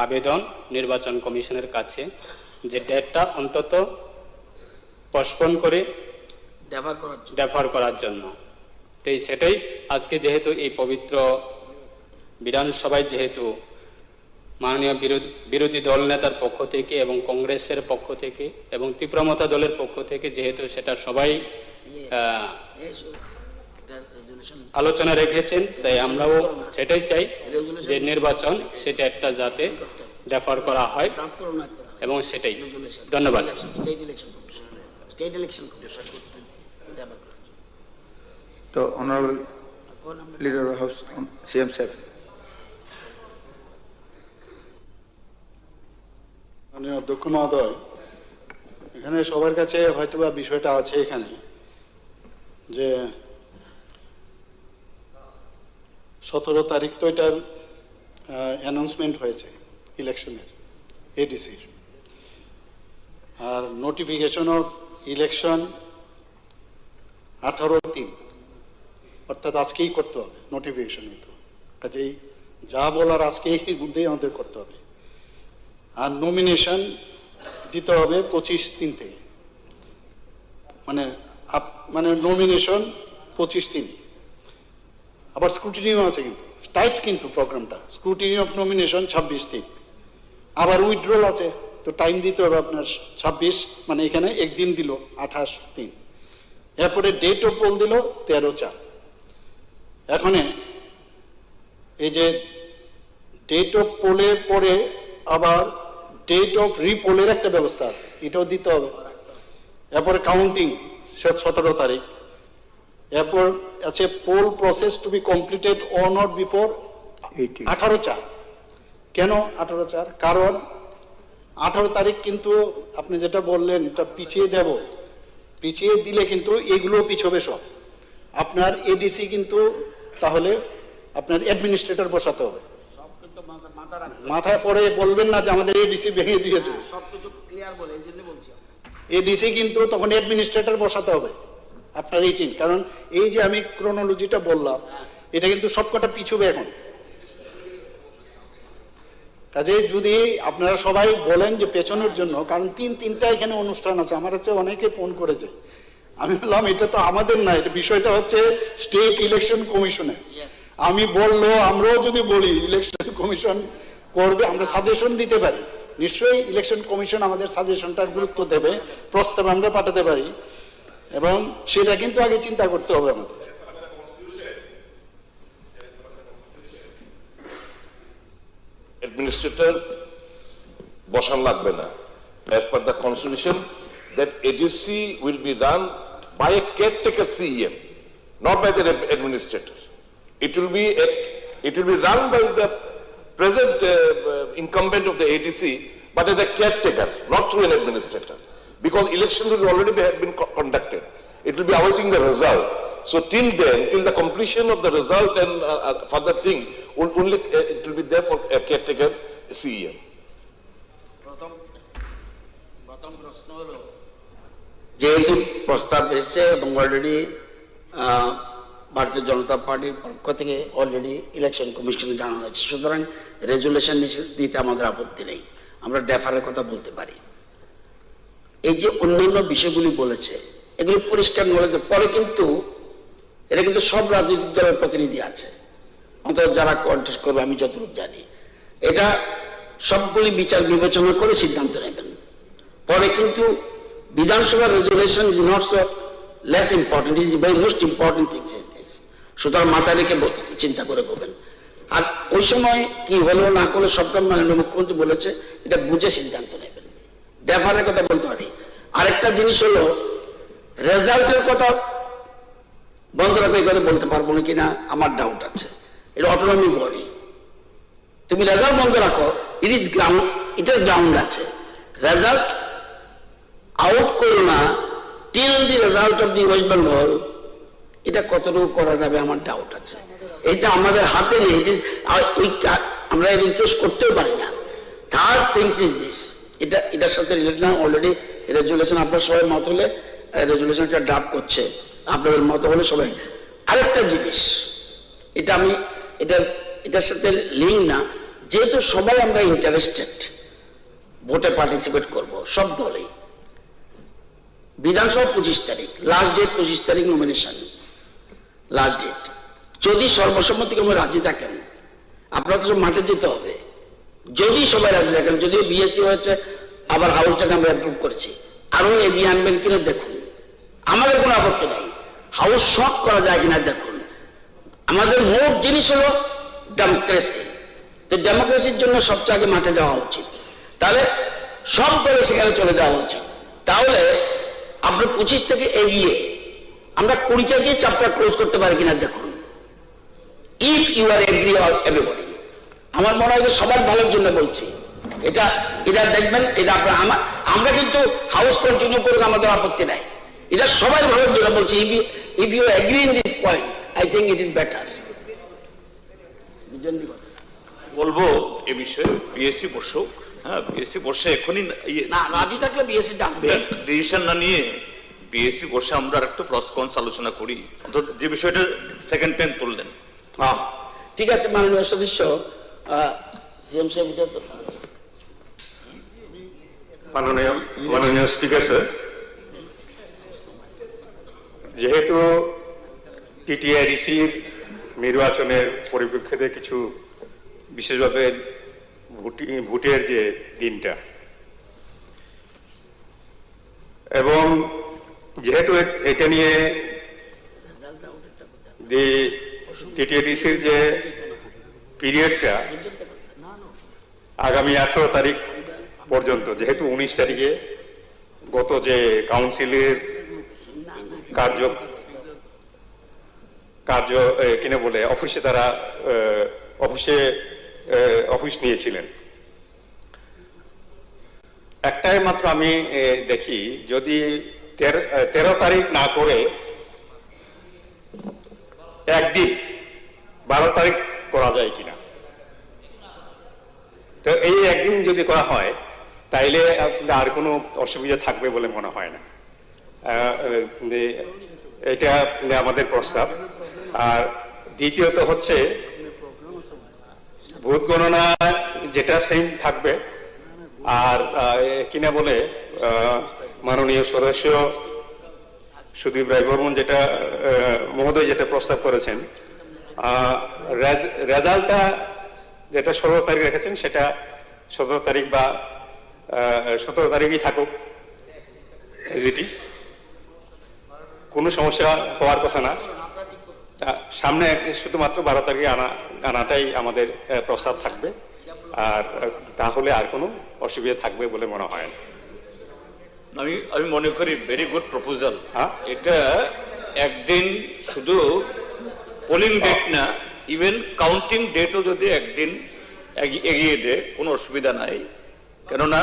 আবেদন নির্বাচন কমিশনের কাছে যে ডেটটা অন্তত পোস্টপোন করে ডেফার করার জন্য। তো সেটাই আজকে যেহেতু এই পবিত্র বিধানসভায় যেহেতু মাননীয় বিরোধী দল নেতার পক্ষ থেকে এবং কংগ্রেসের পক্ষ থেকে এবং তীব্রমতা দলের পক্ষ থেকে যেহেতু সেটা সবাই আলোচনা রেখেছেন, তাই আমরাও সেটাই চাই যে নির্বাচন সেটা একটা যাতে ডেফার করা হয় এবং সেটাই। ধন্যবাদ। তো honourable leader of house CM সাহেব। মাননীয় অধ্যক্ষ মহোদয়, এখানে সবার কাছে হয়তোবা বিষয়টা আছে এখানে যে 17 তারিখ তো এটার অ্যানাউন্সমেন্ট হয়েছে ইলেকশনের এডিসির, আর নোটিফিকেশন অফ ইলেকশন 18/3, অর্থাৎ আজকেই করতে হবে নোটিফিকেশন। তো কাজেই যা বলার আজকেই মধ্যেই আমাদের করতে হবে। আর নমিনেশন দিতে হবে 25/3 থেকে, মানে নমিনেশন 25/3। আবার স্ক্রুটিনিও আছে, কিন্তু টাইট কিন্তু প্রোগ্রামটা, স্ক্রুটিনি অফ নমিনেশন 26/3, আবার উইথড্রল আছে, তো টাইম দিতে হবে আপনার 26, মানে এখানে একদিন দিল 28/3, এরপরে ডেট অফ পোল দিল 13/4। এখন এই যে ডেট অফ পোলের পরে আবার ডেট অফ রিপোলের একটা ব্যবস্থা আছে, এটাও দিতে হবে। এরপরে কাউন্টিং 17 তারিখ, এরপর আছে poll process to be completed or not before 18/4। কেন 18/4? কারণ 18 তারিখ কিন্তু আপনি যেটা বললেন এটা পিছিয়ে দেব, পিছিয়ে দিলে কিন্তু এগুলো পিছবে সব। আপনার এডিসি কিন্তু তাহলে আপনার অ্যাডমিনিস্ট্রেটর বসাতে হবে। মাথায় পড়ে বলবেন না যে আমাদের এডিসি ভেঙে দিয়েছে, এডিসি কিন্তু তখন অ্যাডমিনিস্ট্রেটর বসাতে হবে আপনার 18। কারণ এই যে আমি ক্রোনোলজিটা বললাম এটা কিন্তু সবকটা পিছবে এখন। কাজে যদি আপনারা সবাই বলেন যে পেছনের জন্য, কারণ তিনটা এখানে অনুষ্ঠান আছে, আমার হচ্ছে অনেকে ফোন করেছে, আমি বললাম এটা তো আমাদের না, এটা বিষয়টা হচ্ছে স্টেট ইলেকশন কমিশনের। আমি বললো আমরাও যদি বলি ইলেকশন কমিশন করবে, আমরা সাজেশন দিতে পারি, নিশ্চয়ই ইলেকশন কমিশন আমাদের সাজেশনটার গুরুত্ব দেবে, প্রস্তাব আমরা পাঠাতে পারি, এবং সেটা কিন্তু আগে চিন্তা করতে হবে আমাদের। Administrator বসান লাগবে না। As per the constitution, that ADC will be run by a caretaker CEM, not by the administrator. It will be run by the present incumbent of the ADC, but as a caretaker, not through an administrator, because elections will already have been conducted. It will be awaiting the result. So till then, till the completion of the result and further thing, only it will be there for a caretaker CEM. প্রথম প্রশ্ন হলো যেহেতু প্রস্তাব এসেছে এবং already ভারতীয় জনতা পার্টির পক্ষ থেকে অলরেডি ইলেকশন কমিশনে জানানো হয়েছে, সুতরাং রেজুলেশন দিতে আমাদের আপত্তি নেই, আমরা ডেফারের কথা বলতে পারি। এই যে অন্যান্য বিষয়গুলি বলেছে এগুলি পরিষ্কার বলেছে, পরে কিন্তু এটা কিন্তু সব রাজনৈতিক দলের প্রতিনিধি আছে, অন্তত যারা কন্টেস্ট করবে আমি যতটুকু জানি, এটা সবগুলি বিচার বিবেচনা করে সিদ্ধান্ত নেবেন। পরে কিন্তু বিধানসভা resolution is not so less important, is very most important things is this, সুতরাং মাথায় রেখে চিন্তা করে করবেন। আর ওই সময় কি হলো না করলো সবটা মাননীয় মুখ্যমন্ত্রী বলেছে, এটা বুঝে সিদ্ধান্ত নেবেন। ডেফারের কথা বলতে পারি। আরেকটা জিনিস হলো রেজাল্টের কথা বন্ধ রাখবে, এই কথা বলতে পারবো না কিনা আমার ডাউট আছে। এটা অটোনমি বডি, তুমি রেজাল্ট বন্ধ রাখো, ইট ইজ গ্রাউন্ড, এটার গ্রাউন্ড আছে। রেজাল্ট আউট করো না till the result of the West Bengal, এটা কতটুকু করা যাবে আমার ডাউট আছে। এটা আমাদের হাতে নেই, আমরা রিকোয়েস্ট করতেও পারি না। থার্ড থিংস ইজ দিস, এটার সাথে রিলেটেড অলরেডি রেজুলেশন আপনার সবাই মত হলে রেজুলেশনটা ড্রাফট করছে, আপনাদের মত হলে সবাই। আরেকটা জিনিস, এটা আমি এটার সাথে লিঙ্ক না, যেহেতু সবাই আমরা ইন্টারেস্টেড ভোটে পার্টিসিপেট করব সব দলেই, বিধানসভা 25 তারিখ লাস্ট ডেট, 25 তারিখ নমিনেশন লাস্ট ডেট। যদি সর্বসম্মতিক্রমে রাজি থাকেন আপনার তো মাঠে যেতে হবে, যদি সবাই রাজি থাকেন, যদিও বিএসসি হয়েছে আবার হাউসটাকে আমরা অ্যাপ্রুভ করেছি, আরো এগিয়ে আনবেন কিনা দেখুন, আমাদের কোনো আপত্তি নেই। হাউস শর্ট করা যায় কিনা দেখুন। আমাদের মোট জিনিস হলো ডেমোক্রেসি, তো ডেমোক্রেসির জন্য সবচেয়ে আগে মাঠে যাওয়া উচিত, তাহলে সব দলে সেখানে চলে যাওয়া উচিত। তাহলে আপনার 25 থেকে এগিয়ে আমরা 20 থেকে চ্যাপ্টার ক্লোজ করতে পারি কিনা দেখুন, if you are agree all everybody. আমার মনে হয় যে সবার ভালোর জন্য বলছি, এটা দেখবেন, এটা আমরা কিন্তু হাউস কন্টিনিউ করবো, আমাদের আপত্তি নাই, এটা সবার ভালোর জন্য বলছি। If you agree in this point, I think it is better. বলবো এ বিষয়ে বিএসসি বসুক, হ্যাঁ বিএসসি বসে এখনই না রাজি থাকলে বিএসসি ডাকবে, ডিসিশন না নিয়ে বিএসসি বসে আমরা একটু প্রসকন্স আলোচনা করি, অন্তত যে বিষয়টা সেকেন্ড টাইম তুললেন। ঠিক আছে মাননীয় সদস্য, মাননীয় স্পিকার স্যার, যেহেতু টিটিআইডিসির নির্বাচনের পরিপ্রেক্ষিতে কিছু বিশেষভাবে ভোটের যে দিনটা, এবং যেহেতু এটা নিয়ে যে টিটিআইডিসির যে পিরিয়ডটা আগামী 18 তারিখ পর্যন্ত, যেহেতু 19 তারিখে গত যে কাউন্সিলের কার্য কিনে বলে অফিসে তারা অফিস নিয়েছিলেন। একটাই মাত্র আমি দেখি, যদি 13 তারিখ না করে একদিন 12 তারিখ করা যায় কিনা। তো এই একদিন যদি করা হয় তাইলে আর কোনো অসুবিধা থাকবে বলে মনে হয় না। এটা আমাদের প্রস্তাব। আর দ্বিতীয়ত হচ্ছে ভোট গণনা যেটা সেম থাকবে। আর কিনা বলে মাননীয় সদস্য সুদীপ রায় বর্মন যেটা মহোদয় যেটা প্রস্তাব করেছেন, রেজাল্টটা যেটা 17 তারিখ রেখেছেন সেটা 17 তারিখ বা 17 তারিখই থাকুক, এজ ইট ইজ, কোনো সমস্যা হওয়ার কথা না। সামনে শুধুমাত্র 12 তারিখে আনাটাই আমাদের প্রস্তাব থাকবে, আর তাহলে আর কোনো অসুবিধা থাকবে বলে মনে হয় না। আমি মনে করি ভেরি গুড প্রপোজাল। এটা একদিন শুধু পোলিং ডেট না, ইভেন কাউন্টিং ডেটও যদি একদিন এগিয়ে দেয় কোনো অসুবিধা নাই। কেননা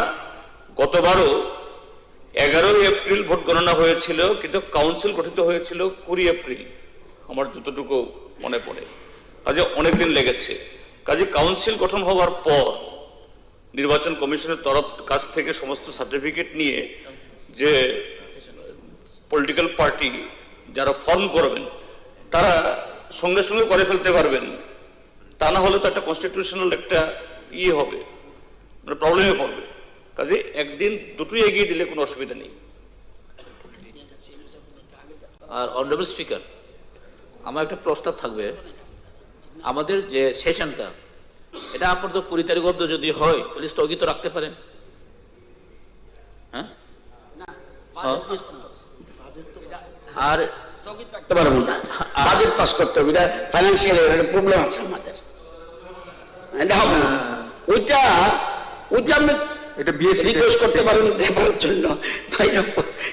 গতবারও 11 এপ্রিল ভোট গণনা হয়েছিল, কিন্তু কাউন্সিল গঠিত হয়েছিল 20 এপ্রিল, আমার যতটুকু মনে পড়ে। কাজে অনেকদিন লেগেছে। কাজে কাউন্সিল গঠন হওয়ার পর নির্বাচন কমিশনের কাছ থেকে সমস্ত সার্টিফিকেট নিয়ে যে পলিটিক্যাল পার্টি যারা ফর্ম করবেন তারা সঙ্গে সঙ্গে করে ফেলতে পারবেন। তা না হলে তো একটা কনস্টিটিউশনাল একটা হবে, মানে প্রবলেমে পড়বে। কাজে একদিন দুটোই এগিয়ে দিলে কোনো অসুবিধা নেই। আর অনারেবল স্পিকার, আমার একটা প্রস্তাব থাকবে, আমাদের যে সেশনটা এটা আপাতত 20 তারিখ অব্দি যদি হয় তাহলে স্থগিত রাখতে পারেন। হ্যাঁ, আর রাখতে পারবো না, বাজেট পাস করতে হবে, ফাইন্যান্সিয়াল প্রবলেম আছে আমাদের, হবে না। ওইটা আপনি এটা বিএসসি রিকোয়েস্ট করতে পারেন দেবার জন্য,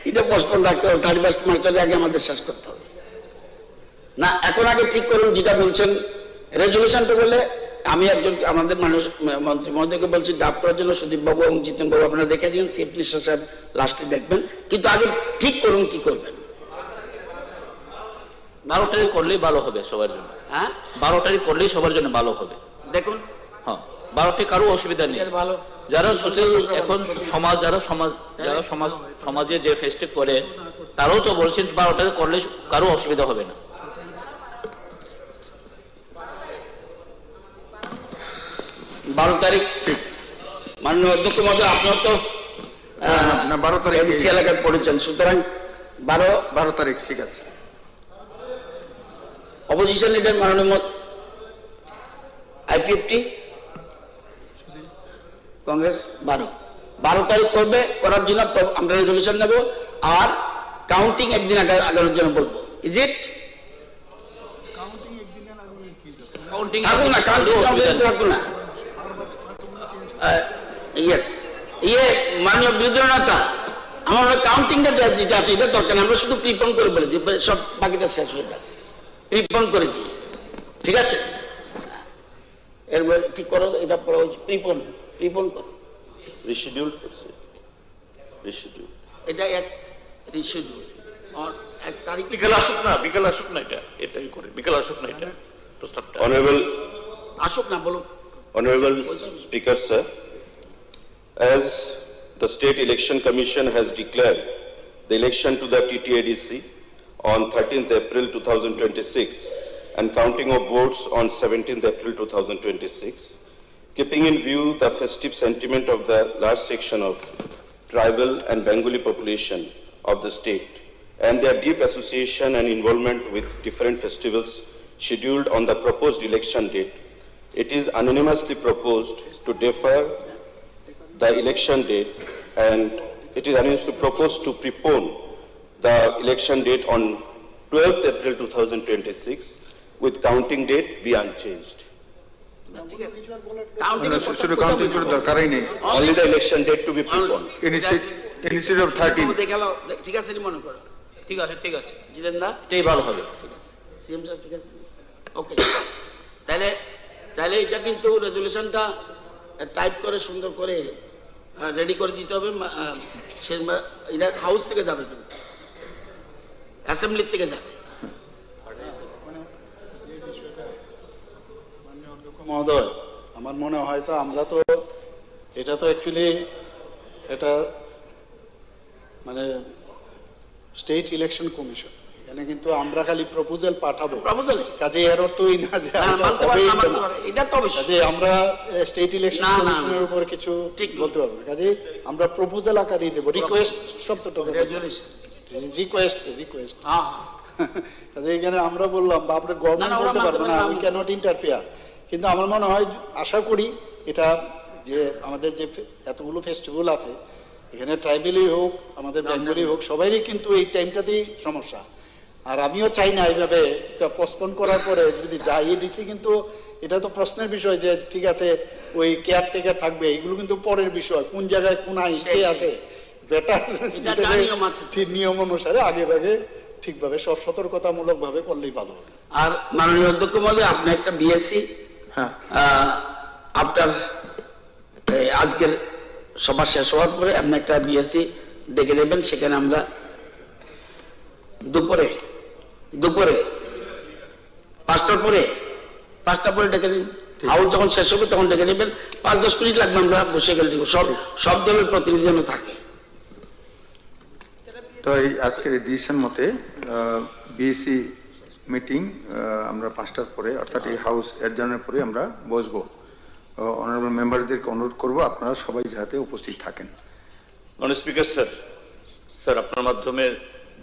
এটা পোস্টপোন রাখতে হবে, 31 মার্চের আগে আমাদের শেষ করতে হবে না। এখন আগে ঠিক করুন যেটা বলছেন রেজলিউশনটা বলে। আমি একজন আমাদের মন্ত্রী মহোদয়কে বলছি ড্রাফট করার জন্য, সুদীপ বাবু এবং জিতেন বাবু আপনারা দেখে দিন, চিফ মিনিস্টার সাহেব লাস্টে দেখবেন, কিন্তু আগে ঠিক করুন কি করবেন। 12 তারিখ করলেই ভালো হবে সবার জন্য। হ্যাঁ, 12 তারিখ করলেই সবার জন্য ভালো হবে। দেখুন, হ্যাঁ, 12 তারিখ কারো অসুবিধা নেই। ভালো যারা সোশ্যাল এখন সমাজে যে ফেস্টিভ করে তারাও তো বলছেন 12 তারিখ করলে কারো অসুবিধা হবে না। 12 তারিখ মাননীয় অধ্যক্ষ মহোদয়, আপনার তো 12 তারিখ এডিসি এলাকায় পড়েছেন, সুতরাং 12 তারিখ ঠিক আছে। অপোজিশন লিডার মাননীয় আইপিএফটি কংগ্রেস 12 তারিখ করবে, করার জন্য আমরা রেজলিউশন নেব, আর কাউন্টিং একদিন আগানোর জন্য বলবো। Is it? কাউন্টিং থাকবো না। ইয়েস, মাননীয় বিরোধী নেতা, আমার কাউন্টিংটা যেটা আছে এটা দরকার না, আমরা শুধু প্রিপন করে বলে দিই, সব বাকিটা শেষ হয়ে যাবে, প্রিপন করে দিই, ঠিক আছে? এরপর ঠিক করো, এটা পরে প্রিপন করো, রিশিডিউল করছে, রিশিডিউল, এটা এক রিশিডিউল, আর 1 তারিখ বিকেল আসুক না, এটাই করে বিকেল আসুক না, এটা প্রস্তাবটা। আসুক না, বলুন। Honorable Speaker, sir, as the State Election Commission has declared the election to the TTADC on 13th April 2026 and counting of votes on 17th April 2026, keeping in view the festive sentiment of the large section of tribal and Bengali population of the state and their deep association and involvement with different festivals scheduled on the proposed election date, it is unanimously proposed to defer the election date, and it is unanimously proposed to prepone the election date on 12th April 2026 with counting date be unchanged. শুধু counting করে দরকারই নেই, Only the election date to be preponed. Institute of 13 ঠিক আছে মনে করো, ঠিক আছে জিতেন না, এটাই ভালো হবে। ঠিক আছে। সিএম সাহেব ঠিক আছে? ওকে, তাহলে তাহলে এটা কিন্তু রেজলিউশনটা টাইপ করে সুন্দর করে রেডি করে দিতে হবে। এটা হাউস থেকে যাবে, কিন্তু অ্যাসেম্বলির থেকে যাবে। মাননীয় অধ্যক্ষ মহোদয়, আমার মনে হয় তো আমরা তো এটা তো অ্যাকচুয়ালি এটা মানে স্টেট ইলেকশন কমিশন, এখানে কিন্তু আমরা খালি প্রপোজাল পাঠাবো, কাজে এর অর্থই না যে এটা তো কাজে আমরা স্টেট ইলেকশন কমিশনের উপর কিছু বলতে পারবো না, কাজে আমরা প্রপোজাল আকারে দেবো। রিকোয়েস্ট শব্দটা রিকোয়েস্ট কাজে এখানে আমরা বললাম বা আমরা গভর্নমেন্ট বলতে পারবো না, উই ক্যান নট ইন্টারফেয়ার। কিন্তু আমার মনে হয়, আশা করি এটা যে আমাদের যে এতগুলো ফেস্টিভ্যাল আছে, এখানে ট্রাইবেলই হোক আমাদের বেঙ্গলি হোক, সবারই কিন্তু এই টাইমটাতেই সমস্যা। আর আমিও চাই না এইভাবে পোস্টপোন করার পরে যদি যাই এডিসি, কিন্তু এটা তো প্রশ্নের বিষয় যে ঠিক আছে ওই কেয়ারটেকার থাকবে, এগুলো কিন্তু পরের বিষয়, কোন জায়গায় কোন আইন কে আছে, বেটার নিয়ম অনুসারে আগে ভাগে ঠিকভাবে সতর্কতামূলক ভাবে করলেই ভালো হবে। আর মাননীয় অধ্যক্ষ মহোদয়, আপনি একটা বিএসসি আপনার আজকের সভা শেষ হওয়ার পরে আপনি একটা বিএসসি ডেকে নেবেন, সেখানে আমরা দুপুরে 5টার পরে ডেকে নিন। হাউস যখন শেষ হবে তখন ডেকে নেবেন, 5-10 মিনিট লাগবে, আমরা বসে গেলে সব দলের প্রতিনিধি যেন থাকে। তো এই আজকের এই ডিসিশন মতে বিএসসি মিটিং আমরা 5টার পরে, অর্থাৎ এই হাউস এডজার্নের পরে আমরা বসবো। অনারেবল মেম্বারদেরকে অনুরোধ করবো আপনারা সবাই যাতে উপস্থিত থাকেন। মাননীয় স্পিকার স্যার, স্যার আপনার মাধ্যমে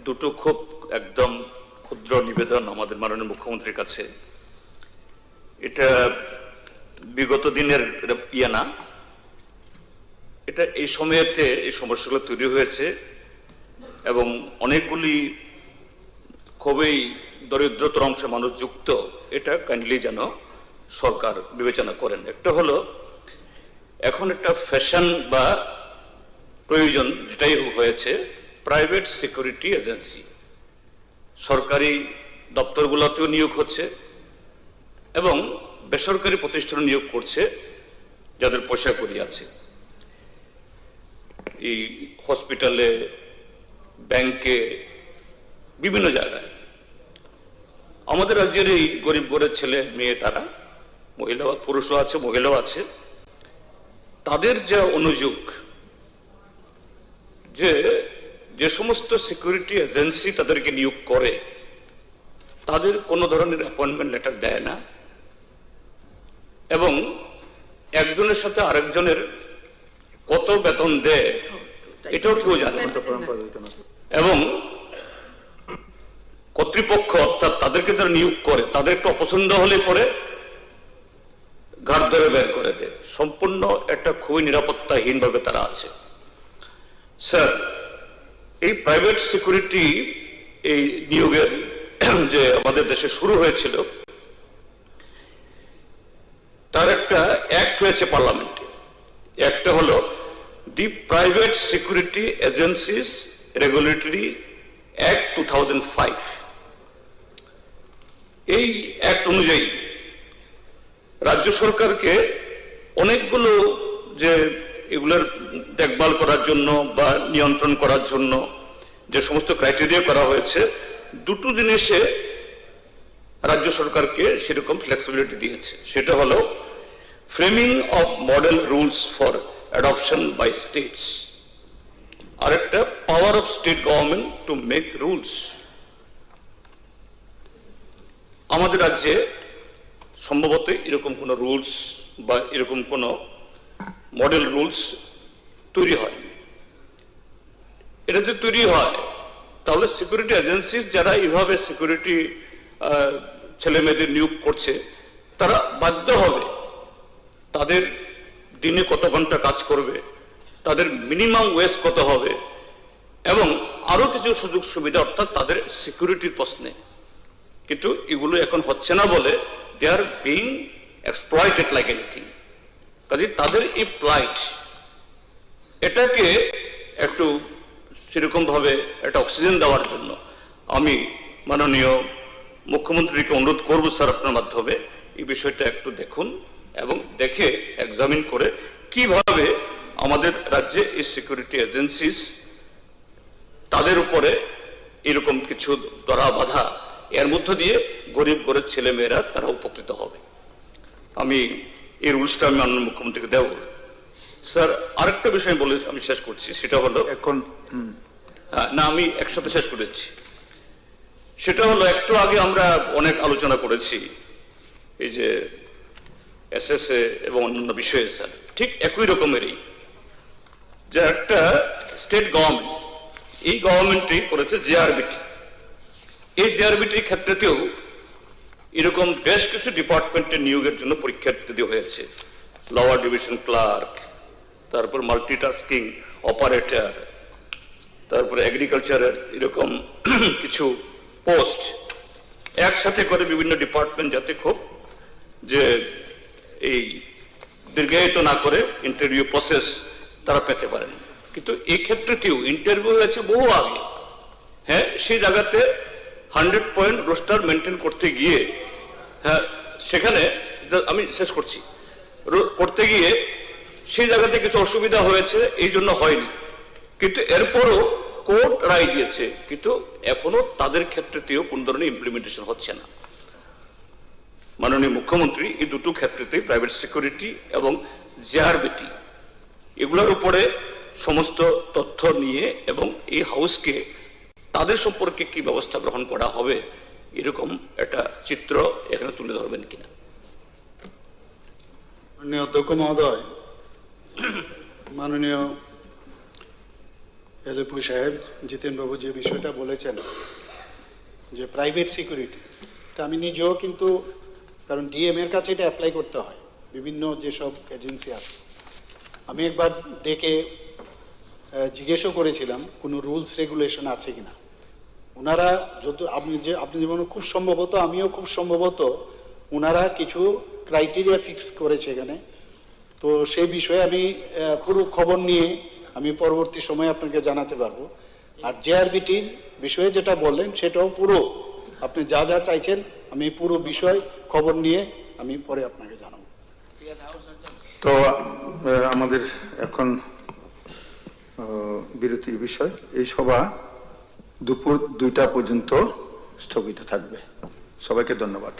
দুটো খুব একদম ক্ষুদ্র নিবেদন আমাদের মাননীয় মুখ্যমন্ত্রীর কাছে। এটা বিগত দিনের ইয়ে না, এটা এই সময়েতে এই সমস্যাগুলো তৈরি হয়েছে এবং অনেকগুলি খুবই দরিদ্রতর অংশের মানুষ যুক্ত, এটা কাইন্ডলি যেন সরকার বিবেচনা করেন। একটা হলো এখন একটা ফ্যাশন বা প্রয়োজন যেটাই হয়েছে, প্রাইভেট সিকিউরিটি এজেন্সি সরকারি দপ্তরগুলোতেও নিয়োগ হচ্ছে এবং বেসরকারি প্রতিষ্ঠানে নিয়োগ করছে যাদের পয়সা কড়ি আছে। এই হসপিটালে, ব্যাংকে, বিভিন্ন জায়গায় আমাদের রাজ্যের এই গরিব ঘরের ছেলে মেয়ে, তারা মহিলা পুরুষও আছে, মহিলাও আছে, তাদের যা অনুযোগ যে সমস্ত সিকিউরিটি এজেন্সি তাদেরকে নিয়োগ করে তাদের কোনো ধরনের অ্যাপয়েন্টমেন্ট লেটার দেয় না এবং একজনের সাথে আরেকজনের কত বেতন দেয় এটাও কেউ জানে না। এবং কর্তৃপক্ষ অর্থাৎ তাদেরকে যারা নিয়োগ করে তাদের একটু অপছন্দ হলে পরে ঘাট ধরে বের করে দেয়। সম্পূর্ণ একটা খুবই নিরাপত্তাহীন ভাবে তারা আছে। স্যার, এই প্রাইভেট সিকিউরিটি এই নিয়োগের যে আমাদের দেশে শুরু হয়েছিল, তার একটা অ্যাক্ট হয়েছে পার্লামেন্টে। একটা হলো the private security agencies regulatory act 2005। এই অ্যাক্ট অনুযায়ী রাজ্য সরকারকে অনেকগুলো যে এগুলোর দেখভাল করার জন্য বা নিয়ন্ত্রণ করার জন্য যে সমস্ত ক্রাইটেরিয়া করা হয়েছে, দুটো জিনিসে রাজ্য সরকারকে সেরকম ফ্লেক্সিবিলিটি দিয়েছে। সেটা হলো framing of model rules for adoption by states, আর একটা power of state government to make rules. আমাদের রাজ্যে সম্ভবত এরকম কোনো রুলস বা এরকম কোনো মডেল রুলস তৈরি হয়নি। এটা যদি তৈরি হয় তাহলে সিকিউরিটি এজেন্সি যারা এইভাবে সিকিউরিটি ছেলে মেয়েদের নিয়োগ করছে তারা বাধ্য হবে তাদের দিনে কত ঘন্টা কাজ করবে, তাদের মিনিমাম ওয়েজ কত হবে এবং আরো কিছু সুযোগ সুবিধা, অর্থাৎ তাদের সিকিউরিটির প্রশ্নে। কিন্তু এগুলো এখন হচ্ছে না বলে they are being exploited like anything. কাজে তাদের এই প্লাইট, এটাকে একটু সেরকম ভাবে একটা অক্সিজেন দেওয়ার জন্য আমি মাননীয় মুখ্যমন্ত্রীকে অনুরোধ করবো স্যার আপনার মাধ্যমে এই বিষয়টা একটু দেখুন এবং দেখে এক্সামিন করে কিভাবে আমাদের রাজ্যে এই সিকিউরিটি এজেন্সিস তাদের উপরে এরকম কিছু ধরা বাধা এর মধ্য দিয়ে গরিব গরিব ছেলে মেয়েরা তারা উপকৃত হবে। আমি এই রুলসটা আমি মাননীয় মুখ্যমন্ত্রীকে দেব। স্যার আরেকটা বিষয় বলে আমি শেষ করছি, সেটা হলো এখন না আমি একসাথে শেষ করেছি। সেটা হলো একটু আগে আমরা অনেক আলোচনা করেছি এই যে এসএসএ এবং অন্যান্য বিষয়ে স্যার ঠিক একই রকমেরই যে একটা স্টেট গভর্নমেন্ট এই গভর্নমেন্টই করেছে জেআরবিটি। এই জেআরবিটির ক্ষেত্রেতেও এরকম বেশ কিছু ডিপার্টমেন্টের নিয়োগের জন্য পরীক্ষা ইত্যাদি হয়েছে, লোয়ার ডিভিশন ক্লার্ক, তারপর মাল্টিটাস্কিং অপারেটর, তারপরে এগ্রিকালচারের এরকম কিছু পোস্ট একসাথে করে বিভিন্ন ডিপার্টমেন্ট যাতে খুব যে এই দীর্ঘায়িত না করে ইন্টারভিউ প্রসেস তারা পেতে পারেন। কিন্তু এই ক্ষেত্রেতেও ইন্টারভিউ হয়েছে বহু আগে, হ্যাঁ সেই জায়গাতে 100 পয়েন্ট রোস্টার মেনটেন করতে গিয়ে হ্যাঁ সেখানে আমি শেষ করছি করতে গিয়ে সেই জায়গাতে কিছু অসুবিধা হয়েছে, এই জন্য হয়নি। কিন্তু এরপরও কোর্ট রায় দিয়েছে, কিন্তু এখনো তাদের ক্ষেত্রেতেও কোন ধরনের ইমপ্লিমেন্টেশন হচ্ছে না। মাননীয় মুখ্যমন্ত্রী এই দুটো ক্ষেত্রেতেই প্রাইভেট সিকিউরিটি এবং জেআরবিটি এগুলোর উপরে সমস্ত তথ্য নিয়ে এবং এই হাউসকে তাদের সম্পর্কে কি ব্যবস্থা গ্রহণ করা হবে এরকম একটা চিত্র এখানে তুলে ধরবেন কিনা। মাননীয় অধ্যক্ষ মহোদয়, মাননীয় এলএপু সাহেব, জিতেনবাবু যে বিষয়টা বলেছেন যে প্রাইভেট সিকিউরিটি, তা আমি নিজেও কিন্তু, কারণ ডিএম এর কাছে এটা অ্যাপ্লাই করতে হয় বিভিন্ন যেসব এজেন্সি আছে, আমি একবার ডেকে জিজ্ঞেসও করেছিলাম কোনো রুলস রেগুলেশন আছে কিনা। ওনারা যত আপনি যেমন খুব সম্ভবত আমিও খুব সম্ভবত ওনারা কিছু ক্রাইটেরিয়া ফিক্স করেছে এখানে, তো সেই বিষয়ে আমি পুরো খবর নিয়ে আমি পরবর্তী সময়ে আপনাকে জানাতে পারবো। আর জেআরবিটির বিষয়ে যেটা বললেন সেটাও পুরো আপনি যা যা চাইছেন আমি পুরো বিষয় খবর নিয়ে আমি পরে আপনাকে জানাবো। তো আমাদের এখন বিরতির বিষয়, এই সভা দুপুর 2টা পর্যন্ত স্থগিত থাকবে। সবাইকে ধন্যবাদ।